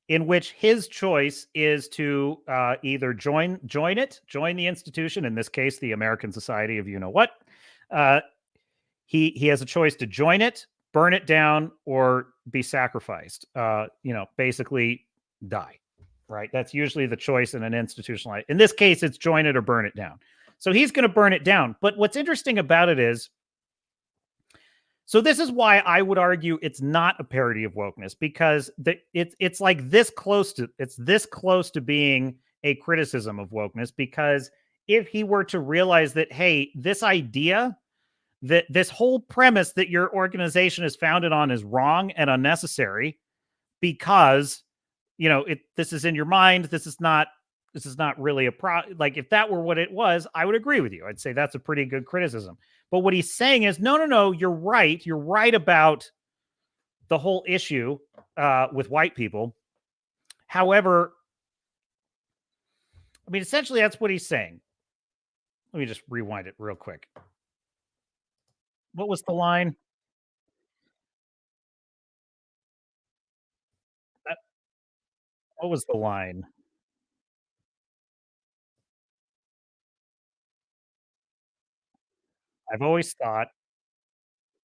in which his choice is to either join the institution, in this case, the American Society of you-know-what. He has a choice to join it, burn it down, or be sacrificed, basically die, right? That's usually the choice in an institutionalized. In this case, it's join it or burn it down. So he's going to burn it down. But what's interesting about it is, so this is why I would argue it's not a parody of wokeness, because it's like this close to being a criticism of wokeness. Because if he were to realize that, hey, this idea, that this whole premise that your organization is founded on is wrong and unnecessary, because this is in your mind, this is not really like, if that were what it was, I would agree with you. I'd say that's a pretty good criticism. But what he's saying is, no, you're right. You're right about the whole issue with white people. However, I mean, essentially, that's what he's saying. Let me just rewind it real quick. What was the line? What was the line? I've always thought,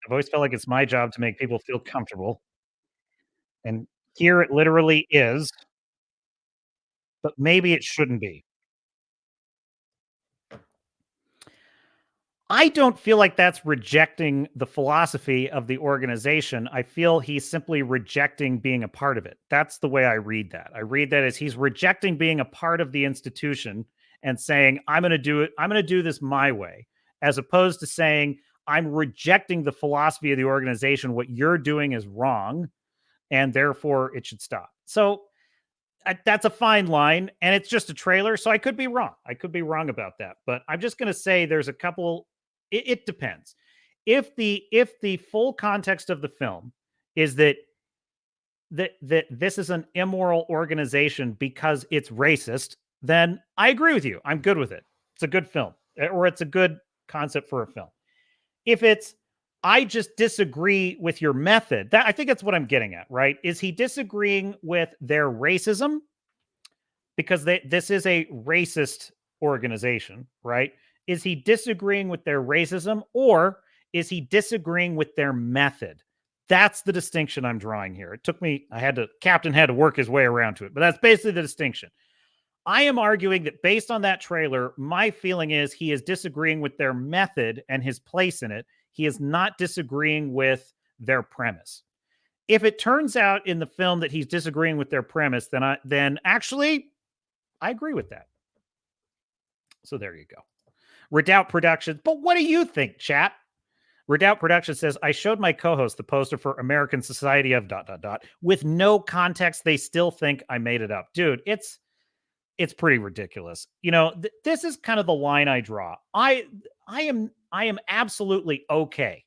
I've always felt like it's my job to make people feel comfortable. And here it literally is, but maybe it shouldn't be. I don't feel like that's rejecting the philosophy of the organization. I feel he's simply rejecting being a part of it. That's the way I read that. I read that as he's rejecting being a part of the institution and saying, I'm going to do it. I'm going to do this my way, as opposed to saying, I'm rejecting the philosophy of the organization. What you're doing is wrong, and therefore it should stop. So that's a fine line, and it's just a trailer, so I could be wrong. I could be wrong about that, but I'm just going to say there's a couple. It depends. If the full context of the film is that this is an immoral organization because it's racist, then I agree with you. I'm good with it. It's a good film, or it's a good concept for a film. If it's I just disagree with your method, that I think that's what I'm getting at, right? Is he disagreeing with their racism? Because this is a racist organization, right? Is he disagreeing with their racism, or is he disagreeing with their method? That's the distinction I'm drawing here. It took me, Captain had to work his way around to it, but that's basically the distinction. I am arguing that based on that trailer, my feeling is he is disagreeing with their method and his place in it. He is not disagreeing with their premise. If it turns out in the film that he's disagreeing with their premise, then actually I agree with that. So there you go. Redoubt Productions. But what do you think, chat? Redoubt Productions says, I showed my co-host the poster for American Society of ... With no context, they still think I made it up. Dude, it's pretty ridiculous. You know, this is kind of the line I draw. I am absolutely okay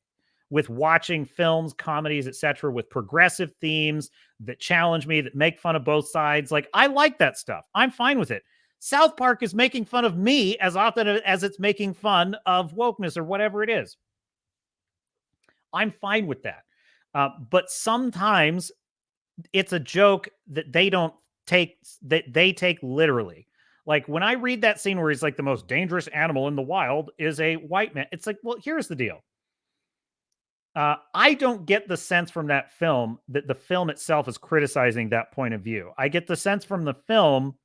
with watching films, comedies, etc., with progressive themes that challenge me, that make fun of both sides. Like, I like that stuff. I'm fine with it. South Park is making fun of me as often as it's making fun of wokeness or whatever it is. I'm fine with that. But sometimes it's a joke that they take literally. Like when I read that scene where he's like, the most dangerous animal in the wild is a white man. It's like, well, here's the deal. I don't get the sense from that film that the film itself is criticizing that point of view. I get the sense from the film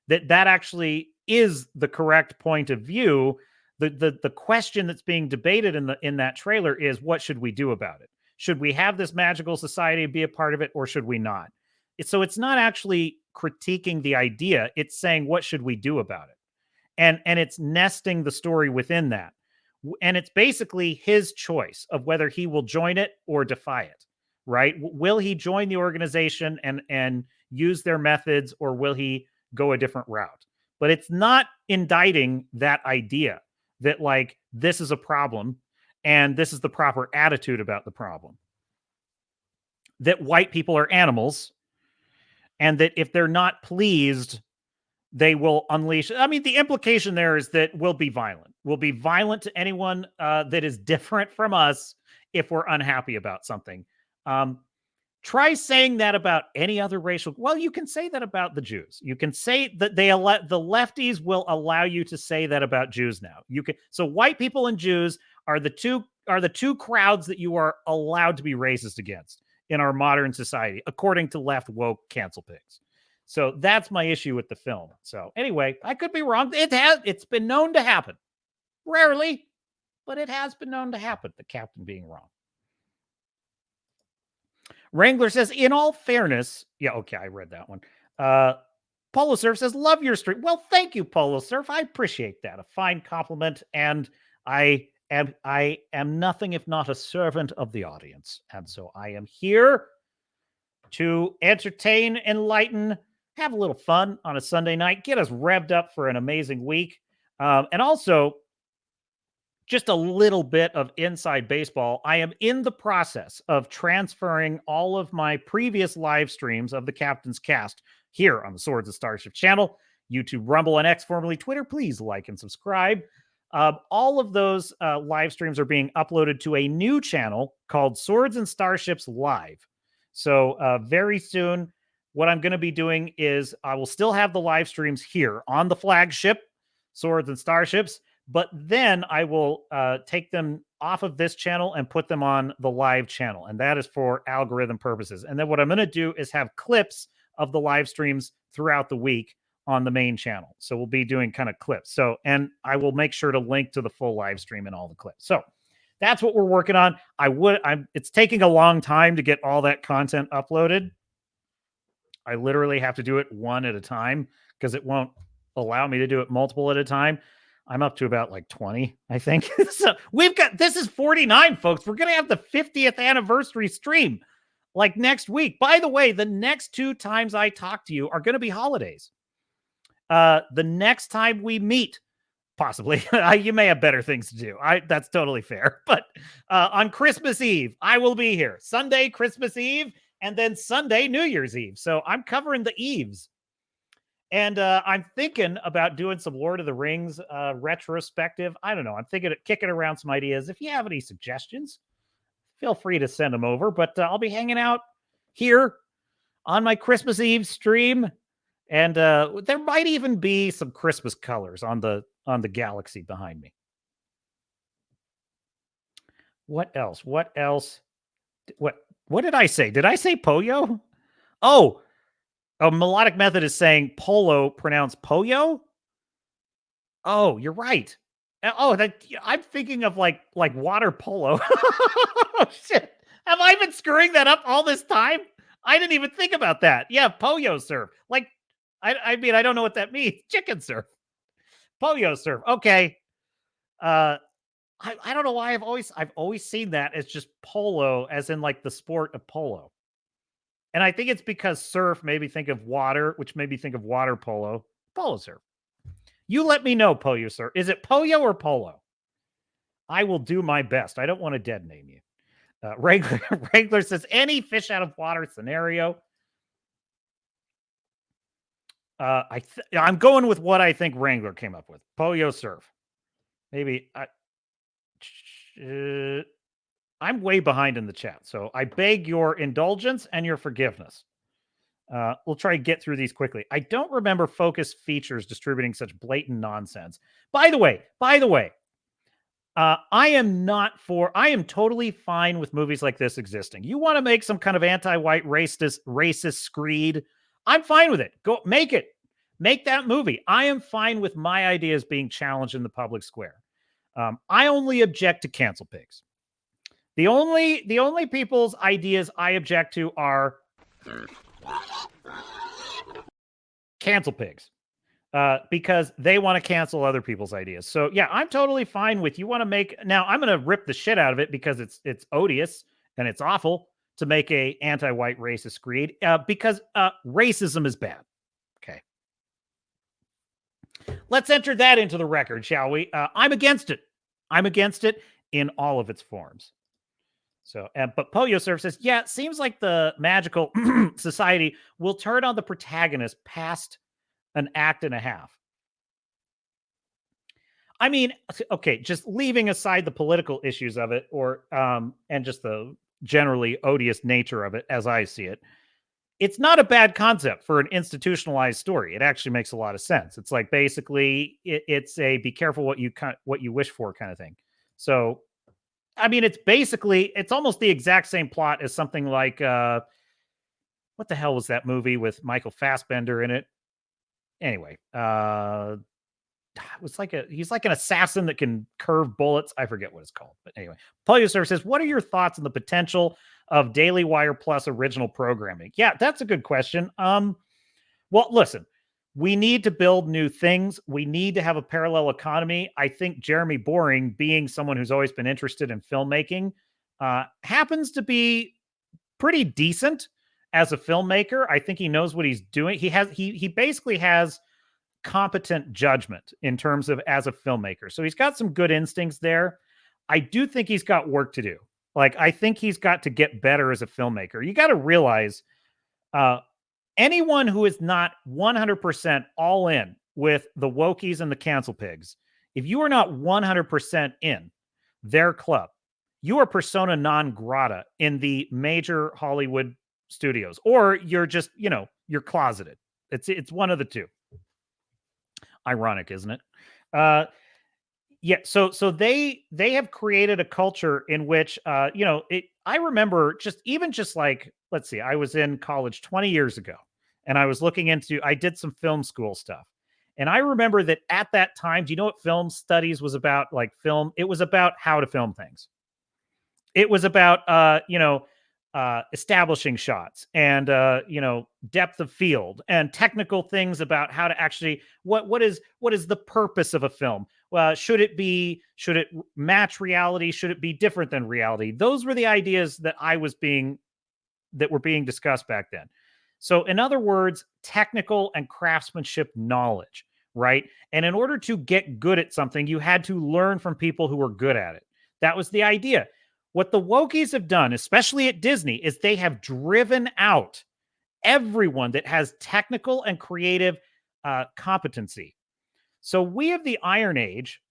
that actually is the correct point of view. The question that's being debated in that trailer is, what should we do about it? Should we have this magical society be a part of it, or should we not? So it's not actually critiquing the idea. It's saying, what should we do about it? And it's nesting the story within that. And it's basically his choice of whether he will join it or defy it, right? Will he join the organization and use their methods, or will he go a different route? But it's not indicting that idea that, like, this is a problem and this is the proper attitude about the problem. That white people are animals, and that if they're not pleased, they will unleash. I mean, the implication there is that we'll be violent. We'll be violent to anyone that is different from us if we're unhappy about something. Try saying that about any other racial. Well, you can say that about the Jews. You can say that the lefties will allow you to say that about Jews now. You can. So white people and Jews are the two crowds that you are allowed to be racist against in our modern society, according to left woke cancel pigs. So that's my issue with the film. So anyway, I could be wrong. It's been known to happen. Rarely, but it has been known to happen, the captain being wrong. Wrangler says, in all fairness, yeah, okay, I read that one. Polo Surf says, love your stream. Well, thank you, Polo Surf. I appreciate that. A fine compliment. And I am nothing if not a servant of the audience. And so I am here to entertain, enlighten, have a little fun on a Sunday night, get us revved up for an amazing week. And also, just a little bit of inside baseball. I am in the process of transferring all of my previous live streams of the Captain's Cast here on the Swords and Starships channel, YouTube, Rumble, and X, formerly Twitter. Please like and subscribe. All of those live streams are being uploaded to a new channel called Swords and Starships Live. So very soon, what I'm going to be doing is I will still have the live streams here on the flagship, Swords and Starships, but then I will take them off of this channel and put them on the live channel. And that is for algorithm purposes. And then what I'm going to do is have clips of the live streams throughout the week on the main channel. So we'll be doing kind of clips. So, and I will make sure to link to the full live stream and all the clips. So that's what we're working on. It's taking a long time to get all that content uploaded. I literally have to do it one at a time because it won't allow me to do it multiple at a time. I'm up to about like 20, I think. So this is 49, folks. We're going to have the 50th anniversary stream like next week. By the way, the next 2 times I talk to you are going to be holidays. The next time we meet, possibly, you may have better things to do. That's totally fair. But on Christmas Eve, I will be here. Sunday, Christmas Eve, and then Sunday, New Year's Eve. So I'm covering the eves. And I'm thinking about doing some Lord of the Rings retrospective. I don't know. I'm thinking of kicking around some ideas. If you have any suggestions, feel free to send them over. But I'll be hanging out here on my Christmas Eve stream. And there might even be some Christmas colors on the galaxy behind me. What else? What did I say? Did I say Poyo? Oh, Melodic Method is saying polo pronounced Poyo. Oh, you're right. Oh, I'm thinking of like water polo. Oh, shit. Have I been screwing that up all this time? I didn't even think about that. Yeah, Poyo surf. Like, I mean, I don't know what that means. Chicken surf. Poyo surf. Okay. I don't know why I've always seen that as just polo, as in like the sport of polo. And I think it's because surf made me think of water, which made me think of water polo. Polo surf. You let me know, Poyo surf. Is it Poyo or polo? I will do my best. I don't want to dead name you. Wrangler says any fish out of water scenario. I'm going with what I think Wrangler came up with. Poyo surf. Maybe I'm way behind in the chat, so I beg your indulgence and your forgiveness. We'll try to get through these quickly. I don't remember Focus Features distributing such blatant nonsense. By the way, I am totally fine with movies like this existing. You want to make some kind of anti-white racist screed? I'm fine with it. Go make it. Make that movie. I am fine with my ideas being challenged in the public square. I only object to cancel pigs. The only people's ideas I object to are cancel pigs. Because they want to cancel other people's ideas. So yeah, I'm totally fine with you want to make. Now I'm going to rip the shit out of it because it's odious and it's awful to make a anti-white racist screed because racism is bad. Okay. Let's enter that into the record, shall we? I'm against it. I'm against it in all of its forms. So, but Poyo Surf says, yeah, it seems like the magical society will turn on the protagonist past an act and a half. I mean, okay, just leaving aside the political issues of it, or and just the generally odious nature of it, as I see it, it's not a bad concept for an institutionalized story. It actually makes a lot of sense. It's like basically it's a be careful what you wish for kind of thing. So, I mean, it's almost the exact same plot as something like what the hell was that movie with Michael Fassbender in it? Anyway, it was like he's like an assassin that can curve bullets. I forget what it's called, but anyway, Polio Surf says, what are your thoughts on the potential of Daily Wire Plus original programming? Yeah, that's a good question. Well, listen, we need to build new things. We need to have a parallel economy. I think Jeremy Boring, being someone who's always been interested in filmmaking, happens to be pretty decent as a filmmaker. I think he knows what he's doing. He basically has competent judgment in terms of as a filmmaker. So he's got some good instincts there. I do think he's got work to do. Like, I think he's got to get better as a filmmaker. You got to realize anyone who is not 100% all in with the wokies and the cancel pigs, if you are not 100% in their club, you are persona non grata in the major Hollywood studios, or you're just, you're closeted. It's one of the two. Ironic, isn't it? Yeah, so they have created a culture in which I remember just like, let's see, I was in college 20 years ago, and I did some film school stuff. And I remember that at that time, do you know what film studies was about? Like film, it was about how to film things. It was about establishing shots and depth of field and technical things about how to actually what is the purpose of a film. Should it match reality? Should it be different than reality? Those were the ideas that were being discussed back then. So in other words, technical and craftsmanship knowledge, right? And in order to get good at something, you had to learn from people who were good at it. That was the idea. What the wokies have done, especially at Disney, is they have driven out everyone that has technical and creative competency. So we have the Iron Age,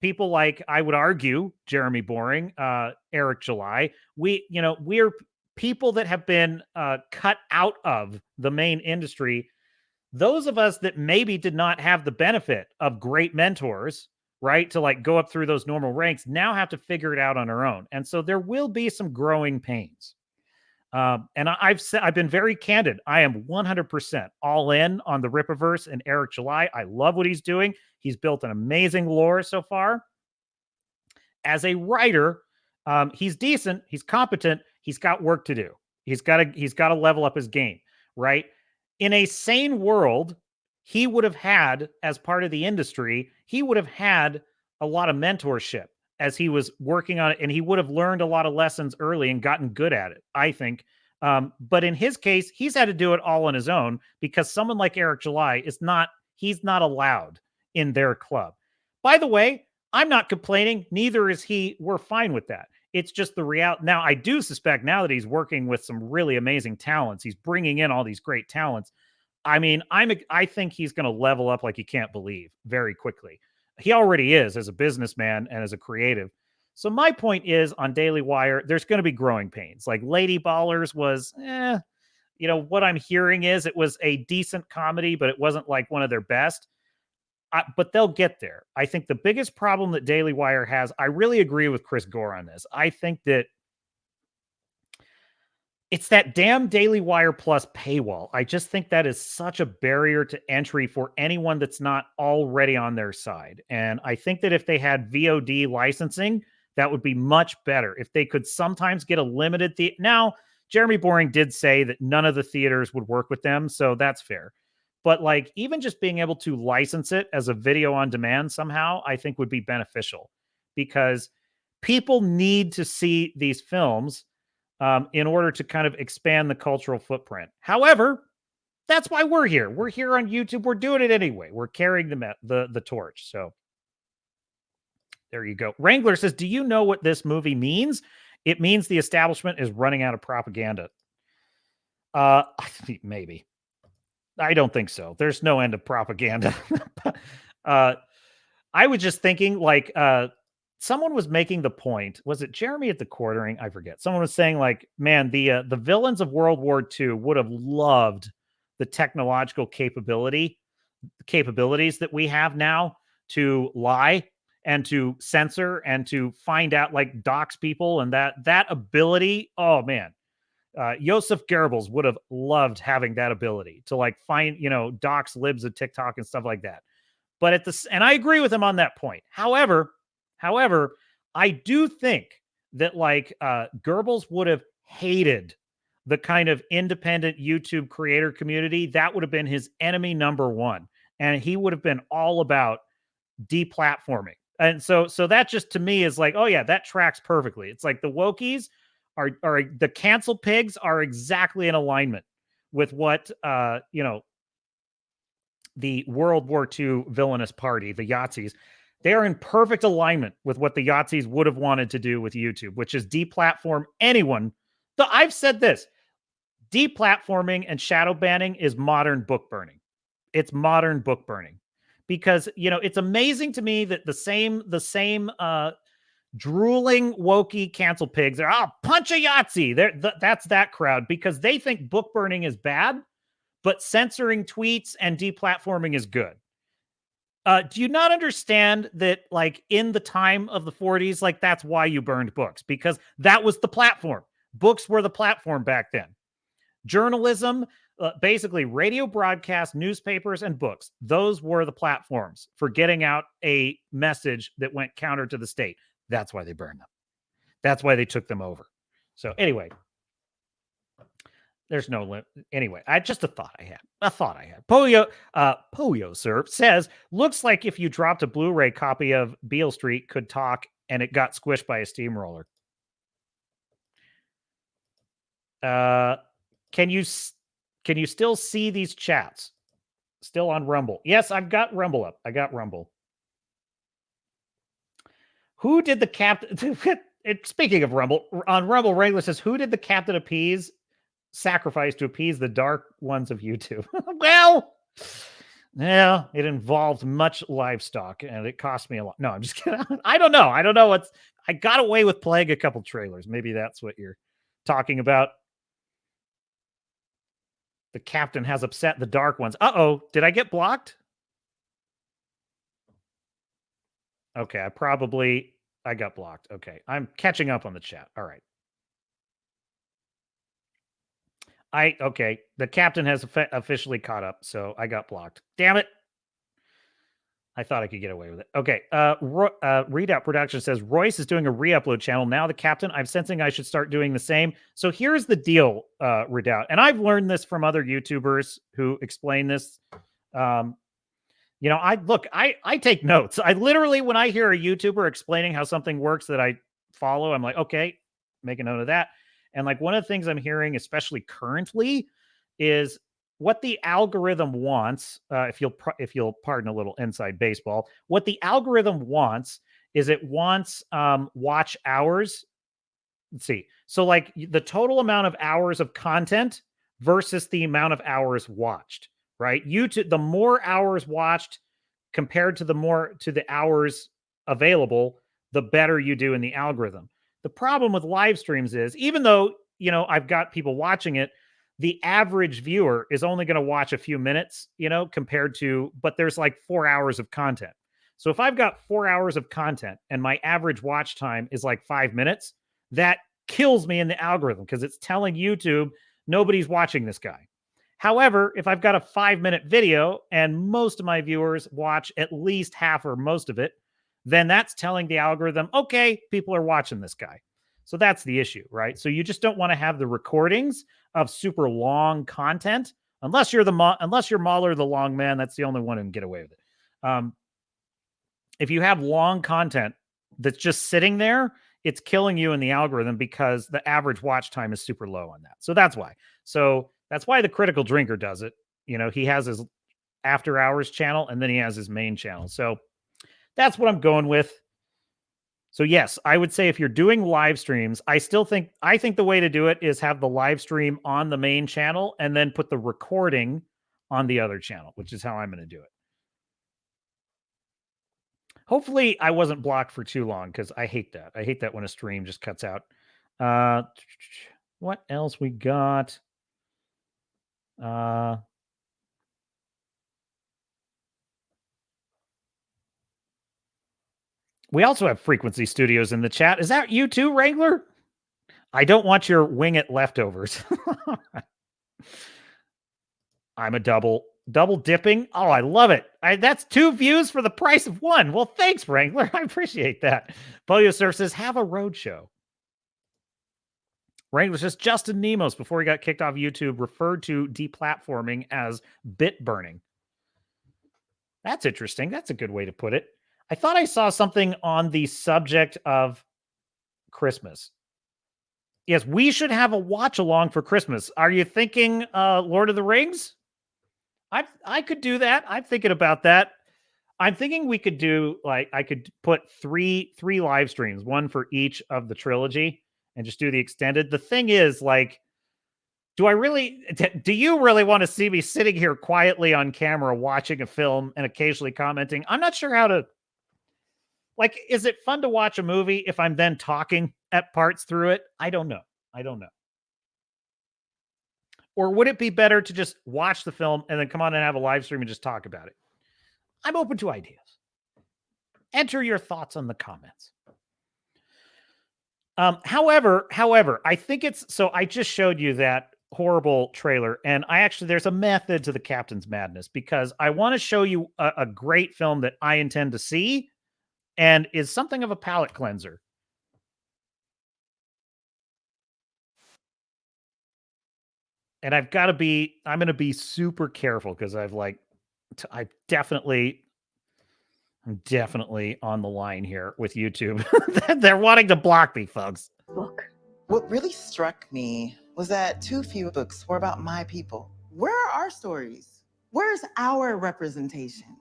people like, I would argue, Jeremy Boring, Eric July. We're people that have been cut out of the main industry. Those of us that maybe did not have the benefit of great mentors, right, to like go up through those normal ranks, now have to figure it out on our own. And so there will be some growing pains. And I've been very candid. I am 100% all in on the Rippaverse and Eric July. I love what he's doing. He's built an amazing lore so far. As a writer, he's decent. He's competent. He's got work to do. He's got to level up his game, right? In a sane world, he would have had, as part of the industry, he would have had a lot of mentorship as he was working on it, and he would have learned a lot of lessons early and gotten good at it, I think. But in his case, he's had to do it all on his own because someone like Eric July he's not allowed in their club. By the way, I'm not complaining. Neither is he. We're fine with that. It's just the reality. Now, I do suspect now that he's working with some really amazing talents, he's bringing in all these great talents. I mean, I think he's going to level up like you can't believe very quickly. He already is as a businessman and as a creative. So my point is, on Daily Wire, there's going to be growing pains. Like Lady Ballers was, what I'm hearing is it was a decent comedy, but it wasn't like one of their best. But they'll get there. I think the biggest problem that Daily Wire has, I really agree with Chris Gore on this. I think that it's that damn Daily Wire Plus paywall. I just think that is such a barrier to entry for anyone that's not already on their side. And I think that if they had VOD licensing, that would be much better. If they could sometimes get a limited now, Jeremy Boring did say that none of the theaters would work with them, so that's fair. But like even just being able to license it as a video on demand somehow, I think would be beneficial because people need to see these films in order to kind of expand the cultural footprint. However, that's why we're here. We're here on YouTube. We're doing it anyway. We're carrying the torch. So there you go. Wrangler says, do you know what this movie means? It means the establishment is running out of propaganda. I think maybe. I don't think so. There's no end of propaganda. I was just thinking like someone was making the point. Was it Jeremy at the Quartering? I forget. Someone was saying like, man, the villains of World War II would have loved the technological capabilities that we have now to lie and to censor and to find out, like dox people, and that ability. Oh man. Joseph Goebbels would have loved having that ability to like find, dox libs of TikTok and stuff like that. But and I agree with him on that point. However, I do think that like Goebbels would have hated the kind of independent YouTube creator community. That would have been his enemy number one. And he would have been all about deplatforming. And so that just to me is like, oh yeah, that tracks perfectly. It's like the wokies are the cancel pigs are exactly in alignment with what the World War II villainous party, the Yahtzees, they are in perfect alignment with what the Yahtzees would have wanted to do with YouTube, which is deplatform anyone. I've said this, deplatforming and shadow banning is modern book burning. It's modern book burning because, it's amazing to me that the same drooling wokey cancel pigs are punch a Yahtzee. That's that crowd because they think book burning is bad, but censoring tweets and deplatforming is good. Do you not understand that, like, in the time of the 40s, like, that's why you burned books, because that was the platform. Books were the platform back then. Journalism, basically radio broadcast, newspapers, and books. Those were the platforms for getting out a message that went counter to the state. That's why they burned them. That's why they took them over. So anyway, there's no limit. Anyway, I just a thought I had. Poyo Sir says, looks like if you dropped a Blu-ray copy of Beale Street Could Talk and it got squished by a steamroller. Can you still see these chats? Still on Rumble? Yes, I've got Rumble up. I got Rumble. Who did the captain? Speaking of Rumble, on Rumble, Wrangler says, who did the captain appease? Sacrifice to appease the dark ones of YouTube. Well, yeah, it involved much livestock and it cost me a lot. No, I'm just kidding. I don't know. I got away with playing a couple trailers. Maybe that's what you're talking about. The captain has upset the dark ones. Uh-oh, did I get blocked? Okay, I got blocked. Okay, I'm catching up on the chat. All right. Okay, the captain has officially caught up, so I got blocked. Damn it. I thought I could get away with it. Okay, Readout Production says, Royce is doing a re-upload channel. Now the captain, I'm sensing I should start doing the same. So here's the deal, Readout. And I've learned this from other YouTubers who explain this. You know, I take notes. I literally, when I hear a YouTuber explaining how something works that I follow, I'm like, okay, make a note of that. And like one of the things I'm hearing, especially currently, is what the algorithm wants. If you'll pardon a little inside baseball, what the algorithm wants is it wants watch hours. Let's see. So like the total amount of hours of content versus the amount of hours watched, right? YouTube, the more hours watched compared to the hours available, the better you do in the algorithm. The problem with live streams is, even though, you know, I've got people watching it, the average viewer is only going to watch a few minutes, you know, but there's like 4 hours of content. So if I've got 4 hours of content and my average watch time is like 5 minutes, that kills me in the algorithm because it's telling YouTube nobody's watching this guy. However, if I've got a 5-minute video and most of my viewers watch at least half or most of it, then that's telling the algorithm, okay, people are watching this guy. So that's the issue, right? So you just don't want to have the recordings of super long content unless you're Mahler the long man. That's the only one who can get away with it. If you have long content that's just sitting there, it's killing you in the algorithm because the average watch time is super low on that. So that's why. The Critical Drinker does it. You know, he has his after hours channel and then he has his main channel. So that's what I'm going with. So yes, I would say if you're doing live streams, I think the way to do it is have the live stream on the main channel and then put the recording on the other channel, which is how I'm going to do it. Hopefully I wasn't blocked for too long because I hate that. I hate that when a stream just cuts out. What else we got? We also have Frequency Studios in the chat. Is that you too, Wrangler? I don't want your wing it leftovers. I'm a double dipping. Oh, I love it. That's 2 views for the price of 1. Well, thanks, Wrangler. I appreciate that. Polio Surf says, have a road show. Wrangler says, Justin Nemos, before he got kicked off YouTube, referred to deplatforming as bit burning. That's interesting. That's a good way to put it. I thought I saw something on the subject of Christmas. Yes, we should have a watch along for Christmas. Are you thinking Lord of the Rings? I could do that. I'm thinking about that. I'm thinking we could do, like, I could put three live streams, one for each of the trilogy, and just do the extended. The thing is, like, do you really want to see me sitting here quietly on camera watching a film and occasionally commenting? I'm not sure how to. Like, is it fun to watch a movie if I'm then talking at parts through it? I don't know. Or would it be better to just watch the film and then come on and have a live stream and just talk about it? I'm open to ideas. Enter your thoughts on the comments. However, I think it's, so I just showed you that horrible trailer, and there's a method to the Captain's Madness, because I want to show you a great film that I intend to see and is something of a palate cleanser. And I'm going to be super careful, because I'm definitely on the line here with YouTube. They're wanting to block me, folks. Book. What really struck me was that too few books were about my people. Where are our stories? Where's our representation?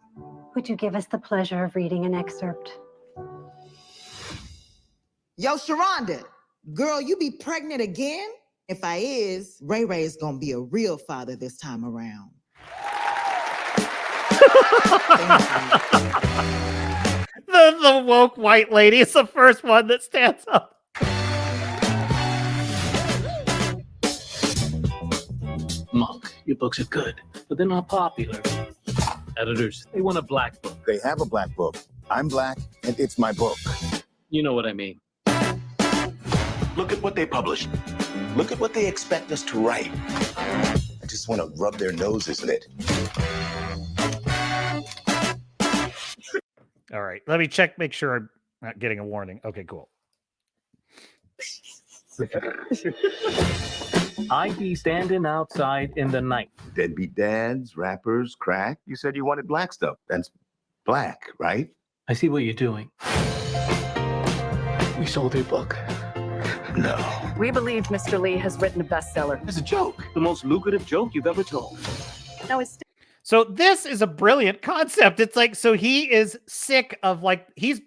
Would you give us the pleasure of reading an excerpt? Yo, Sharonda, girl, you be pregnant again? If I is, Ray Ray's gonna be a real father this time around. The woke white lady is the first one that stands up. Monk, your books are good, but they're not popular. Editors, they want a black book. They have a black book. I'm black, and it's my book. You know what I mean. Look at what they publish. Look at what they expect us to write. I just want to rub their noses in it. All right, let me check, make sure I'm not getting a warning. Okay, cool. I be standing outside in the night. Deadbeat dads, rappers, crack. You said you wanted black stuff. That's black, right? I see what you're doing. We sold your book. No. We believe Mr. Lee has written a bestseller. It's a joke. The most lucrative joke you've ever told. Now it's So this is a brilliant concept. It's like, so he is sick of what he's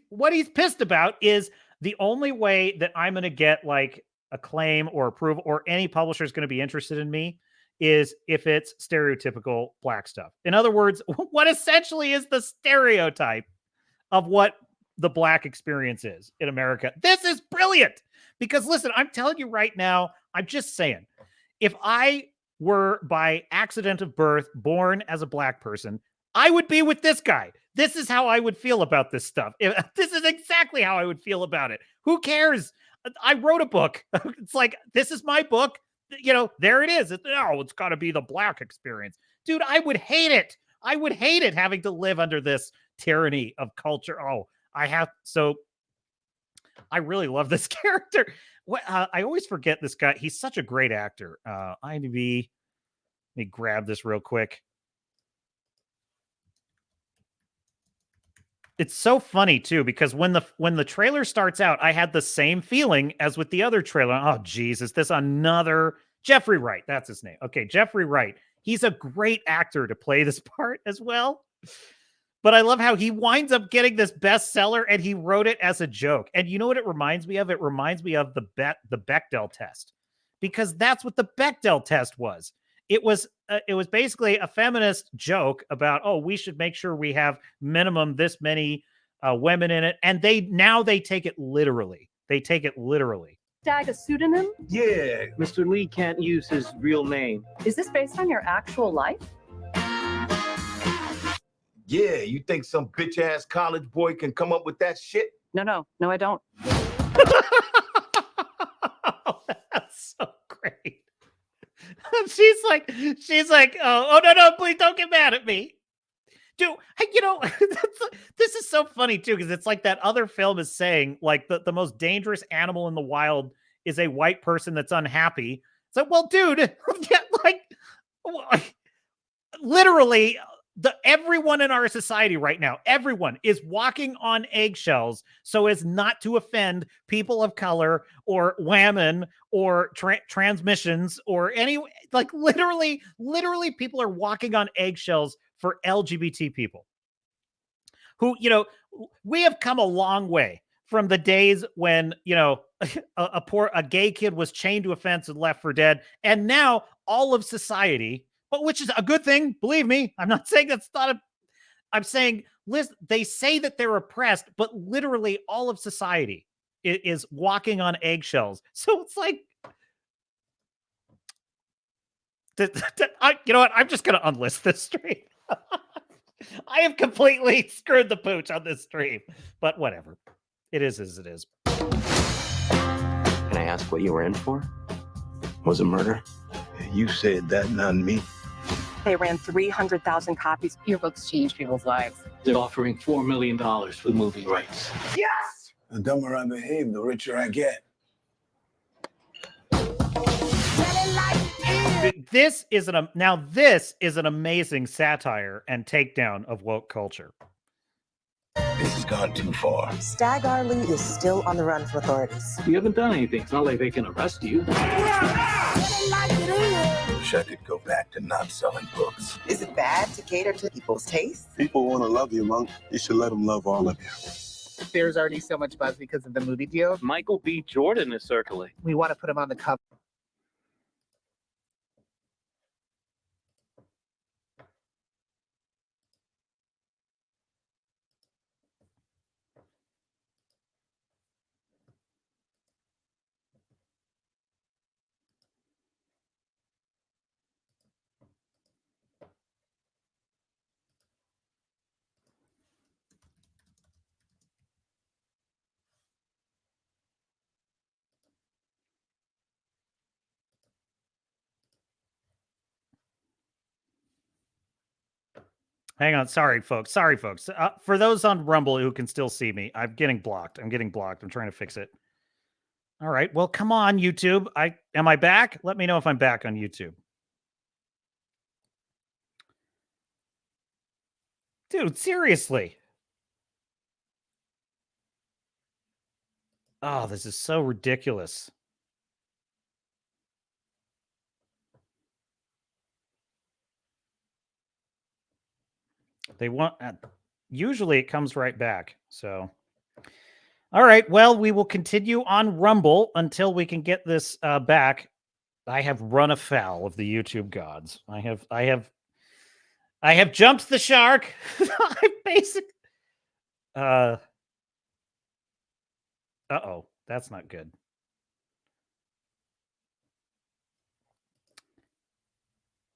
pissed about is the only way that I'm going to get like acclaim or approval or any publisher is going to be interested in me is if it's stereotypical black stuff. In other words, what essentially is the stereotype of what the black experience is in America. This is brilliant because listen, I'm telling you right now, I'm just saying, if I were by accident of birth born as a black person, I would be with this guy. This is how I would feel about this stuff. This is exactly how I would feel about it. Who cares? I wrote a book. It's like, this is my book. You know, there it is. It's got to be the black experience. Dude, I would hate it. I would hate it having to live under this tyranny of culture. So I really love this character. I always forget this guy. He's such a great actor. IMDb. Let me grab this real quick. It's so funny too, because when the trailer starts out, I had the same feeling as with the other trailer. Oh, geez, is this another Jeffrey Wright? That's his name. Okay, Jeffrey Wright. He's a great actor to play this part as well. But I love how he winds up getting this bestseller and he wrote it as a joke. And you know what it reminds me of? It reminds me of the Bechdel test, because that's what the Bechdel test was. It was basically a feminist joke about, oh, we should make sure we have minimum this many women in it. And they take it literally. They take it literally. Tag a pseudonym? Yeah, Mr. Lee can't use his real name. Is this based on your actual life? Yeah, you think some bitch-ass college boy can come up with that shit? No, I don't. That's so great. She's like, oh no, please don't get mad at me. Dude, you know, this is so funny too, because it's like that other film is saying like the most dangerous animal in the wild is a white person that's unhappy. It's like, well, dude, like literally everyone in our society right now, everyone is walking on eggshells so as not to offend people of color or women or transmissions or any, like literally people are walking on eggshells for LGBT people who, you know, we have come a long way from the days when, you know, a gay kid was chained to a fence and left for dead. And now all of society, but which is a good thing. Believe me, I'm not saying that's not I'm saying, listen, they say that they're oppressed, but literally all of society is walking on eggshells. So it's like, you know what? I'm just going to unlist this straight. I have completely screwed the pooch on this stream, but whatever. It is as it is. Can I ask what you were in for? Was it murder? You said that, not me. They ran 300,000 copies. Your books changed people's lives. They're offering $4 million for the movie rights. Yes! The dumber I behave, the richer I get. This is an amazing satire and takedown of woke culture. This has gone too far. Stag Arley is still on the run from authorities. You haven't done anything. It's not like they can arrest you. Wish I could go back to not selling books. Is it bad to cater to people's tastes? People want to love you, Monk. You should let them love all of you. There's already so much buzz because of the movie deal. Michael B. Jordan is circling. We want to put him on the cover. Hang on. Sorry, folks. For those on Rumble who can still see me, I'm getting blocked. I'm trying to fix it. All right. Well, come on, YouTube. Am I back? Let me know if I'm back on YouTube. Dude, seriously. Oh, this is so ridiculous. They want, usually it comes right back. So, all right. Well, we will continue on Rumble until we can get this back. I have run afoul of the YouTube gods. I have jumped the shark. I basically. Uh-oh, that's not good.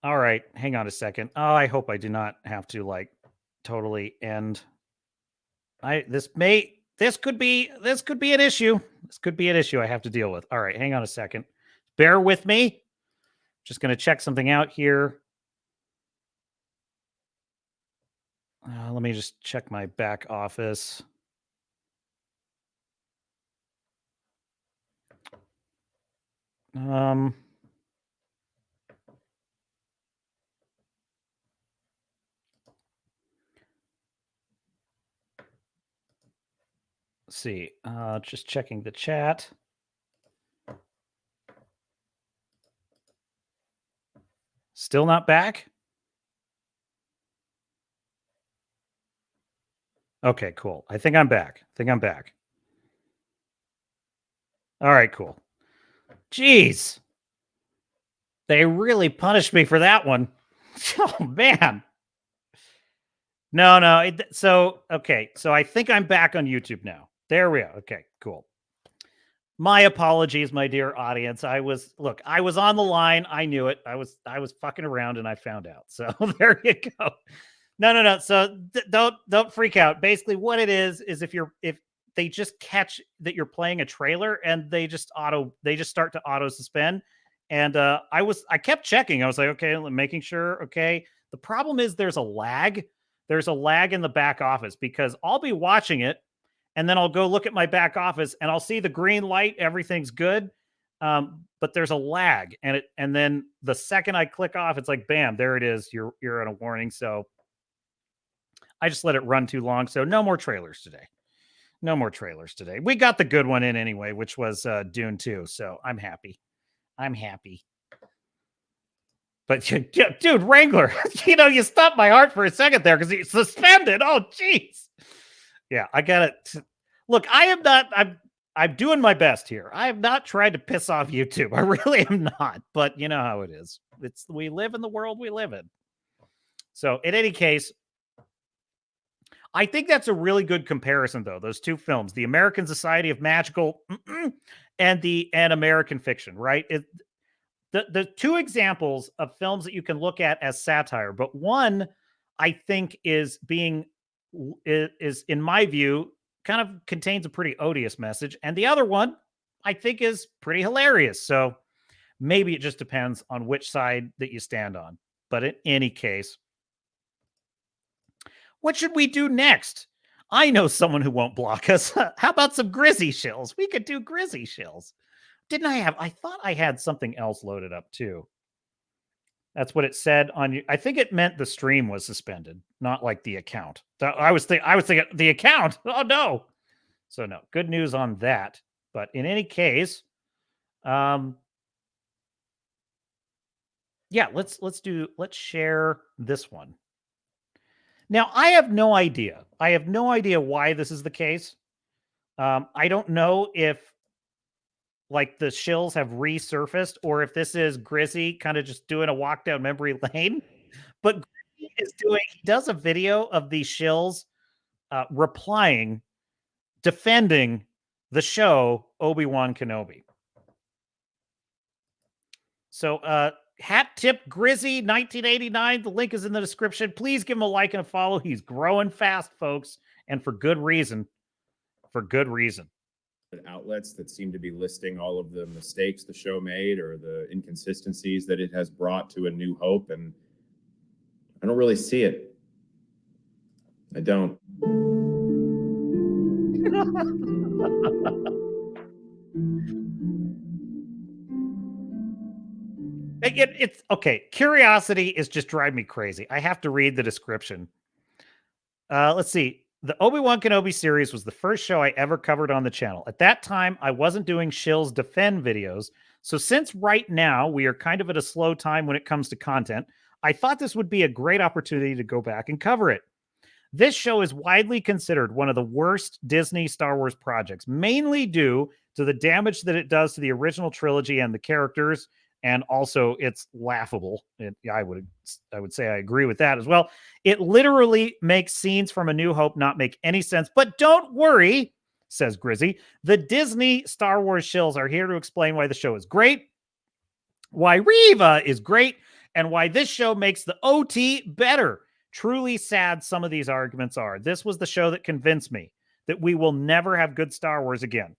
All right, hang on a second. Oh, I hope I do not have to like totally end. This could be an issue. This could be an issue I have to deal with. All right, hang on a second. Bear with me. Just going to check something out here. Let me just check my back office. Let's see. Just checking the chat. Still not back? Okay, cool. I think I'm back. All right, cool. Jeez. They really punished me for that one. Oh, man. No. So I think I'm back on YouTube now. There we are. Okay, cool. My apologies, my dear audience. I was on the line. I knew it. I was fucking around and I found out. So there you go. No. So don't freak out. Basically, what it is if they just catch that you're playing a trailer and they just start to auto suspend. And I kept checking. I was like, okay, making sure. Okay. The problem is there's a lag. There's a lag in the back office because I'll be watching it and then I'll go look at my back office and I'll see the green light. Everything's good. But there's a lag and then the second I click off, it's like, bam, there it is. You're on a warning. So I just let it run too long. So no more trailers today. We got the good one in anyway, which was Dune 2. So I'm happy. But dude, Wrangler, you stopped my heart for a second there because he's suspended. Oh, jeez. Yeah, I got it. Look, I'm doing my best here. I have not tried to piss off YouTube. I really am not. But you know how it is. We live in the world we live in. So in any case, I think that's a really good comparison, though. Those two films, The American Society of Magical and American Fiction, right? The two examples of films that you can look at as satire, but one I think is in my view, kind of contains a pretty odious message. And the other one, I think, is pretty hilarious. So maybe it just depends on which side that you stand on. But in any case, what should we do next? I know someone who won't block us. How about some Grizzy shills? We could do Grizzy shills. I thought I had something else loaded up too. That's what it said on you. I think it meant the stream was suspended, not like the account. I was thinking the account. Oh no. So no, good news on that. But in any case, yeah, let's share this one. Now, I have no idea. I have no idea why this is the case. I don't know if like the shills have resurfaced or if this is Grizzy kind of just doing a walk down memory lane. But Grizzy he does a video of these shills replying, defending the show Obi-Wan Kenobi. So hat tip Grizzy 1989. The link is in the description. Please give him a like and a follow. He's growing fast, folks, and for good reason. For good reason. Outlets that seem to be listing all of the mistakes the show made or the inconsistencies that it has brought to A New Hope, and I don't really see it. I don't. It's okay. Curiosity is just driving me crazy. I have to read the description. Let's see. The Obi-Wan Kenobi series was the first show I ever covered on the channel. At that time, I wasn't doing Shills Defend videos. So since right now we are kind of at a slow time when it comes to content, I thought this would be a great opportunity to go back and cover it. This show is widely considered one of the worst Disney Star Wars projects, mainly due to the damage that it does to the original trilogy and the characters. And also, it's laughable. I would say I agree with that as well. It literally makes scenes from A New Hope not make any sense. But don't worry, says Grizzy. The Disney Star Wars shills are here to explain why the show is great, why Reva is great, and why this show makes the OT better. Truly sad some of these arguments are. This was the show that convinced me that we will never have good Star Wars again.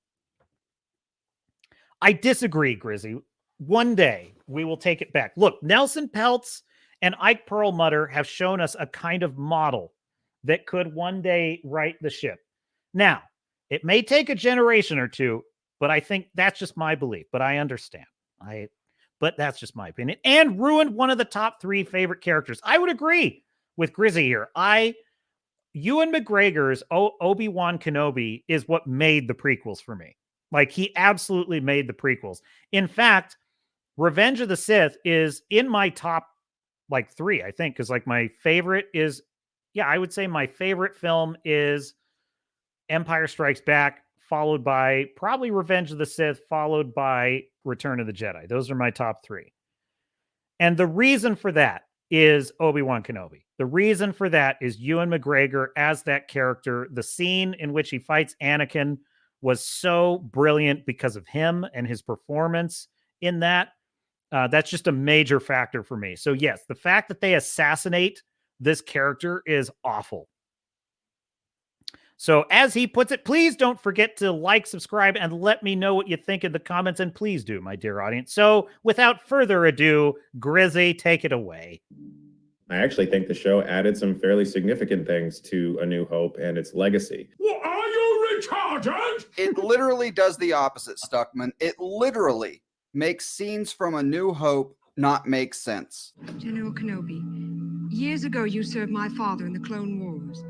I disagree, Grizzy. One day we will take it back. Look, Nelson Peltz and Ike Perlmutter have shown us a kind of model that could one day right the ship. Now, it may take a generation or two, but I think that's just my belief. But I understand. But that's just my opinion. And ruined one of the top 3 favorite characters. I would agree with Grizzy here. Ewan McGregor's Obi-Wan Kenobi is what made the prequels for me. Like, he absolutely made the prequels. In fact, Revenge of the Sith is in my top, 3, I think, because, my favorite is, I would say my favorite film is Empire Strikes Back, followed by probably Revenge of the Sith, followed by Return of the Jedi. Those are my top 3. And the reason for that is Obi-Wan Kenobi. The reason for that is Ewan McGregor as that character. The scene in which he fights Anakin was so brilliant because of him and his performance in that. That's just a major factor for me. So yes, the fact that they assassinate this character is awful. So as he puts it, please don't forget to like, subscribe, and let me know what you think in the comments. And please do, my dear audience. So without further ado, Grizzy, take it away. I actually think the show added some fairly significant things to A New Hope and its legacy. Well, are you retarded? It literally does the opposite, Stuckman. It literally makes scenes from A New Hope not make sense. General Kenobi, years ago you served my father in the Clone Wars.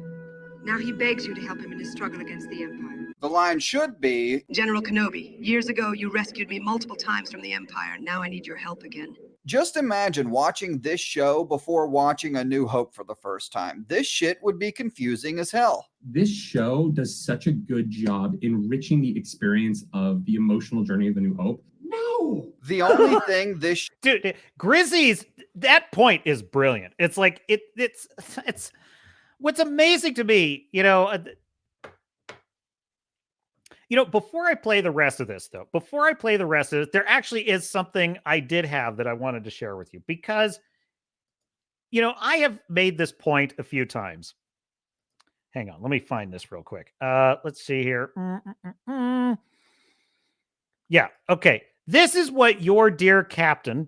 Now he begs you to help him in his struggle against the Empire. The line should be, General Kenobi, years ago you rescued me multiple times from the Empire. Now I need your help again. just imagine watching this show before watching A New Hope for the first time. This shit would be confusing as hell. This show does such a good job enriching the experience of the emotional journey of A New Hope. No. The only thing this dude, Grizzy's that point is brilliant. It's like it's what's amazing to me, before I play the rest of this, there actually is something I did have that I wanted to share with you, because You know, I have made this point a few times. Hang on, let me find this real quick. Let's see here. Yeah, okay. This is what your dear captain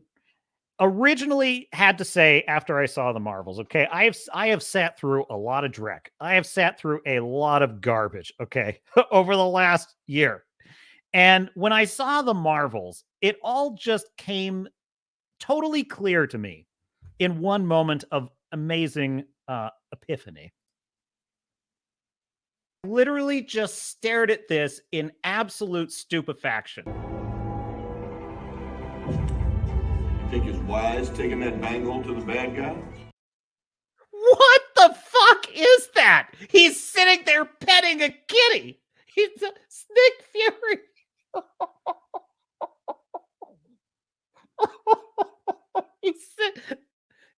originally had to say after I saw the Marvels. Okay, I have sat through a lot of dreck. I have sat through a lot of garbage. Okay, over the last year, and when I saw the Marvels, it all just came totally clear to me in one moment of amazing epiphany. Literally just stared at this in absolute stupefaction. Think it's wise taking that bangle to the bad guy? What the fuck is that? He's sitting there petting a kitty. He's a Nick Fury.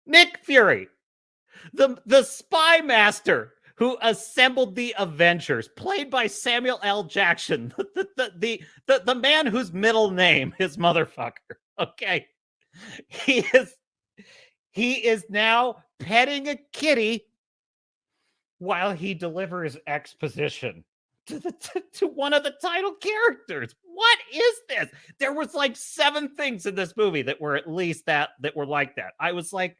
Nick Fury, the spy master who assembled the Avengers, played by Samuel L. Jackson, the man whose middle name is motherfucker. Okay, he is now petting a kitty while he delivers exposition to one of the title characters. What is this? There was like 7 things in this movie that were at least that were like that. I was like,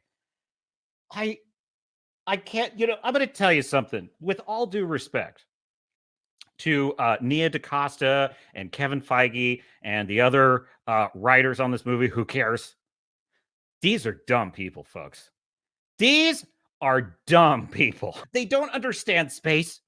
I can't, you know, I'm going to tell you something with all due respect to Nia DaCosta and Kevin Feige and the other writers on this movie. Who cares? These are dumb people, folks. These are dumb people. They don't understand space.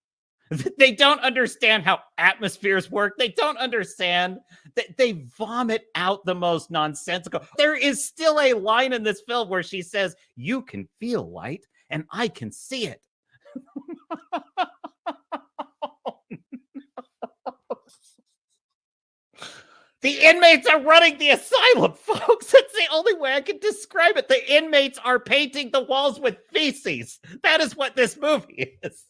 They don't understand how atmospheres work. They don't understand that they vomit out the most nonsensical. There is still a line in this film where she says, "You can feel light and I can see it." The inmates are running the asylum, folks. That's the only way I can describe it. The inmates are painting the walls with feces. That is what this movie is.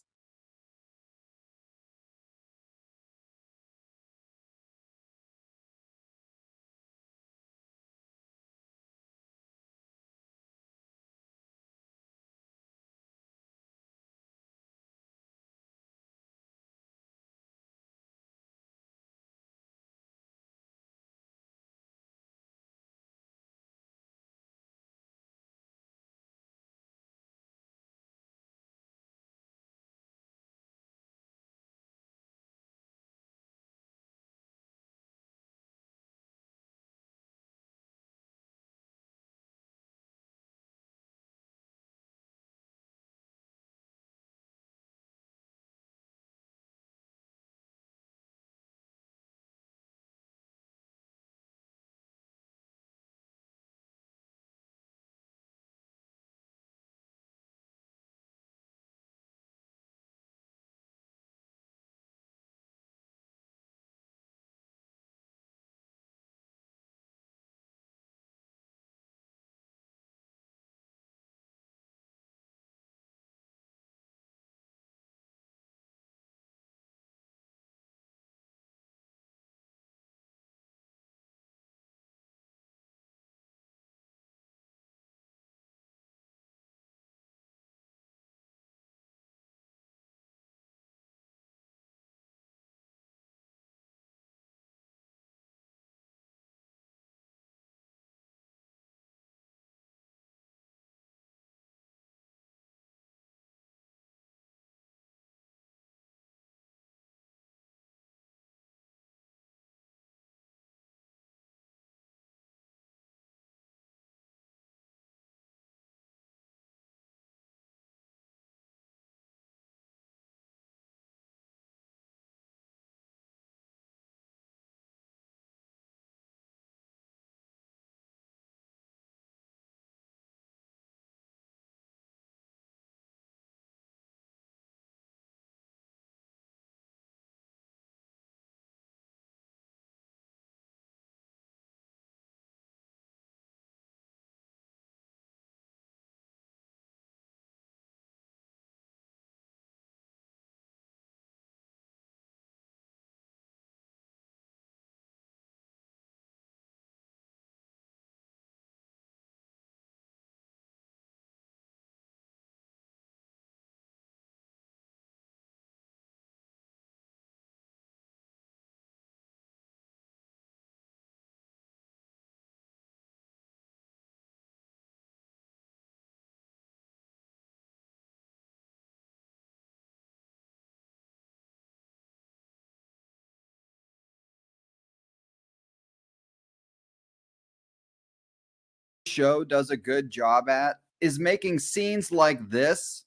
show does a good job at is making scenes like this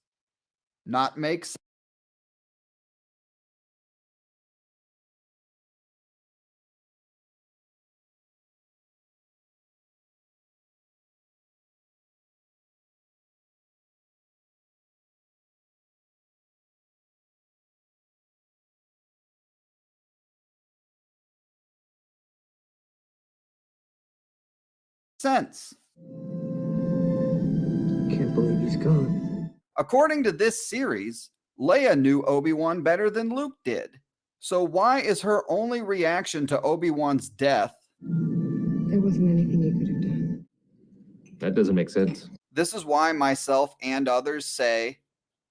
not make sense. Can't believe he's gone. According to this series, Leia knew Obi-Wan better than Luke did. So why is her only reaction to Obi-Wan's death? There wasn't anything you could have done. That doesn't make sense. This is why myself and others say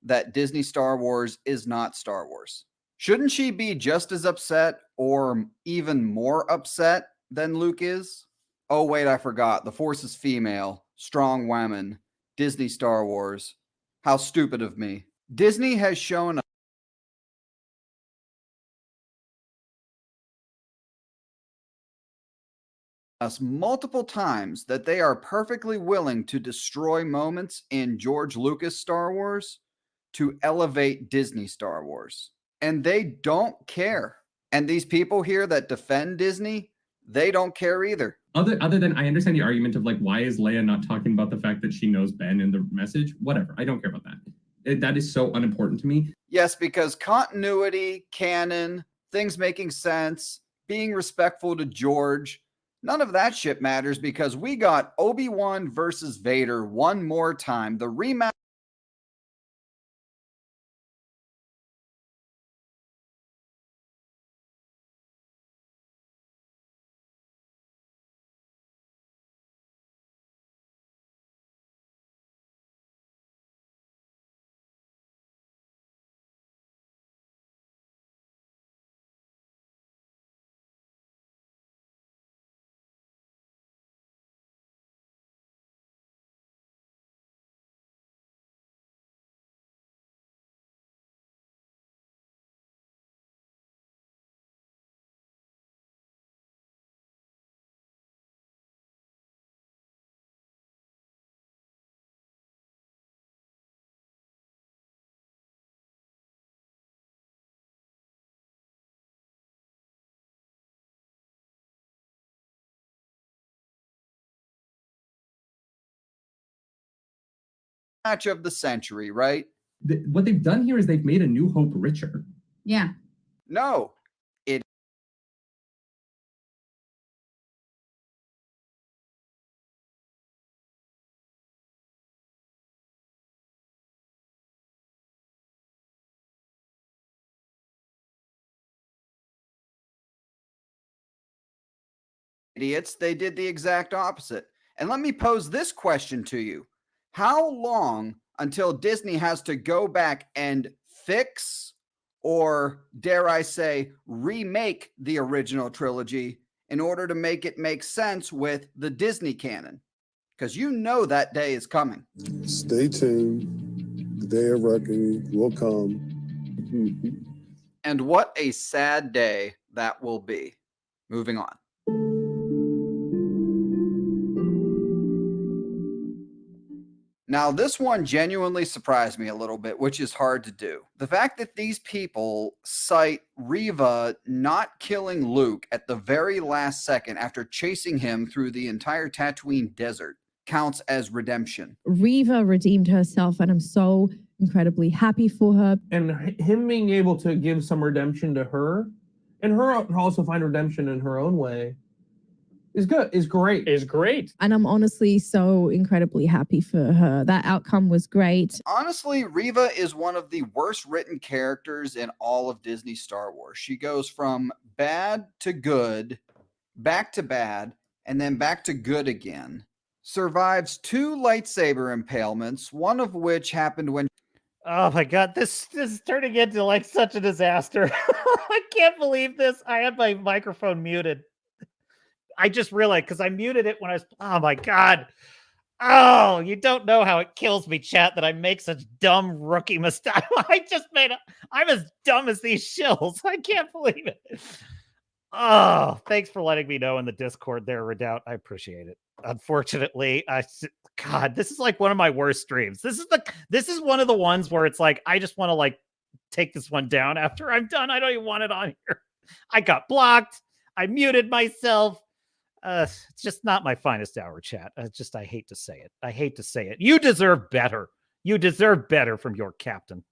that Disney Star Wars is not Star Wars. Shouldn't she be just as upset or even more upset than Luke is? Oh, wait, I forgot. The Force is female, strong woman, Disney Star Wars. How stupid of me. Disney has shown us multiple times that they are perfectly willing to destroy moments in George Lucas Star Wars to elevate Disney Star Wars. And they don't care. And these people here that defend Disney, they don't care either. Other than I understand the argument of like, why is Leia not talking about the fact that she knows Ben in the message? Whatever. I don't care about that. That is so unimportant to me. Yes, because continuity, canon, things making sense, being respectful to George, none of that shit matters because we got Obi-Wan versus Vader one more time. The rematch of the century, right? What they've done here is they've made A New Hope richer. Yeah. No, it idiots, they did the exact opposite. And let me pose this question to you. How long until Disney has to go back and fix, or dare I say, remake the original trilogy in order to make it make sense with the Disney canon? Because you know that day is coming. Stay tuned. The day of reckoning will come. And what a sad day that will be. Moving on. Now, this one genuinely surprised me a little bit, which is hard to do. The fact that these people cite Reva not killing Luke at the very last second after chasing him through the entire Tatooine desert counts as redemption. Reva redeemed herself, and I'm so incredibly happy for her. And him being able to give some redemption to her, and her also find redemption in her own way, is good, is great. Is great. And I'm honestly so incredibly happy for her. That outcome was great. Honestly, Reva is one of the worst written characters in all of Disney Star Wars. She goes from bad to good, back to bad, and then back to good again. Survives 2 lightsaber impalements, one of which happened when... Oh my god, this is turning into like such a disaster. I can't believe this. I had my microphone muted. I just realized because I muted it when I was. Oh my god! Oh, you don't know how it kills me, chat, that I make such dumb rookie mistakes. I'm as dumb as these shills. I can't believe it. Oh, thanks for letting me know in the Discord there, Redoubt. I appreciate it. unfortunately, God, this is like one of my worst streams. This is one of the ones where it's like I just want to like take this one down after I'm done. I don't even want it on here. I got blocked. I muted myself. It's just not my finest hour, chat. I hate to say it. I hate to say it. You deserve better. You deserve better from your captain.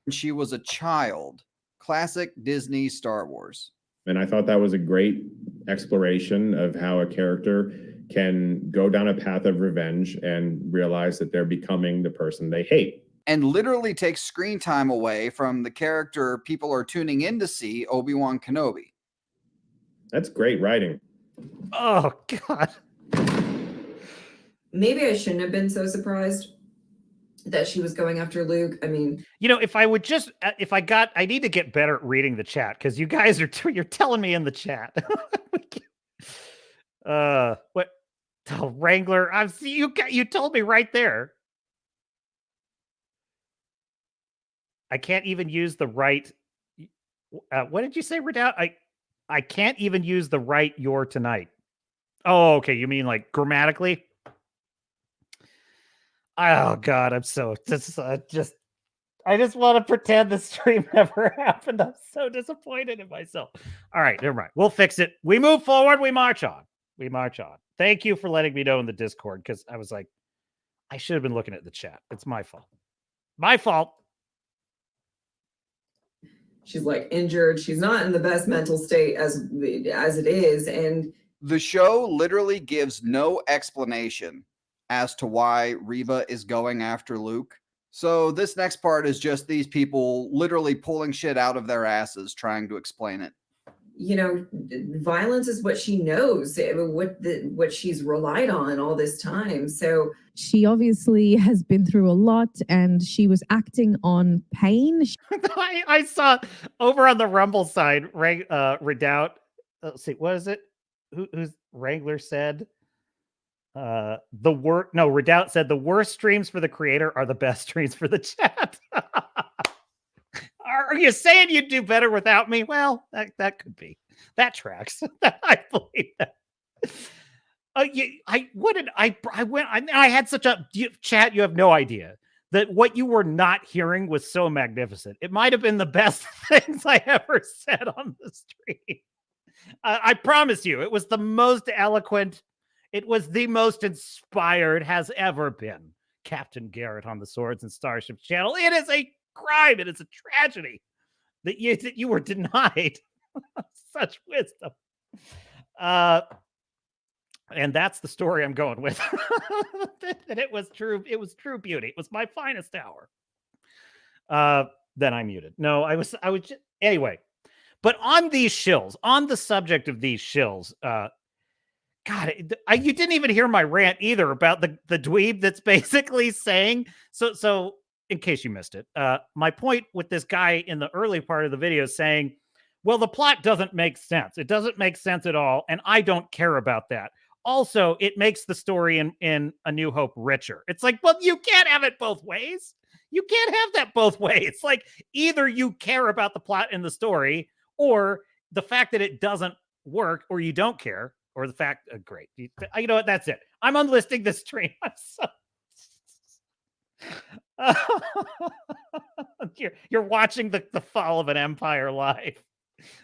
She was a child. Classic Disney Star Wars. And I thought that was a great exploration of how a character can go down a path of revenge and realize that they're becoming the person they hate. And literally takes screen time away from the character people are tuning in to see, Obi-Wan Kenobi. That's great writing. Oh, God. Maybe I shouldn't have been so surprised that she was going after Luke. I mean, you know, if I need to get better at reading the chat because you guys you're telling me in the chat. What? Oh, Wrangler, you told me right there. I can't even use the right. What did you say, Redoubt? I can't even use the right "your" tonight. Oh, okay. You mean like grammatically? Oh God, I'm so I just want to pretend the stream never happened. I'm so disappointed in myself. All right, never mind. We'll fix it. We move forward. We march on. We march on. Thank you for letting me know in the Discord because I was like, I should have been looking at the chat. It's my fault. My fault. she's like injured. She's not in the best mental state as it is. And the show literally gives no explanation as to why Reva is going after Luke. So this next part is just these people literally pulling shit out of their asses trying to explain it. You know, violence is what she knows, what she's relied on all this time. So she obviously has been through a lot and she was acting on pain. I saw over on the Rumble side, Redoubt. Let's see, what is it? Who's Wrangler said? Redoubt said the worst streams for the creator are the best streams for the chat. Are you saying you'd do better without me? Well, that could be. That tracks. I believe that. I had such a chat. You have no idea that what you were not hearing was so magnificent. It might have been the best things I ever said on the stream. I promise you, it was the most eloquent. It was the most inspired has ever been. Captain Garrett on the Swords and Starships channel. It is a crime. It is a tragedy that you were denied such wisdom. And that's the story I'm going with. That it was true. It was true beauty. It was my finest hour. Then I muted. No, I was just, anyway. But on these shills, on the subject of these shills, God, you didn't even hear my rant either about the dweeb that's basically saying, so in case you missed it, my point with this guy in the early part of the video saying, well, the plot doesn't make sense. It doesn't make sense at all, and I don't care about that. Also, it makes the story in A New Hope richer. It's like, well, you can't have it both ways. You can't have that both ways. It's like either you care about the plot in the story or the fact that it doesn't work, or you don't care, or the fact, great. You know what? That's it. I'm unlisting this stream. I'm so... you're watching the fall of an empire live.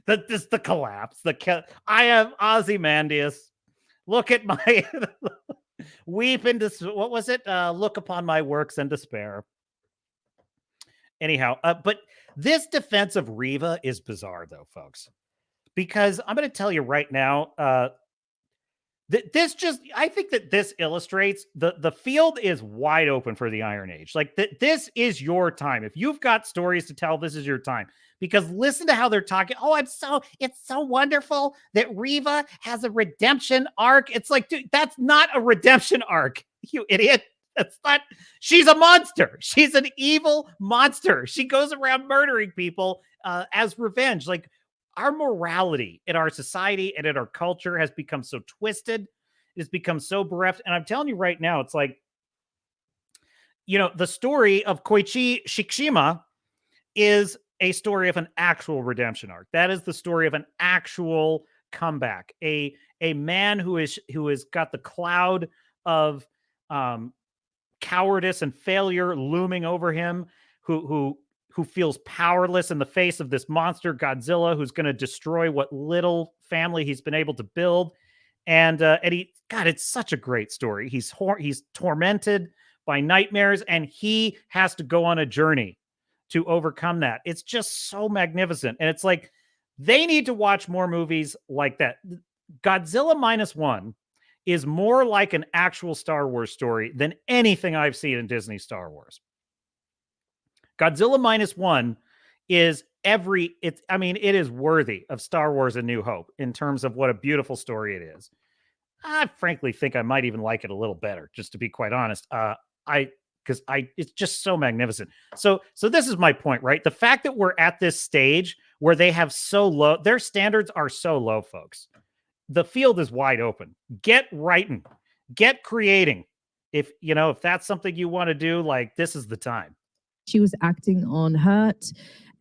The collapse. I am Ozymandias. Look at my weep in what was it? Look upon my works and despair. Anyhow, but this defense of Reva is bizarre, though, folks, because I'm going to tell you right now. I think that this illustrates the field is wide open for the Iron Age. Like this is your time. If you've got stories to tell, this is your time. Because listen to how they're talking. Oh, it's so wonderful that Reva has a redemption arc. It's like, dude, that's not a redemption arc, you idiot. That's not. She's a monster. She's an evil monster. She goes around murdering people as revenge. Like, our morality in our society and in our culture has become so twisted. It has become so bereft. And I'm telling you right now, it's like, the story of Koichi Shikishima is a story of an actual redemption arc. That is the story of an actual comeback, a man who has got the cloud of cowardice and failure looming over him, who feels powerless in the face of this monster Godzilla, who's going to destroy what little family he's been able to build. And it's such a great story. He's tormented by nightmares, and he has to go on a journey to overcome that. It's just so magnificent. And it's like, they need to watch more movies like that. Godzilla -1 is more like an actual Star Wars story than anything I've seen in Disney Star Wars. Godzilla -1 is it is worthy of Star Wars A New Hope in terms of what a beautiful story it is. I frankly think I might even like it a little better, just to be quite honest. It's just so magnificent. So this is my point, right? The fact that we're at this stage where they have so low, their standards are so low, folks. The field is wide open. Get writing, get creating. If that's something you want to do, like, this is the time. She was acting on hurt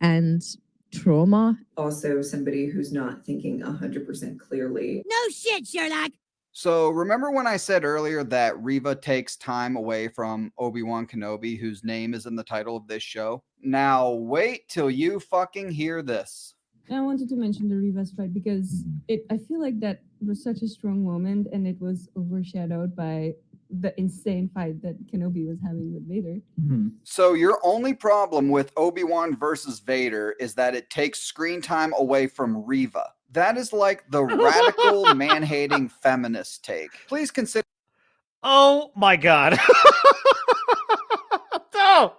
and trauma. Also, somebody who's not thinking 100% clearly. No shit, Sherlock. So remember when I said earlier that Reva takes time away from Obi-Wan Kenobi, whose name is in the title of this show? Now wait till you fucking hear this. I wanted to mention the Reva's fight because I feel like that was such a strong moment, and it was overshadowed by the insane fight that Kenobi was having with Vader. So your only problem with Obi-Wan versus Vader is that it takes screen time away from Reva. That is like the radical man-hating feminist take. Please consider. Oh my God. No.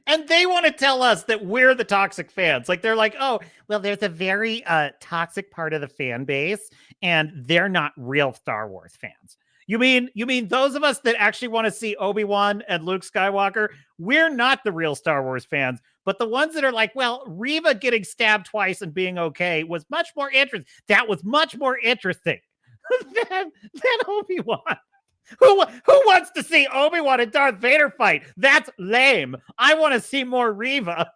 And they want to tell us that we're the toxic fans. Like, they're like, oh, well, there's a very toxic part of the fan base, and they're not real Star Wars fans. You mean those of us that actually want to see Obi-Wan and Luke Skywalker? We're not the real Star Wars fans, but the ones that are like, well, Reva getting stabbed twice and being okay was much more interesting. That was much more interesting than Obi-Wan. Who wants to see Obi-Wan and Darth Vader fight? That's lame. I want to see more Reva.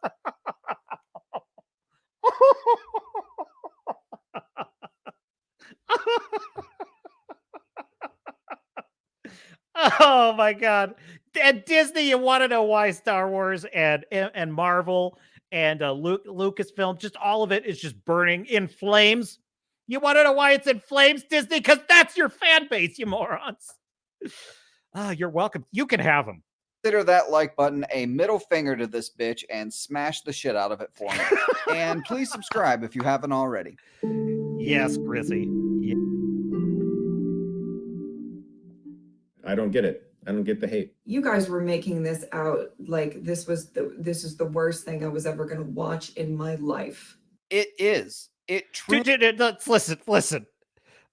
Oh my God. And Disney, you want to know why Star Wars and Marvel and Lucasfilm, just all of it is just burning in flames? You want to know why it's in flames, Disney? Because that's your fan base, you morons. You're welcome. You can have them. Consider that like button a middle finger to this bitch and smash the shit out of it for me. And please subscribe if you haven't already. Yes, Chrissy. Yeah. I don't get it. I don't get the hate. You guys were making this out like this is the worst thing I was ever going to watch in my life. It is. It truly. Listen.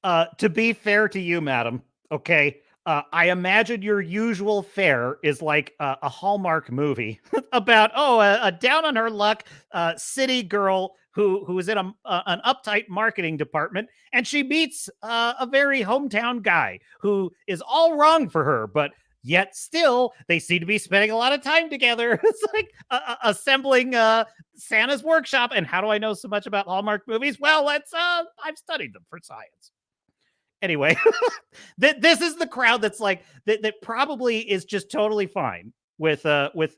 To be fair to you, madam, okay, I imagine your usual fare is like a Hallmark movie about, a down on her luck city girl who is in an uptight marketing department, and she meets a very hometown guy who is all wrong for her, but yet still they seem to be spending a lot of time together. It's like assembling Santa's workshop. And how do I know so much about Hallmark movies? Well, I've studied them for science. Anyway, this is the crowd that's like that probably is just totally fine with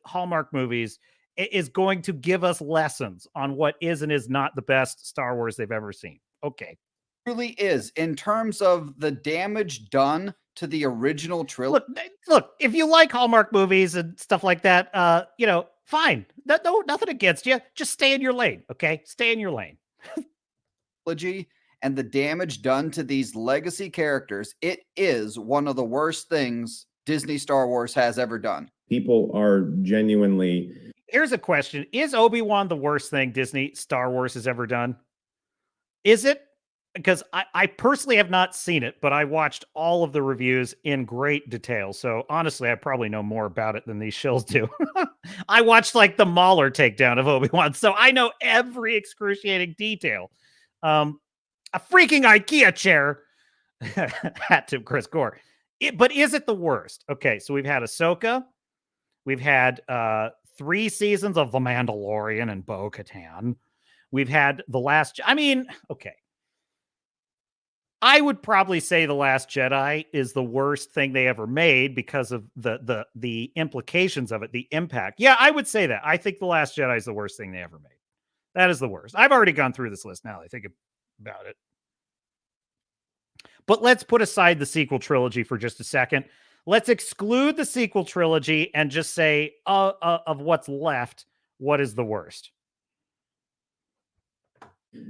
Hallmark movies, is going to give us lessons on what is and is not the best Star Wars they've ever seen. Okay. Really is, in terms of the damage done to the original trilogy. Look, if you like Hallmark movies and stuff like that, fine. No, nothing against you. Just stay in your lane, okay? Stay in your lane. And the damage done to these legacy characters, it is one of the worst things Disney Star Wars has ever done. People are genuinely. Here's a question. Is Obi-Wan the worst thing Disney Star Wars has ever done? Is it? Because I personally have not seen it, but I watched all of the reviews in great detail. So honestly, I probably know more about it than these shills do. I watched like the Mauler takedown of Obi-Wan, so I know every excruciating detail. A freaking IKEA chair. Hat tip Chris Gore. But is it the worst? Okay, so we've had Ahsoka. We've had 3 seasons of The Mandalorian and Bo-Katan. We've had the last... okay. I would probably say The Last Jedi is the worst thing they ever made because of the implications of it, the impact. Yeah, I would say that. I think The Last Jedi is the worst thing they ever made. That is the worst. I've already gone through this list now that I think about it. But let's put aside the sequel trilogy for just a second. Let's exclude the sequel trilogy and just say of what's left, what is the worst?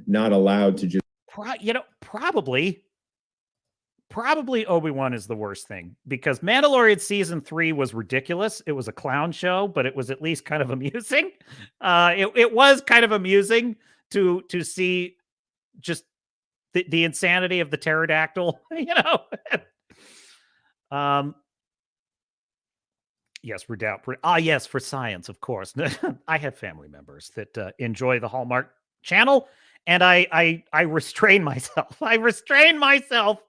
Not allowed to just probably Obi-Wan is the worst thing, because Mandalorian season 3 was ridiculous. It was a clown show, but it was at least kind of amusing. It was kind of amusing to see just the insanity of the pterodactyl, Yes, Redoubt. Yes, for science, of course. I have family members that enjoy the Hallmark Channel, and I restrain myself. I restrain myself.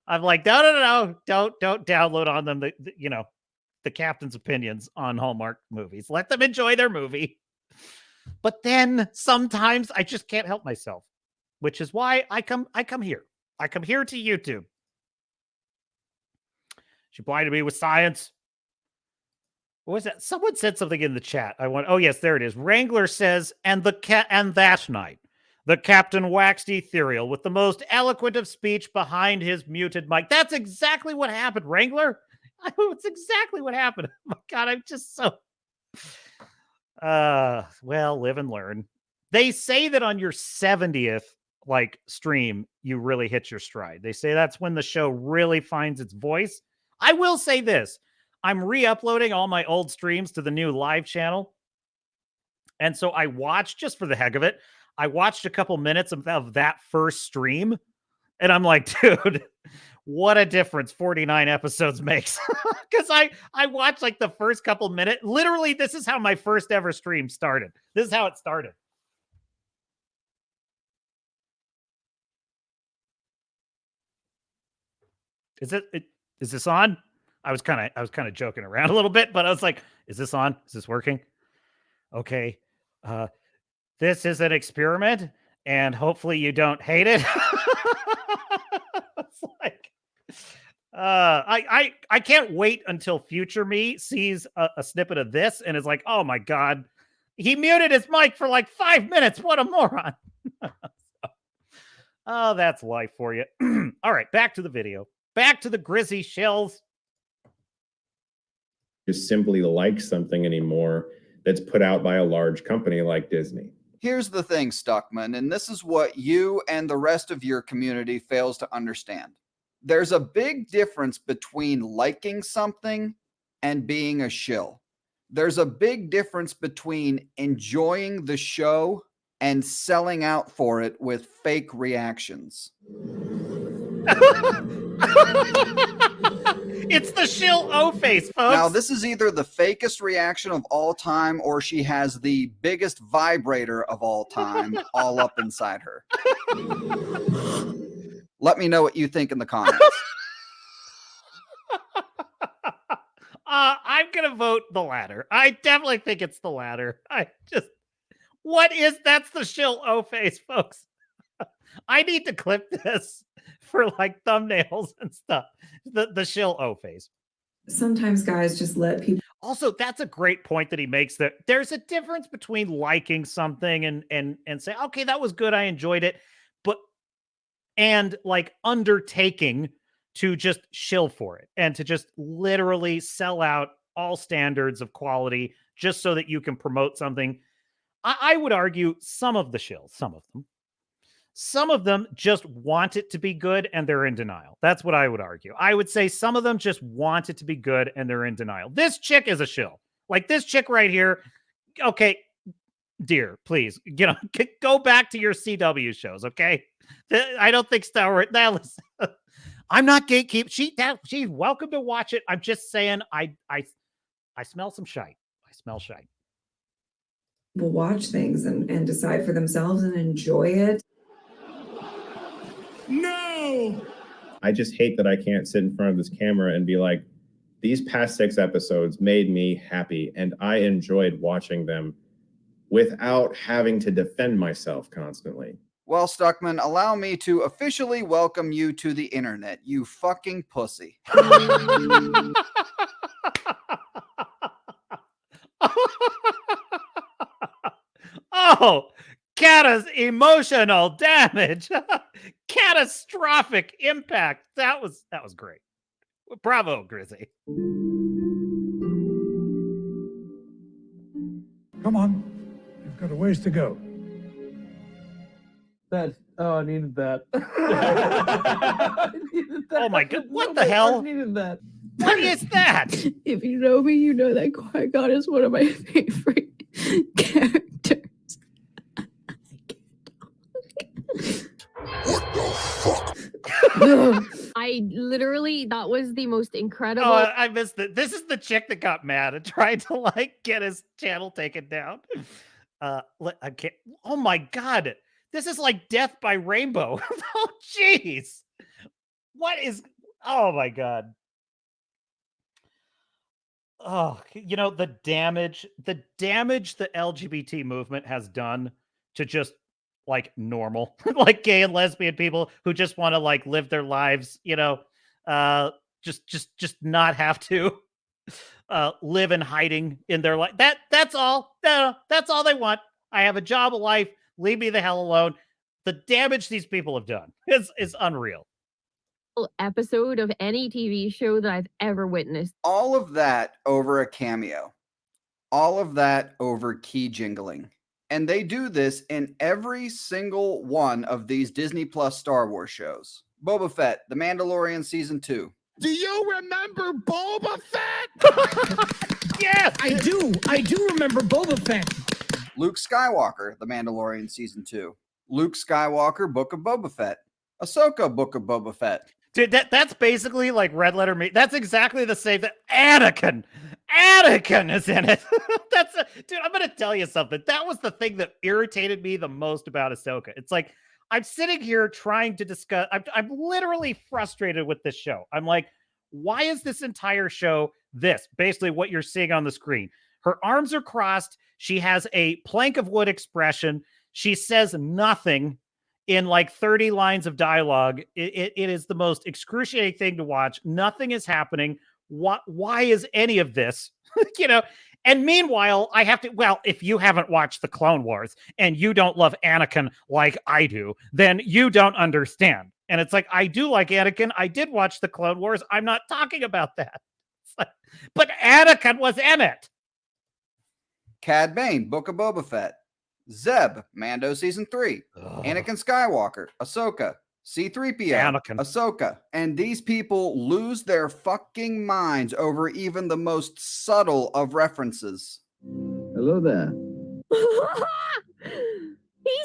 I'm like, no, don't download on them the captain's opinions on Hallmark movies. Let them enjoy their movie. But then sometimes I just can't help myself, which is why I come here. I come here to YouTube. She blinded me with science. What was that? Someone said something in the chat. Oh yes, there it is. Wrangler says, and that night, the captain waxed ethereal with the most eloquent of speech behind his muted mic. That's exactly what happened, Wrangler. It's exactly what happened. Oh my God, I'm just so... well, live and learn. They say that on your 70th stream, you really hit your stride. They say that's when the show really finds its voice. I will say this. I'm re-uploading all my old streams to the new live channel. And so I watched, just for the heck of it, I watched a couple minutes of that first stream. And I'm like, dude, what a difference 49 episodes makes. Because I watched the first couple minutes. Literally, this is how my first ever stream started. This is how it started. Is this on? I was kind of joking around a little bit, but I was like, is this on? Is this working? Okay. This is an experiment, and hopefully you don't hate it. It's like, I can't wait until future me sees a snippet of this and is like, oh my God, he muted his mic for 5 minutes. What a moron. Oh, that's life for you. All right, back to the video. Back to the Grizzy Shells. Just simply like something anymore that's put out by a large company like Disney. Here's the thing, Stuckman, and this is what you and the rest of your community fails to understand. There's a big difference between liking something and being a shill. There's a big difference between enjoying the show and selling out for it with fake reactions. It's the shill O-face, folks. Now, this is either the fakest reaction of all time, or she has the biggest vibrator of all time all up inside her. Let me know what you think in the comments. I'm going to vote the latter. I definitely think it's the latter. That's the shill O-face, folks. I need to clip this for thumbnails and stuff. The shill O-face. Sometimes guys just let people. Also, that's a great point that he makes, that there's a difference between liking something and say, okay, that was good, I enjoyed it, and undertaking to just shill for it and to just literally sell out all standards of quality just so that you can promote something. I would argue some of the shills, some of them just want it to be good and they're in denial. That's what I would argue. I would say some of them just want it to be good and they're in denial. This chick is a shill. This chick right here. Okay, dear, please, go back to your CW shows, okay? I don't think Star Wars. I'm not gatekeep. She's welcome to watch it. I'm just saying, I smell some shite. I smell shite. Will watch things and decide for themselves and enjoy it. No! I just hate that I can't sit in front of this camera and be like, these past 6 episodes made me happy and I enjoyed watching them without having to defend myself constantly. Well, Stuckman, allow me to officially welcome you to the internet, you fucking pussy. Oh, Kata's emotional damage. Catastrophic impact. That was great. Bravo, Grizzy. Come on. You've got a ways to go. I needed that. Oh my god, what the hell? Needed that. What is that? If you know me, you know that Qui-Gon is one of my favorite characters. I literally, that was the most incredible. Oh, I missed it. This is the chick that got mad and tried to like get his channel taken down. I can't. Oh my god, this is like Death by Rainbow. Oh jeez, what is? Oh my god. Oh, the damage the LGBT movement has done to just like normal, like gay and lesbian people who just want to like live their lives, just not have to live in hiding in their life. That's all. No, that's all they want. I have a job, a life. Leave me the hell alone. The damage these people have done is unreal. Episode of any TV show that I've ever witnessed. All of that over a cameo. All of that over key jingling. And they do this in every single one of these Disney Plus Star Wars shows. Boba Fett, The Mandalorian Season 2. Do you remember Boba Fett? Yes! I do remember Boba Fett. Luke Skywalker, The Mandalorian Season 2. Luke Skywalker, Book of Boba Fett. Ahsoka, Book of Boba Fett. Dude, that's basically like Red Letter Me. That's exactly the same that Anakin is in it. Dude, I'm gonna tell you something. That was the thing that irritated me the most about Ahsoka. It's like I'm sitting here trying to discuss. I'm literally frustrated with this show. I'm like, why is this entire show this? Basically, what you're seeing on the screen. Her arms are crossed. She has a plank of wood expression. She says nothing in like 30 lines of dialogue. It is the most excruciating thing to watch. Nothing is happening. Why is any of this? And meanwhile, I have to, well, if you haven't watched the Clone Wars and you don't love Anakin like I do, then you don't understand. And it's like, I do like Anakin. I did watch the Clone Wars. I'm not talking about that. Like, but Anakin was in it. Cad Bane, Book of Boba Fett. Zeb, Mando Season 3. Anakin Skywalker, Ahsoka. C-3PO, Anakin. Ahsoka. And these people lose their fucking minds over even the most subtle of references. Hello there. He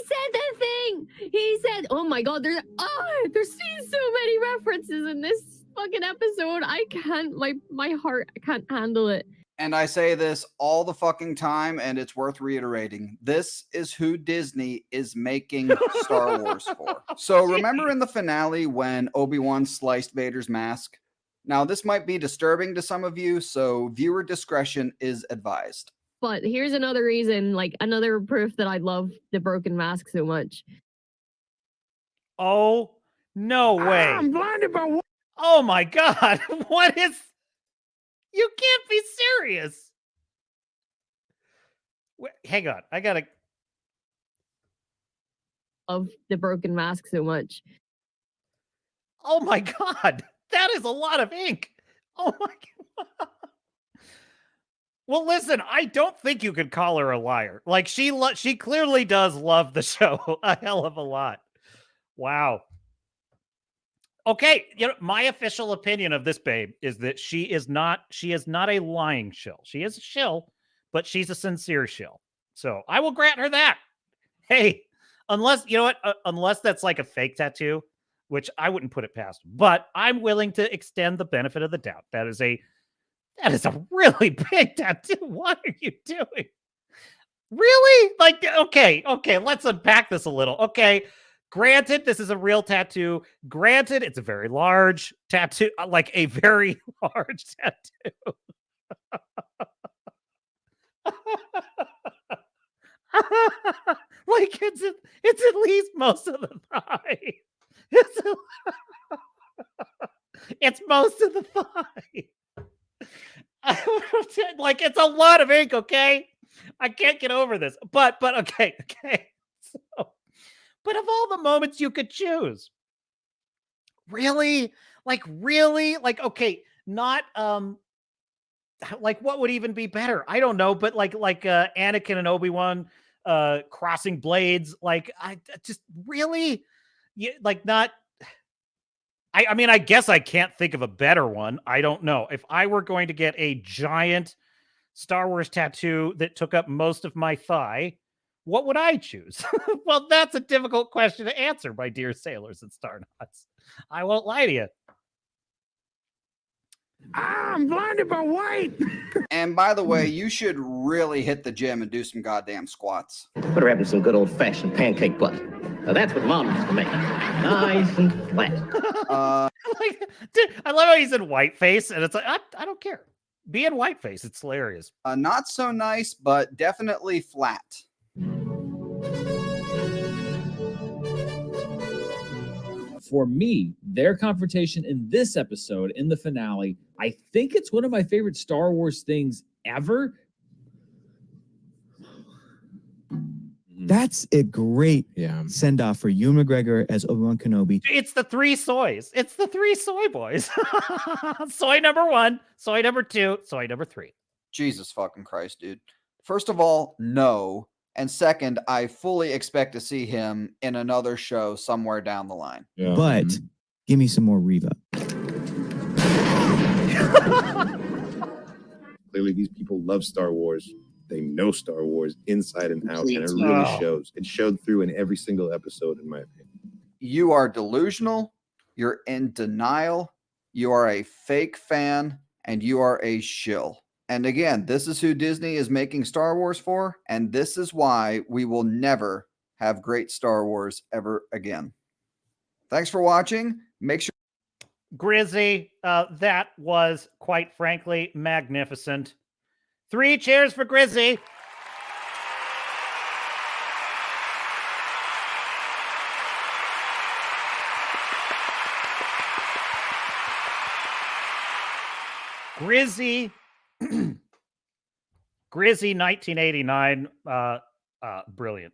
said the thing. He said, "Oh my god, there's so many references in this fucking episode. I can't, my heart, I can't handle it." And I say this all the fucking time, and it's worth reiterating. This is who Disney is making Star Wars for. So remember in the finale when Obi-Wan sliced Vader's mask? Now, this might be disturbing to some of you, so viewer discretion is advised. But here's another reason, like another proof that I love the broken mask so much. Oh, no way. I'm blinded by what? Oh my God. What is... You can't be serious. Wait, hang on. I gotta... Of the broken mask so much. Oh my God. That is a lot of ink. Oh my God. Well, listen, I don't think you could call her a liar. Like, she clearly does love the show a hell of a lot. Wow. Okay, my official opinion of this babe is that she is not a lying shill. She is a shill, but she's a sincere shill. So I will grant her that. Hey, unless, unless that's like a fake tattoo, which I wouldn't put it past, but I'm willing to extend the benefit of the doubt. That is a really big tattoo. What are you doing? Really? Like, okay, let's unpack this a little. Okay. Granted, this is a real tattoo. Granted, it's a very large tattoo, like a very large tattoo. Like it's at least most of the thigh. It's, it's most of the thigh. Like it's a lot of ink, okay? I can't get over this. But okay. So, but of all the moments you could choose, really? Like okay, not like what would even be better? I don't know, but like Anakin and Obi-Wan crossing blades, like I just really like not I mean, I guess I can't think of a better one. I don't know. If I were going to get a giant Star Wars tattoo that took up most of my thigh, what would I choose? Well, that's a difficult question to answer, my dear sailors and star nuts. I won't lie to you. I'm blinded by white. And by the way, you should really hit the gym and do some goddamn squats. Put her having some good old-fashioned pancake butt. Now that's what Mom used to make. Nice and flat. Like, dude, I love how he's in whiteface, and it's like, I don't care. Be in whiteface. It's hilarious. Not so nice, but definitely flat. For me, their confrontation in this episode, in the finale, I think it's one of my favorite Star Wars things ever. That's a great send-off for Ewan McGregor as Obi-Wan Kenobi. It's the three soys. It's the three soy boys. Soy number 1, soy number 2, soy number 3. Jesus fucking Christ, dude. First of all, no. And second, I fully expect to see him in another show somewhere down the line. Yeah. But give me some more Reva. Clearly, these people love Star Wars. They know Star Wars inside and out, and it really shows. It showed through in every single episode, in my opinion. You are delusional. You're in denial. You are a fake fan, and you are a shill. And again, this is who Disney is making Star Wars for, and this is why we will never have great Star Wars ever again. Thanks for watching. Make sure. Grizzy, that was quite frankly magnificent. 3 cheers for Grizzy. Grizzy, Grizzy 1989, brilliant,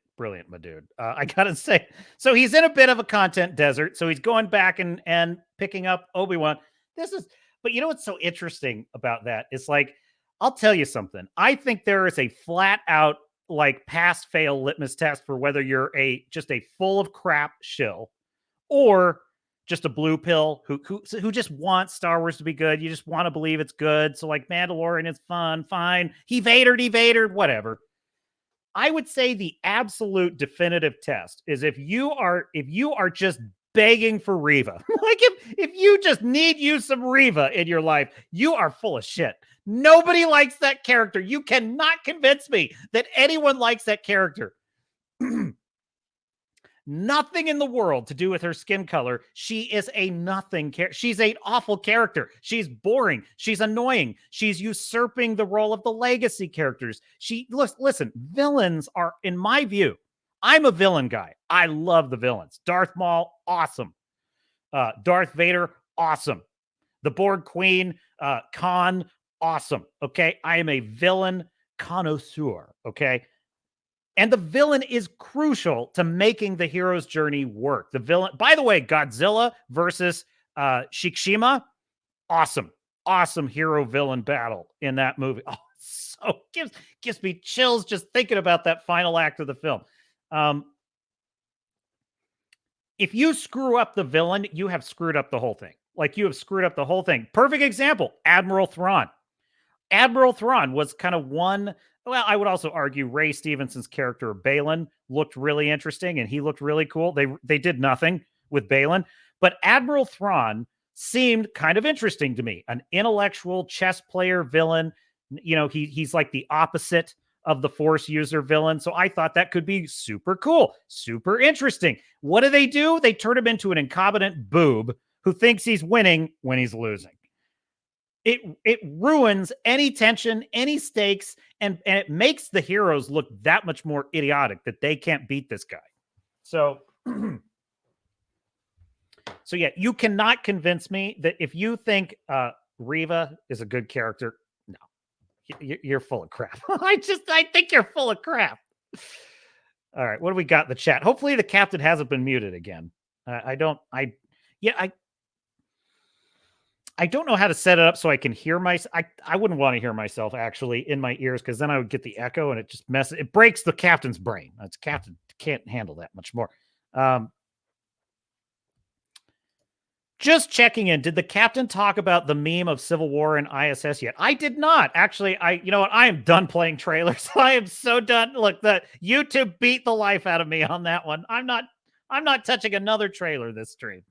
my dude. I gotta say, so he's in a bit of a content desert, so he's going back and picking up Obi-Wan. But you know what's so interesting about that? It's like, I'll tell you something. I think there is a flat out like pass fail litmus test for whether you're just a full of crap shill or just a blue pill who just wants Star Wars to be good. You just want to believe it's good. So like Mandalorian is fun, fine. He Vadered, whatever. I would say the absolute definitive test is if you are just begging for Reva. Like if you just need you some Reva in your life, you are full of shit. Nobody likes that character. You cannot convince me that anyone likes that character. Nothing in the world to do with her skin color. She is a nothing character. She's an awful character. She's boring. She's annoying. She's usurping the role of the legacy characters. Listen, villains are, in my view, I'm a villain guy. I love the villains. Darth Maul, awesome. Darth Vader, awesome. The Borg Queen, Khan, awesome. Okay. I am a villain connoisseur. Okay. And the villain is crucial to making the hero's journey work. The villain, by the way, Godzilla versus Shikishima, awesome. Awesome hero villain battle in that movie. Oh, so gives me chills just thinking about that final act of the film. If you screw up the villain, you have screwed up the whole thing. Like you have screwed up the whole thing. Perfect example, Admiral Thrawn. Admiral Thrawn was kind of one. Well, I would also argue Ray Stevenson's character Balin looked really interesting and he looked really cool. They did nothing with Balin, but Admiral Thrawn seemed kind of interesting to me. An intellectual chess player villain. You know, he's like the opposite of the Force user villain. So I thought that could be super cool, super interesting. What do? They turn him into an incompetent boob who thinks he's winning when he's losing. it ruins any tension, any stakes, and it makes the heroes look that much more idiotic that they can't beat this guy. So so yeah, you cannot convince me that if you think Riva is a good character, no, you're full of crap. I think you're full of crap. All right, what do we got in the chat? Hopefully the captain hasn't been muted again. I don't know how to set it up so I can hear myself. I wouldn't want to hear myself actually in my ears, because then I would get the echo and it just it breaks the captain's brain. That's captain can't handle that much more. Just checking in. Did the captain talk about the meme of Civil War and I.S.S. yet? I did not. Actually, you know what? I am done playing trailers. I am so done. Look, the YouTube beat the life out of me on that one. I'm not touching another trailer this stream.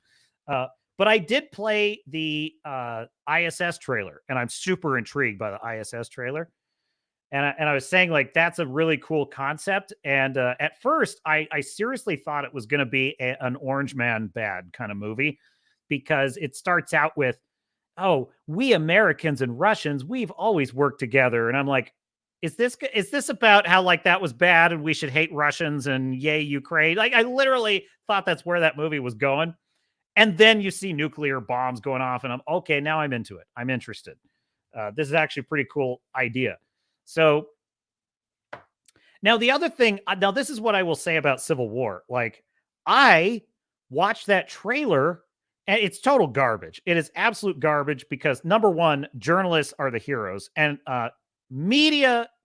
But I did play the I.S.S. trailer, and I'm super intrigued by the I.S.S. trailer. And I was saying, like, that's a really cool concept. And at first, I seriously thought it was going to be an Orange Man bad kind of movie, because it starts out with, oh, we Americans and Russians, we've always worked together. And I'm like, is this about how, like, that was bad and we should hate Russians and yay Ukraine? Like, I literally thought that's where that movie was going. And then you see nuclear bombs going off, and I'm okay. Now I'm into it. I'm interested. This is actually a pretty cool idea. So now the other thing, now this is what I will say about Civil War. Like, I watched that trailer, and it's total garbage. It is absolute garbage because, number one, journalists are the heroes, and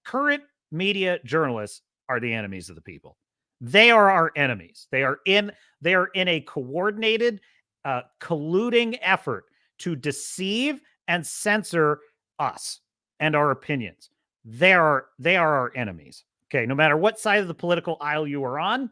current media journalists are the enemies of the people. They are our enemies. They are in a coordinated, colluding effort to deceive and censor us and our opinions. They are our enemies. Okay, no matter what side of the political aisle you are on,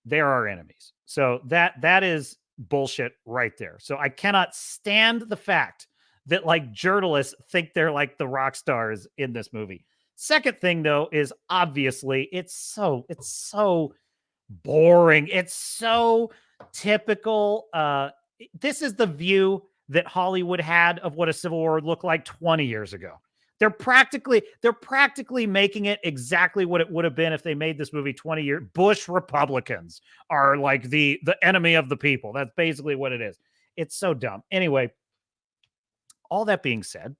they're our enemies. So that is bullshit right there. So I cannot stand the fact that, like, journalists think they're like the rock stars in this movie. Second thing, though, is obviously it's so boring. It's so typical. This is the view that Hollywood had of what a Civil War would look like 20 years ago. They're practically making it exactly what it would have been if they made this movie 20 years. Bush Republicans are like the enemy of the people. That's basically what it is. It's so dumb. Anyway, all that being said,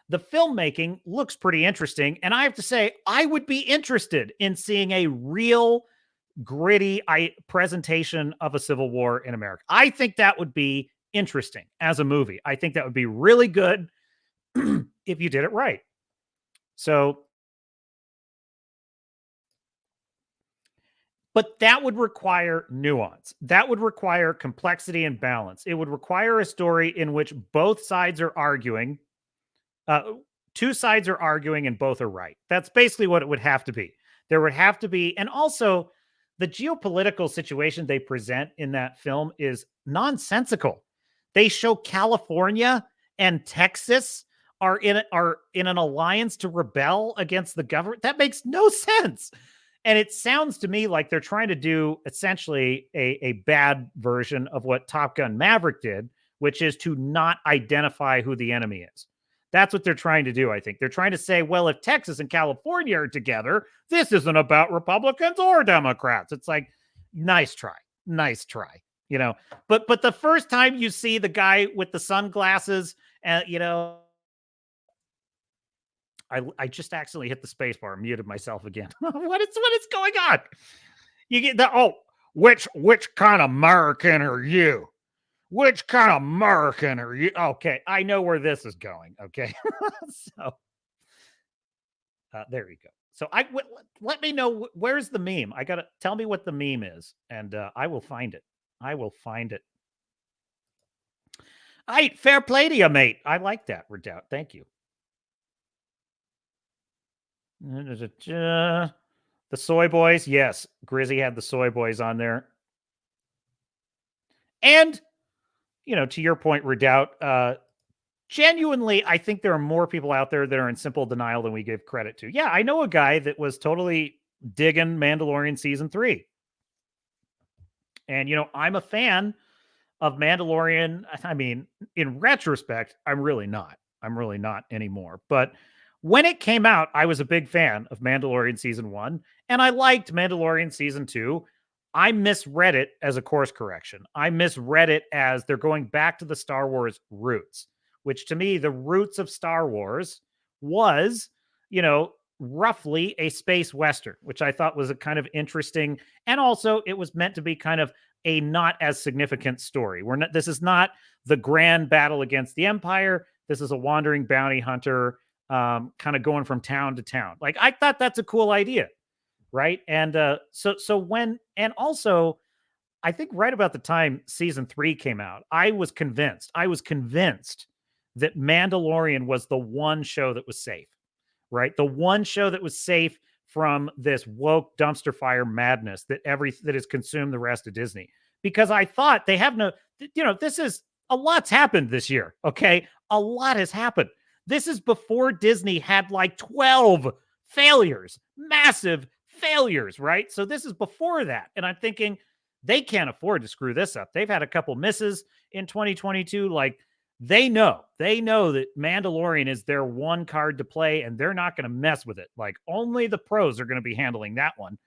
the filmmaking looks pretty interesting. And I have to say, I would be interested in seeing a real gritty presentation of a Civil War in America. I think that would be interesting as a movie. I think that would be really good if you did it right. So, but that would require nuance. That would require complexity and balance. It would require a story in which both sides are arguing. Two sides are arguing and both are right. That's basically what it would have to be. There would have to be, and also the geopolitical situation they present in that film is nonsensical. They show California and Texas are in an alliance to rebel against the government. That makes no sense. And it sounds to me like they're trying to do essentially a bad version of what Top Gun Maverick did, which is to not identify who the enemy is. That's what they're trying to do, I think. They're trying to say, well, if Texas and California are together, this isn't about Republicans or Democrats. It's like, nice try. You know, but the first time you see the guy with the sunglasses, you know, I just accidentally hit the space bar and muted myself again. What is going on? You get the which kind of American are you? Which kind of American are you? Okay, I know where this is going. Okay, so there you go. So let me know where's the meme. I gotta tell me what the meme is, and I will find it. Fair play to you, mate. I like that, Redoubt. Thank you. The soy boys. Yes, Grizzy had the soy boys on there. And, you know, to your point, Redoubt, genuinely, I think there are more people out there that are in simple denial than we give credit to. Yeah, I know a guy that was totally digging Mandalorian season 3. And, you know, I'm a fan of Mandalorian. I mean, in retrospect, I'm really not. I'm really not anymore. But when it came out, I was a big fan of Mandalorian season 1, and I liked Mandalorian season 2. I misread it as a course correction. I misread it as they're going back to the Star Wars roots, which to me, the roots of Star Wars was, roughly a space Western, which I thought was a kind of interesting. And also, it was meant to be kind of a not as significant story. This is not the grand battle against the Empire. This is a wandering bounty hunter kind of going from town to town. Like, I thought that's a cool idea. Right. And also, I think right about the time season 3 came out, I was convinced that Mandalorian was the one show that was safe, right? The one show that was safe from this woke dumpster fire madness that has consumed the rest of Disney. Because I thought they have this is a lot's happened this year. Okay. A lot has happened. This is before Disney had like 12 failures, massive failures, right? So this is before that. And I'm thinking they can't afford to screw this up. They've had a couple misses in 2022. Like they know that Mandalorian is their one card to play and they're not going to mess with it. Like only the pros are going to be handling that one.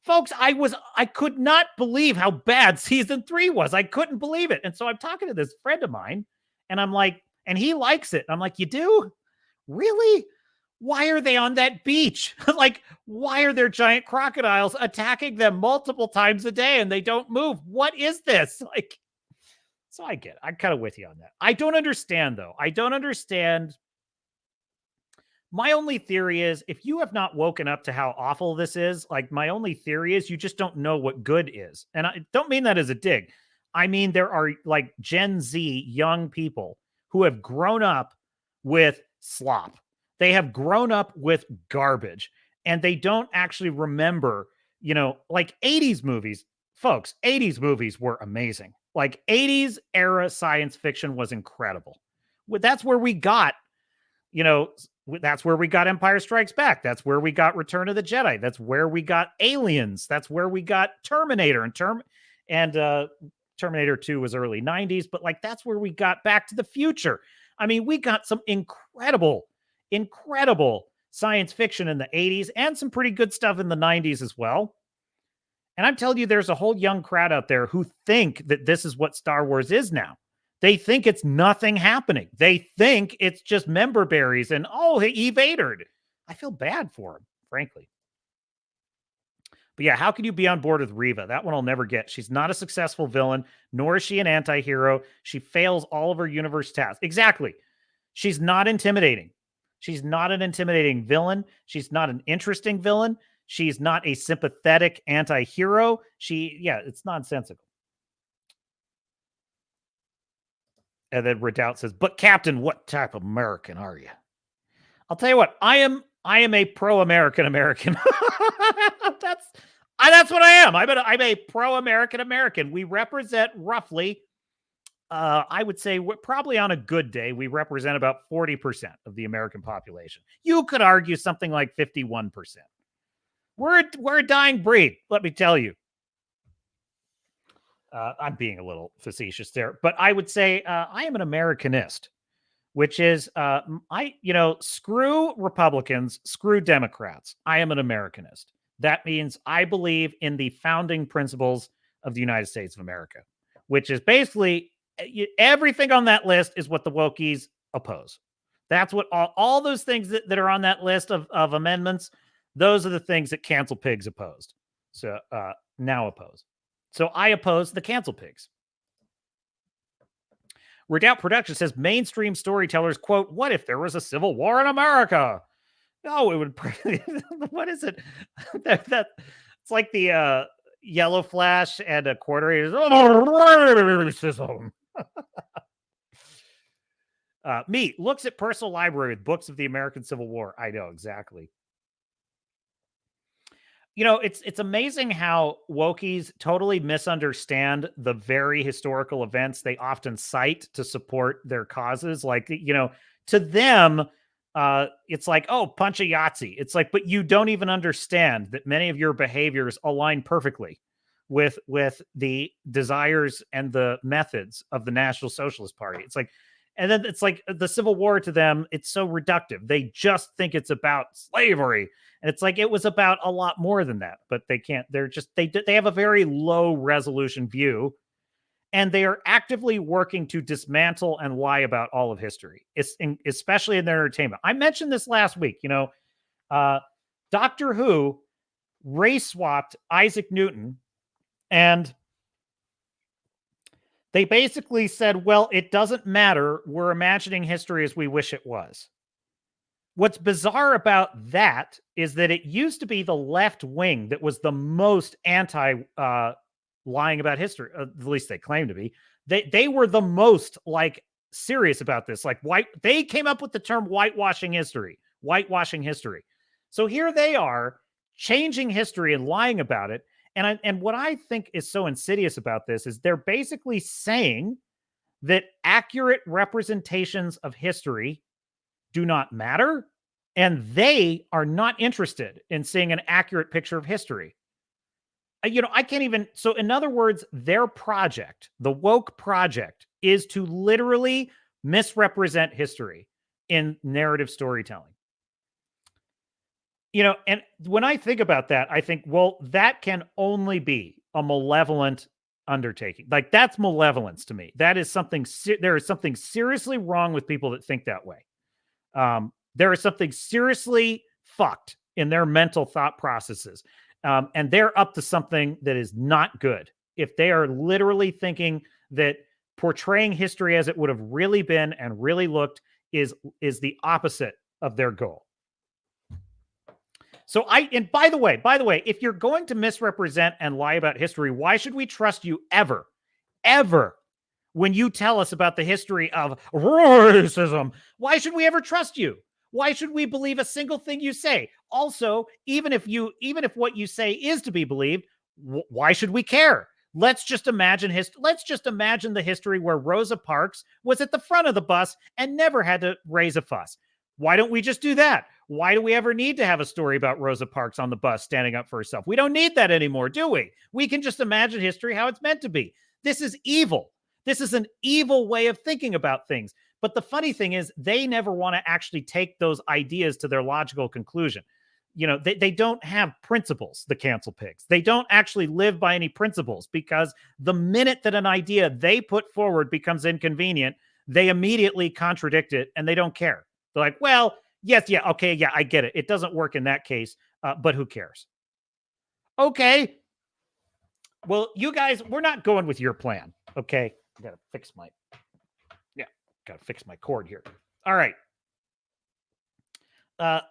Folks, I could not believe how bad season 3 was. I couldn't believe it. And so I'm talking to this friend of mine and I'm like, and he likes it. I'm like, you do? Really? Why are they on that beach? Like, why are there giant crocodiles attacking them multiple times a day and they don't move? What is this? Like, so I get it. I'm kind of with you on that. I don't understand, though. I don't understand. My only theory is if you have not woken up to how awful this is, like, my only theory is you just don't know what good is. And I don't mean that as a dig. I mean, there are like Gen Z young people who have grown up with slop. They have grown up with garbage and they don't actually remember, like 80s movies. Folks, 80s movies were amazing. Like 80s era science fiction was incredible. That's where we got, that's where we got Empire Strikes Back. That's where we got Return of the Jedi. That's where we got Aliens. That's where we got Terminator and Terminator 2 was early 90s, but like that's where we got Back to the Future. I mean, we got some incredible science fiction in the 80s and some pretty good stuff in the 90s as well. And I'm telling you, there's a whole young crowd out there who think that this is what Star Wars is now. They think it's nothing happening. They think it's just member berries and, oh, he evaded. I feel bad for him, frankly. But yeah, how can you be on board with Reva? That one I'll never get. She's not a successful villain, nor is she an anti-hero. She fails all of her universe tasks. Exactly. She's not intimidating. She's not an intimidating villain. She's not an interesting villain. She's not a sympathetic anti-hero. It's nonsensical. And then Redoubt says, but Captain, what type of American are you? I'll tell you what, I am a pro-American American. That's what I am. I'm a pro-American American. We represent roughly, I would say probably on a good day, we represent about 40% of the American population. You could argue something like 51%. We're a dying breed, let me tell you. I'm being a little facetious there, but I would say I am an Americanist, which is screw Republicans, screw Democrats. I am an Americanist. That means I believe in the founding principles of the United States of America, which is basically everything on that list is what the wokies oppose. That's what all those things that are on that list of amendments, those are the things that Cancel Pigs opposed. So now oppose. So I oppose the Cancel Pigs. Redoubt Production says mainstream storytellers, quote, what if there was a civil war in America? No, it would. What is it? That it's like the Yellow Flash and a quarter. Me looks at personal library with books of the American Civil War. I know exactly. It's amazing how wokies totally misunderstand the very historical events they often cite to support their causes. Like, to them, it's like, oh, punch a Yahtzee. It's like, but you don't even understand that many of your behaviors align perfectly with the desires and the methods of the National Socialist Party. It's like, And then it's like the Civil War to them, it's so reductive. They just think it's about slavery. And it's like it was about a lot more than that, but they can't. They're just they have a very low resolution view, and they are actively working to dismantle and lie about all of history, especially in their entertainment. I mentioned this last week. Doctor Who race swapped Isaac Newton, and they basically said, well, it doesn't matter. We're imagining history as we wish it was. What's bizarre about that is that it used to be the left wing that was the most anti lying about history. At least they claim to be. They were the most like serious about this. Like they came up with the term whitewashing history. So here they are changing history and lying about it. And what I think is so insidious about this is they're basically saying that accurate representations of history do not matter, and they are not interested in seeing an accurate picture of history. I can't even. So in other words, their project, the woke project, is to literally misrepresent history in narrative storytelling. And when I think about that, I think, well, that can only be a malevolent undertaking. Like, that's malevolence to me. That is something, there is something seriously wrong with people that think that way. There is something seriously fucked in their mental thought processes. And they're up to something that is not good. If they are literally thinking that portraying history as it would have really been and really looked is the opposite of their goal. So and by the way, if you're going to misrepresent and lie about history, why should we trust you ever when you tell us about the history of racism? Why should we ever trust you? Why should we believe a single thing you say? Also, even if what you say is to be believed, why should we care? Let's just imagine the history where Rosa Parks was at the front of the bus and never had to raise a fuss. Why don't we just do that? Why do we ever need to have a story about Rosa Parks on the bus standing up for herself? We don't need that anymore, do we? We can just imagine history how it's meant to be. This is evil. This is an evil way of thinking about things. But the funny thing is, they never want to actually take those ideas to their logical conclusion. They don't have principles, the cancel pigs. They don't actually live by any principles, because the minute that an idea they put forward becomes inconvenient, they immediately contradict it, and they don't care. They're like, well, yes, yeah, okay, yeah, I get it. It doesn't work in that case, but who cares? Okay. Well, you guys, we're not going with your plan, okay? I gotta fix my cord here. All right.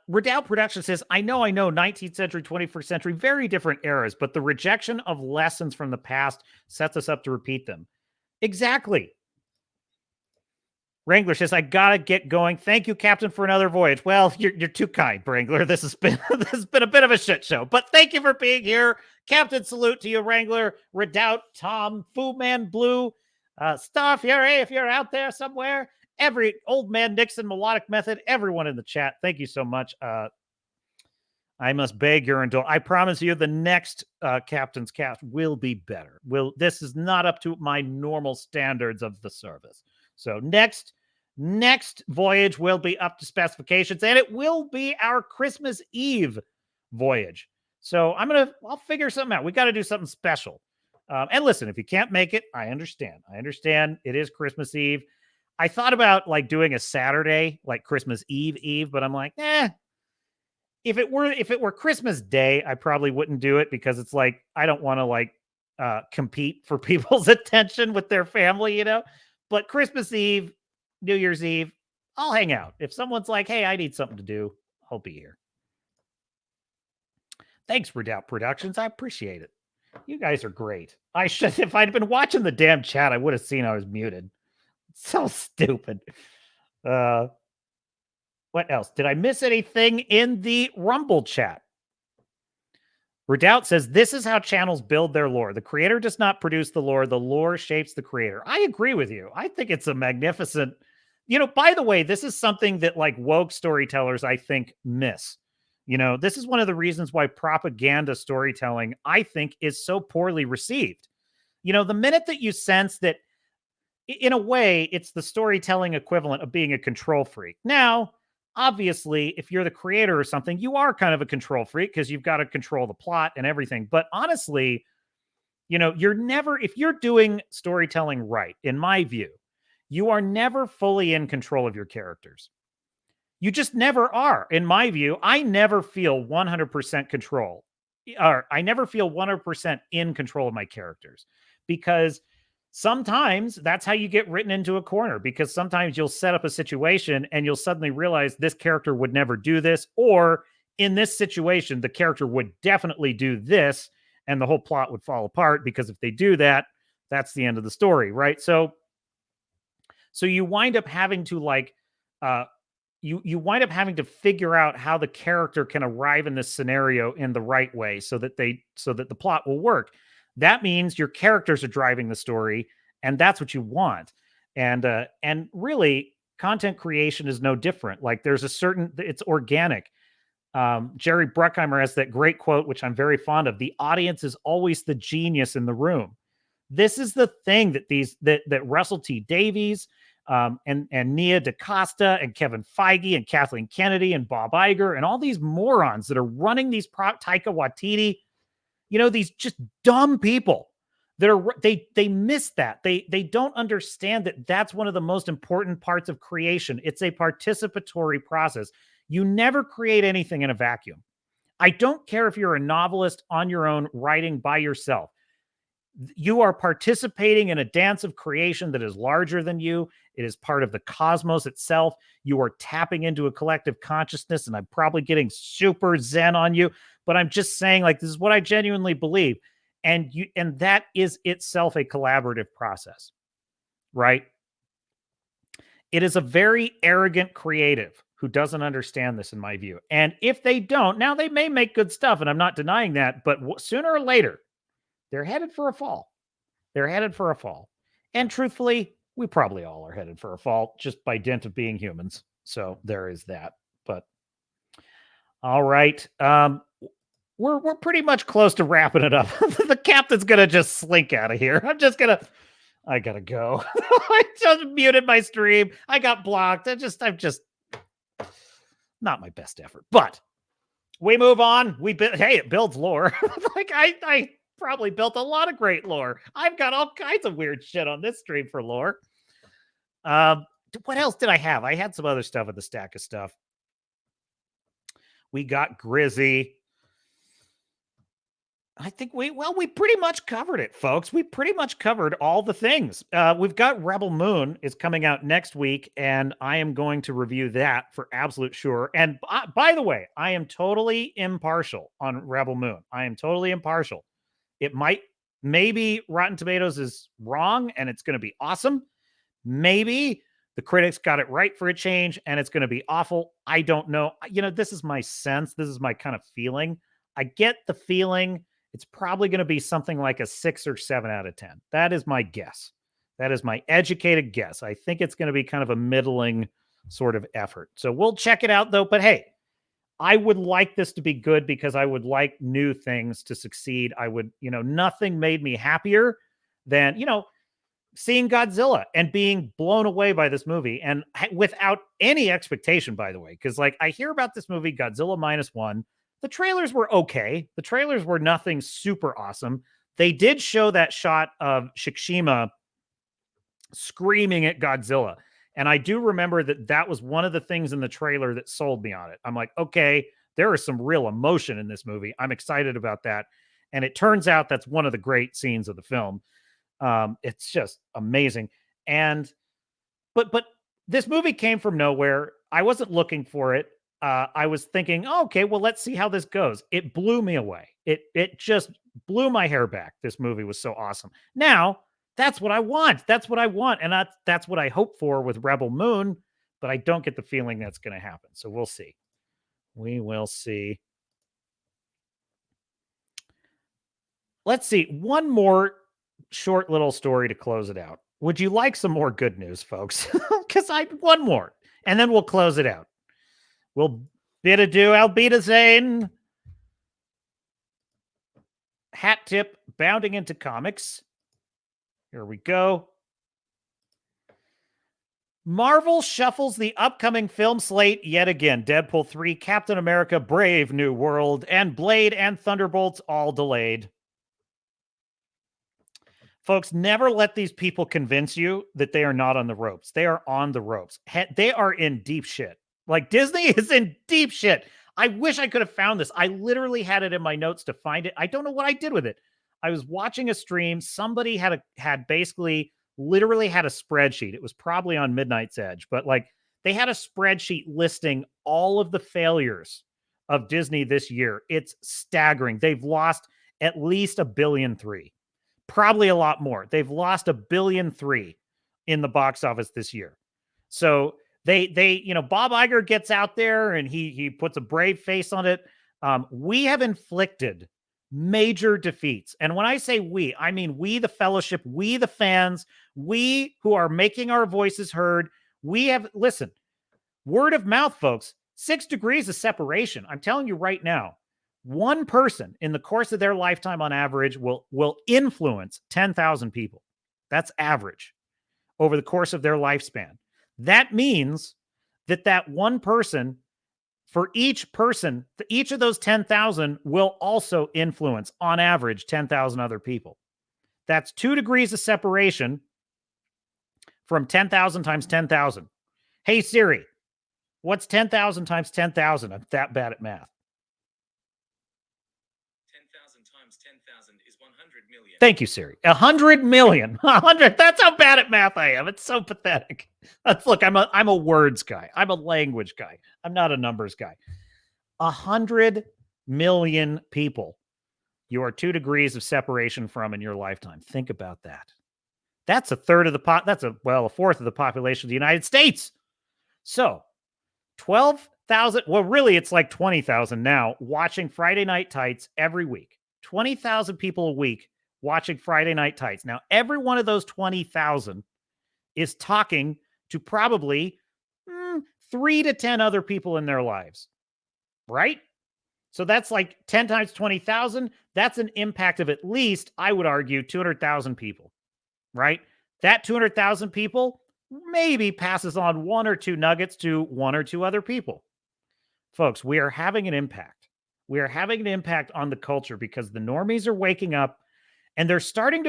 Redoubt Production says, I know, 19th century, 21st century, very different eras, but the rejection of lessons from the past sets us up to repeat them. Exactly. Wrangler says, I gotta get going. Thank you, Captain, for another voyage. Well, you're too kind, Wrangler. This has been a bit of a shit show, but thank you for being here. Captain, salute to you, Wrangler, Redoubt, Tom, Fu Man Blue, Star Fury, if you're out there somewhere, every Old Man Nixon, Melodic Method, everyone in the chat. Thank you so much. I must beg your indulgence. I promise you the next Captain's Cast will be better. This is not up to my normal standards of the service. So next voyage will be up to specifications, and it will be our Christmas Eve voyage. So I'll figure something out. We got to do something special. And listen, if you can't make it, I understand. It is Christmas Eve. I thought about like doing a Saturday, like Christmas Eve, but I'm like, if it were Christmas Day, I probably wouldn't do it, because it's like, I don't want to like compete for people's attention with their family, But Christmas Eve, New Year's Eve, I'll hang out. If someone's like, hey, I need something to do, I'll be here. Thanks, Redoubt Productions. I appreciate it. You guys are great. If I'd been watching the damn chat, I would have seen I was muted. So stupid. What else? Did I miss anything in the Rumble chat? Redoubt says, this is how channels build their lore. The creator does not produce the lore shapes the creator. I agree with you. I think it's a magnificent, by the way, this is something that like woke storytellers, I think, miss. This is one of the reasons why propaganda storytelling, I think, is so poorly received. The minute that you sense that in a way, it's the storytelling equivalent of being a control freak. Now, obviously, if you're the creator or something, you are kind of a control freak because you've got to control the plot and everything. But honestly, you're never, if you're doing storytelling right, in my view, you are never fully in control of your characters. You just never are. In my view, I never feel 100% control, or I never feel 100% in control of my characters, because sometimes that's how you get written into a corner, because sometimes you'll set up a situation and you'll suddenly realize this character would never do this, or in this situation, the character would definitely do this, and the whole plot would fall apart, because if they do that, that's the end of the story, right? So you wind up having to you wind up having to figure out how the character can arrive in this scenario in the right way so that the plot will work. That means your characters are driving the story, and that's what you want. And really, content creation is no different. Like, there's it's organic. Jerry Bruckheimer has that great quote, which I'm very fond of: "The audience is always the genius in the room." This is the thing that Russell T Davies, and Nia DaCosta and Kevin Feige and Kathleen Kennedy and Bob Iger and all these morons that are running these Taika Waititi, these just dumb people that are, they miss that. They don't understand that that's one of the most important parts of creation. It's a participatory process. You never create anything in a vacuum. I don't care if you're a novelist on your own, writing by yourself. You are participating in a dance of creation that is larger than you. It is part of the cosmos itself. You are tapping into a collective consciousness, and I'm probably getting super zen on you, but I'm just saying, like, this is what I genuinely believe. And that is itself a collaborative process, right? It is a very arrogant creative who doesn't understand this, in my view. And if they don't, now they may make good stuff, and I'm not denying that, but sooner or later, they're headed for a fall. They're headed for a fall. And truthfully, we probably all are headed for a fall just by dint of being humans. So there is that. But all right. We're pretty much close to wrapping it up. The captain's gonna just slink out of here. I gotta go. I just muted my stream. I got blocked. I'm just not my best effort. But we move on. It builds lore. Like I probably built a lot of great lore. I've got all kinds of weird shit on this stream for lore. What else did I have? I had some other stuff in the stack of stuff. We got Grizzy. I think we pretty much covered it, folks. We pretty much covered all the things. We've got Rebel Moon is coming out next week, and I am going to review that for absolute sure. And by the way, I am totally impartial on Rebel Moon. I am totally impartial. Maybe Rotten Tomatoes is wrong and it's going to be awesome. Maybe the critics got it right for a change and it's going to be awful. I don't know. This is my sense. This is my kind of feeling. I get the feeling it's probably going to be something like a 6 or 7 out of 10. That is my guess. That is my educated guess. I think it's going to be kind of a middling sort of effort. So we'll check it out, though. But hey, I would like this to be good because I would like new things to succeed. Nothing made me happier than, seeing Godzilla and being blown away by this movie, and without any expectation, by the way, because I hear about this movie, Godzilla -1. The trailers were okay. The trailers were nothing super awesome. They did show that shot of Shikishima screaming at Godzilla. And I do remember that was one of the things in the trailer that sold me on it. I'm like, okay, there is some real emotion in this movie. I'm excited about that. And it turns out that's one of the great scenes of the film. It's just amazing. But this movie came from nowhere. I wasn't looking for it. I was thinking, okay, well, let's see how this goes. It blew me away. It just blew my hair back. This movie was so awesome. Now, that's what I want. That's what I want. And that's what I hope for with Rebel Moon, but I don't get the feeling that's going to happen. So we'll see. We will see. Let's see. One more short little story to close it out. Would you like some more good news, folks? Because one more, and then we'll close it out. We'll bid adieu, Albedazane. Hat tip, bounding into comics. Here we go. Marvel shuffles the upcoming film slate yet again. Deadpool 3, Captain America, Brave New World, and Blade and Thunderbolts all delayed. Folks, never let these people convince you that they are not on the ropes. They are on the ropes. They are in deep shit. Like, Disney is in deep shit. I wish I could have found this. I literally had it in my notes to find it. I don't know what I did with it. I was watching a stream. Somebody had basically literally had a spreadsheet. It was probably on Midnight's Edge, but like they had a spreadsheet listing all of the failures of Disney this year. It's staggering. They've lost at least $1.3 billion, probably a lot more. They've lost $1.3 billion in the box office this year. So they Bob Iger gets out there and he puts a brave face on it. We have inflicted major defeats. And when I say we, I mean we, the fellowship, we, the fans, we who are making our voices heard. We have, listen, word of mouth, folks, 6 degrees of separation. I'm telling you right now, one person in the course of their lifetime on average will influence 10,000 people. That's average over the course of their lifespan. That means that one person, for each of those 10,000 will also influence, on average, 10,000 other people. That's 2 degrees of separation from 10,000 times 10,000. Hey, Siri, what's 10,000 times 10,000? I'm that bad at math. 10,000 times 10,000 is 100 million. Thank you, Siri. 100 million. 100. That's how bad at math I am. It's so pathetic. Look, I'm a words guy. I'm a language guy. I'm not a numbers guy. 100 million people you are 2 degrees of separation from in your lifetime. Think about that. That's a fourth of the population of the United States. So 12,000, well, really, it's like 20,000 now watching Friday Night Tights every week. 20,000 people a week watching Friday Night Tights. Now, every one of those 20,000 is talking to probably 3 to 10 other people in their lives, right? So that's like 10 times 20,000. That's an impact of at least, I would argue, 200,000 people, right? That 200,000 people maybe passes on 1 or 2 nuggets to 1 or 2 other people. Folks, we are having an impact. We are having an impact on the culture because the normies are waking up and they're starting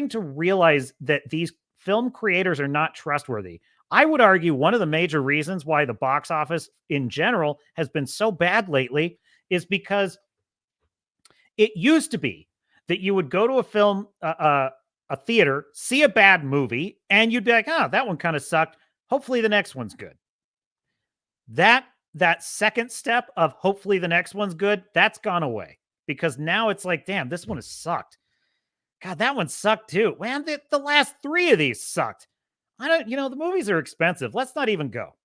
to realize that these film creators are not trustworthy. I would argue one of the major reasons why the box office in general has been so bad lately is because it used to be that you would go to a theater, see a bad movie, and you'd be like, oh, that one kind of sucked. Hopefully the next one's good. That second step of hopefully the next one's good, that's gone away because now it's like, damn, this one has sucked. God, that one sucked too. Man, the last 3 of these sucked. The movies are expensive. Let's not even go.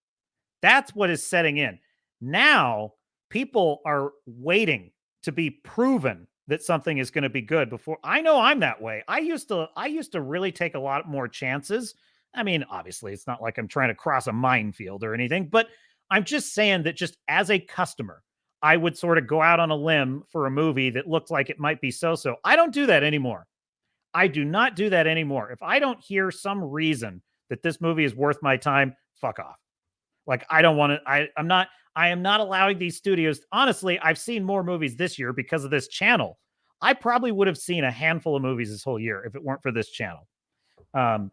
That's what is setting in. Now, people are waiting to be proven that something is going to be good before. I know I'm that way. I used to really take a lot more chances. I mean, obviously, it's not like I'm trying to cross a minefield or anything, but I'm just saying that just as a customer, I would sort of go out on a limb for a movie that looked like it might be so-so. I don't do that anymore. I do not do that anymore. If I don't hear some reason that this movie is worth my time, fuck off. Like, I don't want to, I am not allowing these studios. Honestly, I've seen more movies this year because of this channel. I probably would have seen a handful of movies this whole year if it weren't for this channel. And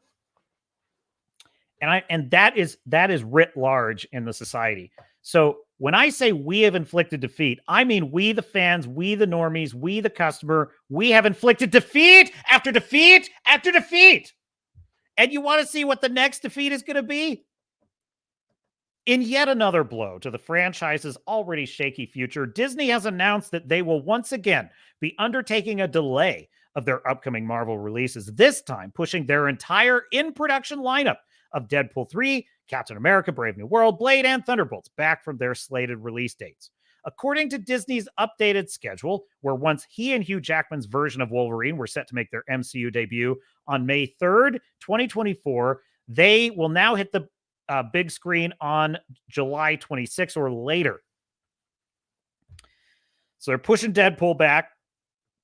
that is writ large in the society. So when I say we have inflicted defeat, I mean we the fans, we the normies, we the customer, we have inflicted defeat after defeat after defeat. And you want to see what the next defeat is going to be? In yet another blow to the franchise's already shaky future, Disney has announced that they will once again be undertaking a delay of their upcoming Marvel releases, this time pushing their entire in-production lineup of Deadpool 3, Captain America, Brave New World, Blade, and Thunderbolts back from their slated release dates. According to Disney's updated schedule, where once he and Hugh Jackman's version of Wolverine were set to make their MCU debut on May 3rd, 2024, they will now hit the big screen on July 26th or later. So they're pushing Deadpool back.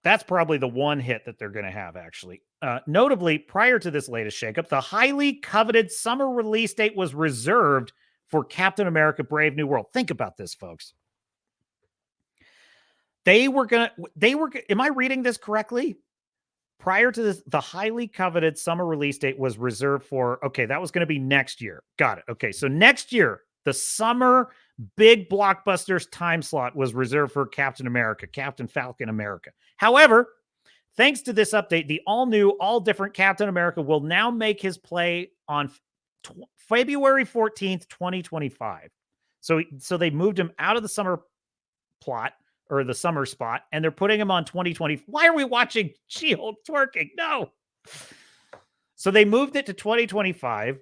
That's probably the one hit that they're going to have, actually. Notably, prior to this latest shakeup, the highly coveted summer release date was reserved for Captain America Brave New World. Think about this, folks. Am I reading this correctly? Prior to this, the highly coveted summer release date was reserved for, okay, that was going to be next year. Got it. Okay, so next year, the summer big blockbusters time slot was reserved for Captain America, Captain Falcon America. However, thanks to this update, the all-new, all-different Captain America will now make his play on February 14th, 2025. So they moved him out of the summer plot, or the summer spot, and they're putting him on 2020. Why are we watching She-Hulk twerking? No. So they moved it to 2025.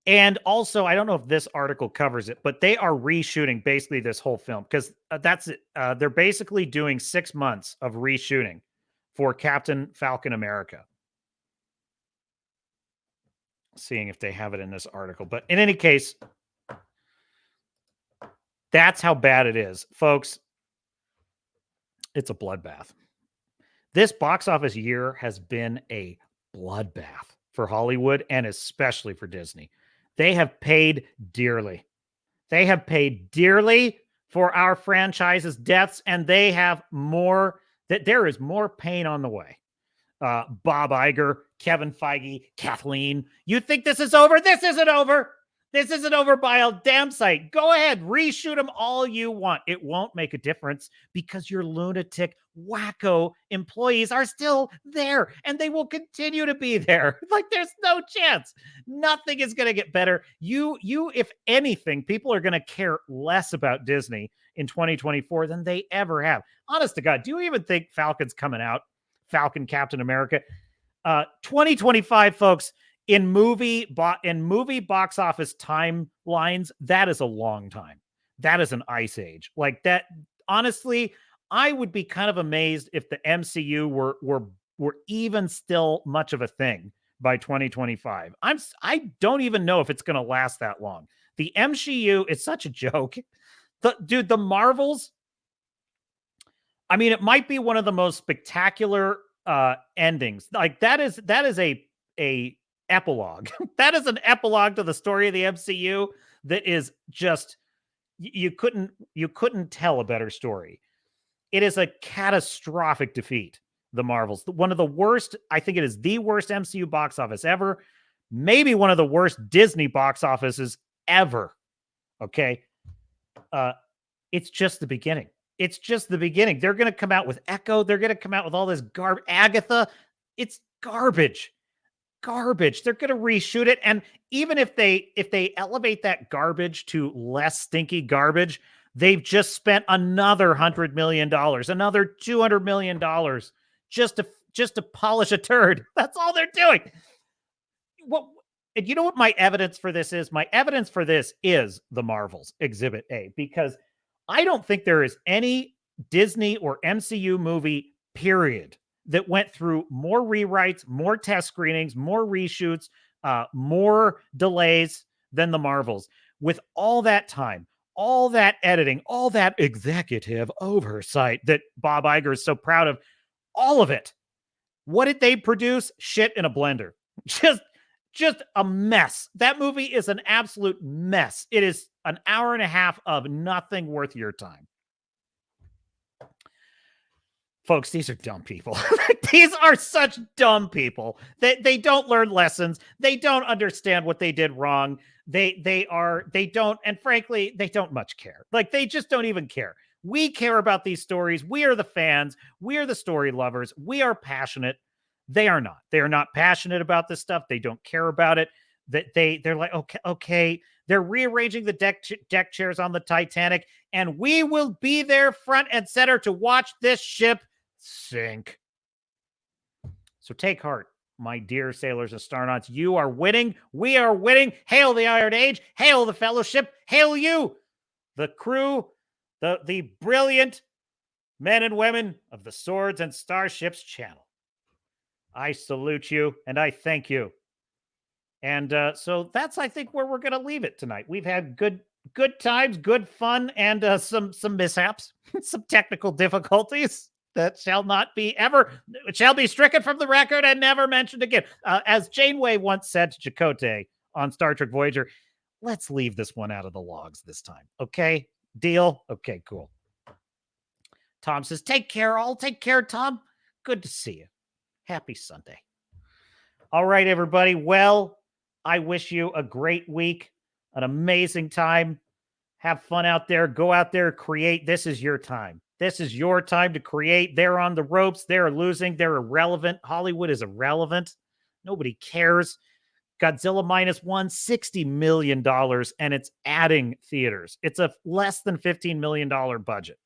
And also, I don't know if this article covers it, but they are reshooting basically this whole film, because that's it. They're basically doing 6 months of reshooting for Captain Falcon America. Seeing if they have it in this article. But in any case, that's how bad it is. Folks, it's a bloodbath. This box office year has been a bloodbath for Hollywood and especially for Disney. They have paid dearly. They have paid dearly for our franchise's deaths, and they have more, that there is more pain on the way. Bob Iger, Kevin Feige, Kathleen, you think this is over? This isn't over. This isn't over by a damn sight. Go ahead, reshoot them all you want. It won't make a difference because your lunatic, wacko employees are still there and they will continue to be there. Like, there's no chance. Nothing is going to get better. You, if anything, people are going to care less about Disney in 2024 than they ever have. Honest to God, do you even think Falcon's coming out? Falcon, Captain America. 2025, folks. In movie box office timelines, that is a long time. That is an ice age. Like that, honestly, I would be kind of amazed if the MCU were even still much of a thing by 2025. I don't even know if it's going to last that long. The MCU is such a joke. The Marvels, I mean, it might be one of the most spectacular endings. Like that is a epilogue. That is an epilogue to the story of the MCU that is just, you couldn't tell a better story. It is a catastrophic defeat, the Marvels. One of the worst, I think it is the worst MCU box office ever. Maybe one of the worst Disney box offices ever. Okay. It's just the beginning. It's just the beginning. They're going to come out with Echo. They're going to come out with all this garbage. Agatha, it's garbage. Garbage. They're going to reshoot it. And even if they elevate that garbage to less stinky garbage, they've just spent another $100 million, another $200 million just to polish a turd. That's all they're doing. And you know what my evidence for this is? My evidence for this is the Marvels Exhibit A, because I don't think there is any Disney or MCU movie, period, that went through more rewrites, more test screenings, more reshoots, more delays than the Marvels. With all that time, all that editing, all that executive oversight that Bob Iger is so proud of, all of it. What did they produce? Shit in a blender. Just a mess. That movie is an absolute mess. It is an hour and a half of nothing worth your time. Folks, these are dumb people. These are such dumb people. They don't learn lessons. They don't understand what they did wrong. They don't, and frankly, they don't much care. Like, they just don't even care. We care about these stories. We are the fans. We are the story lovers. We are passionate. They are not. They are not passionate about this stuff. They don't care about it. They're like, okay. They're rearranging the deck chairs on the Titanic, and we will be there front and center to watch this ship sink. So take heart, my dear sailors and starnauts. You are winning. We are winning. Hail the Iron Age. Hail the Fellowship. Hail you, the crew, the brilliant men and women of the Swords and Starships channel. I salute you and I thank you. And so that's, I think, where we're going to leave it tonight. We've had good good times, good fun, and some mishaps, some technical difficulties that shall be stricken from the record and never mentioned again. As Janeway once said to Chakotay on Star Trek Voyager, let's leave this one out of the logs this time. Okay? Deal? Okay, cool. Tom says, take care, all. Take care, Tom. Good to see you. Happy Sunday. All right, everybody. Well, I wish you a great week, an amazing time. Have fun out there. Go out there, create. This is your time. This is your time to create. They're on the ropes. They're losing. They're irrelevant. Hollywood is irrelevant. Nobody cares. Godzilla -1, $60 million, and it's adding theaters. It's a less than $15 million budget.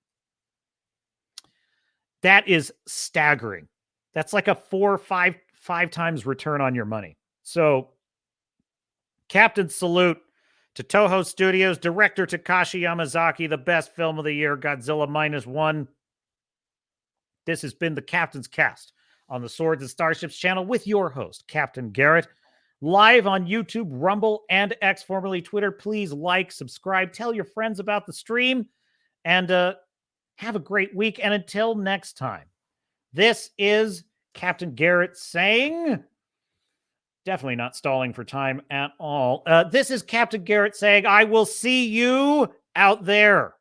That is staggering. That's like a 4 or 5 times return on your money. So, Captain salute to Toho Studios, director Takashi Yamazaki, the best film of the year, Godzilla -1. This has been the Captain's Cast on the Swords and Starships channel with your host, Captain Garrett, live on YouTube, Rumble, and X, formerly Twitter. Please like, subscribe, tell your friends about the stream, and have a great week. And until next time, this is Captain Garrett saying, definitely not stalling for time at all. This is Captain Garrett saying, I will see you out there.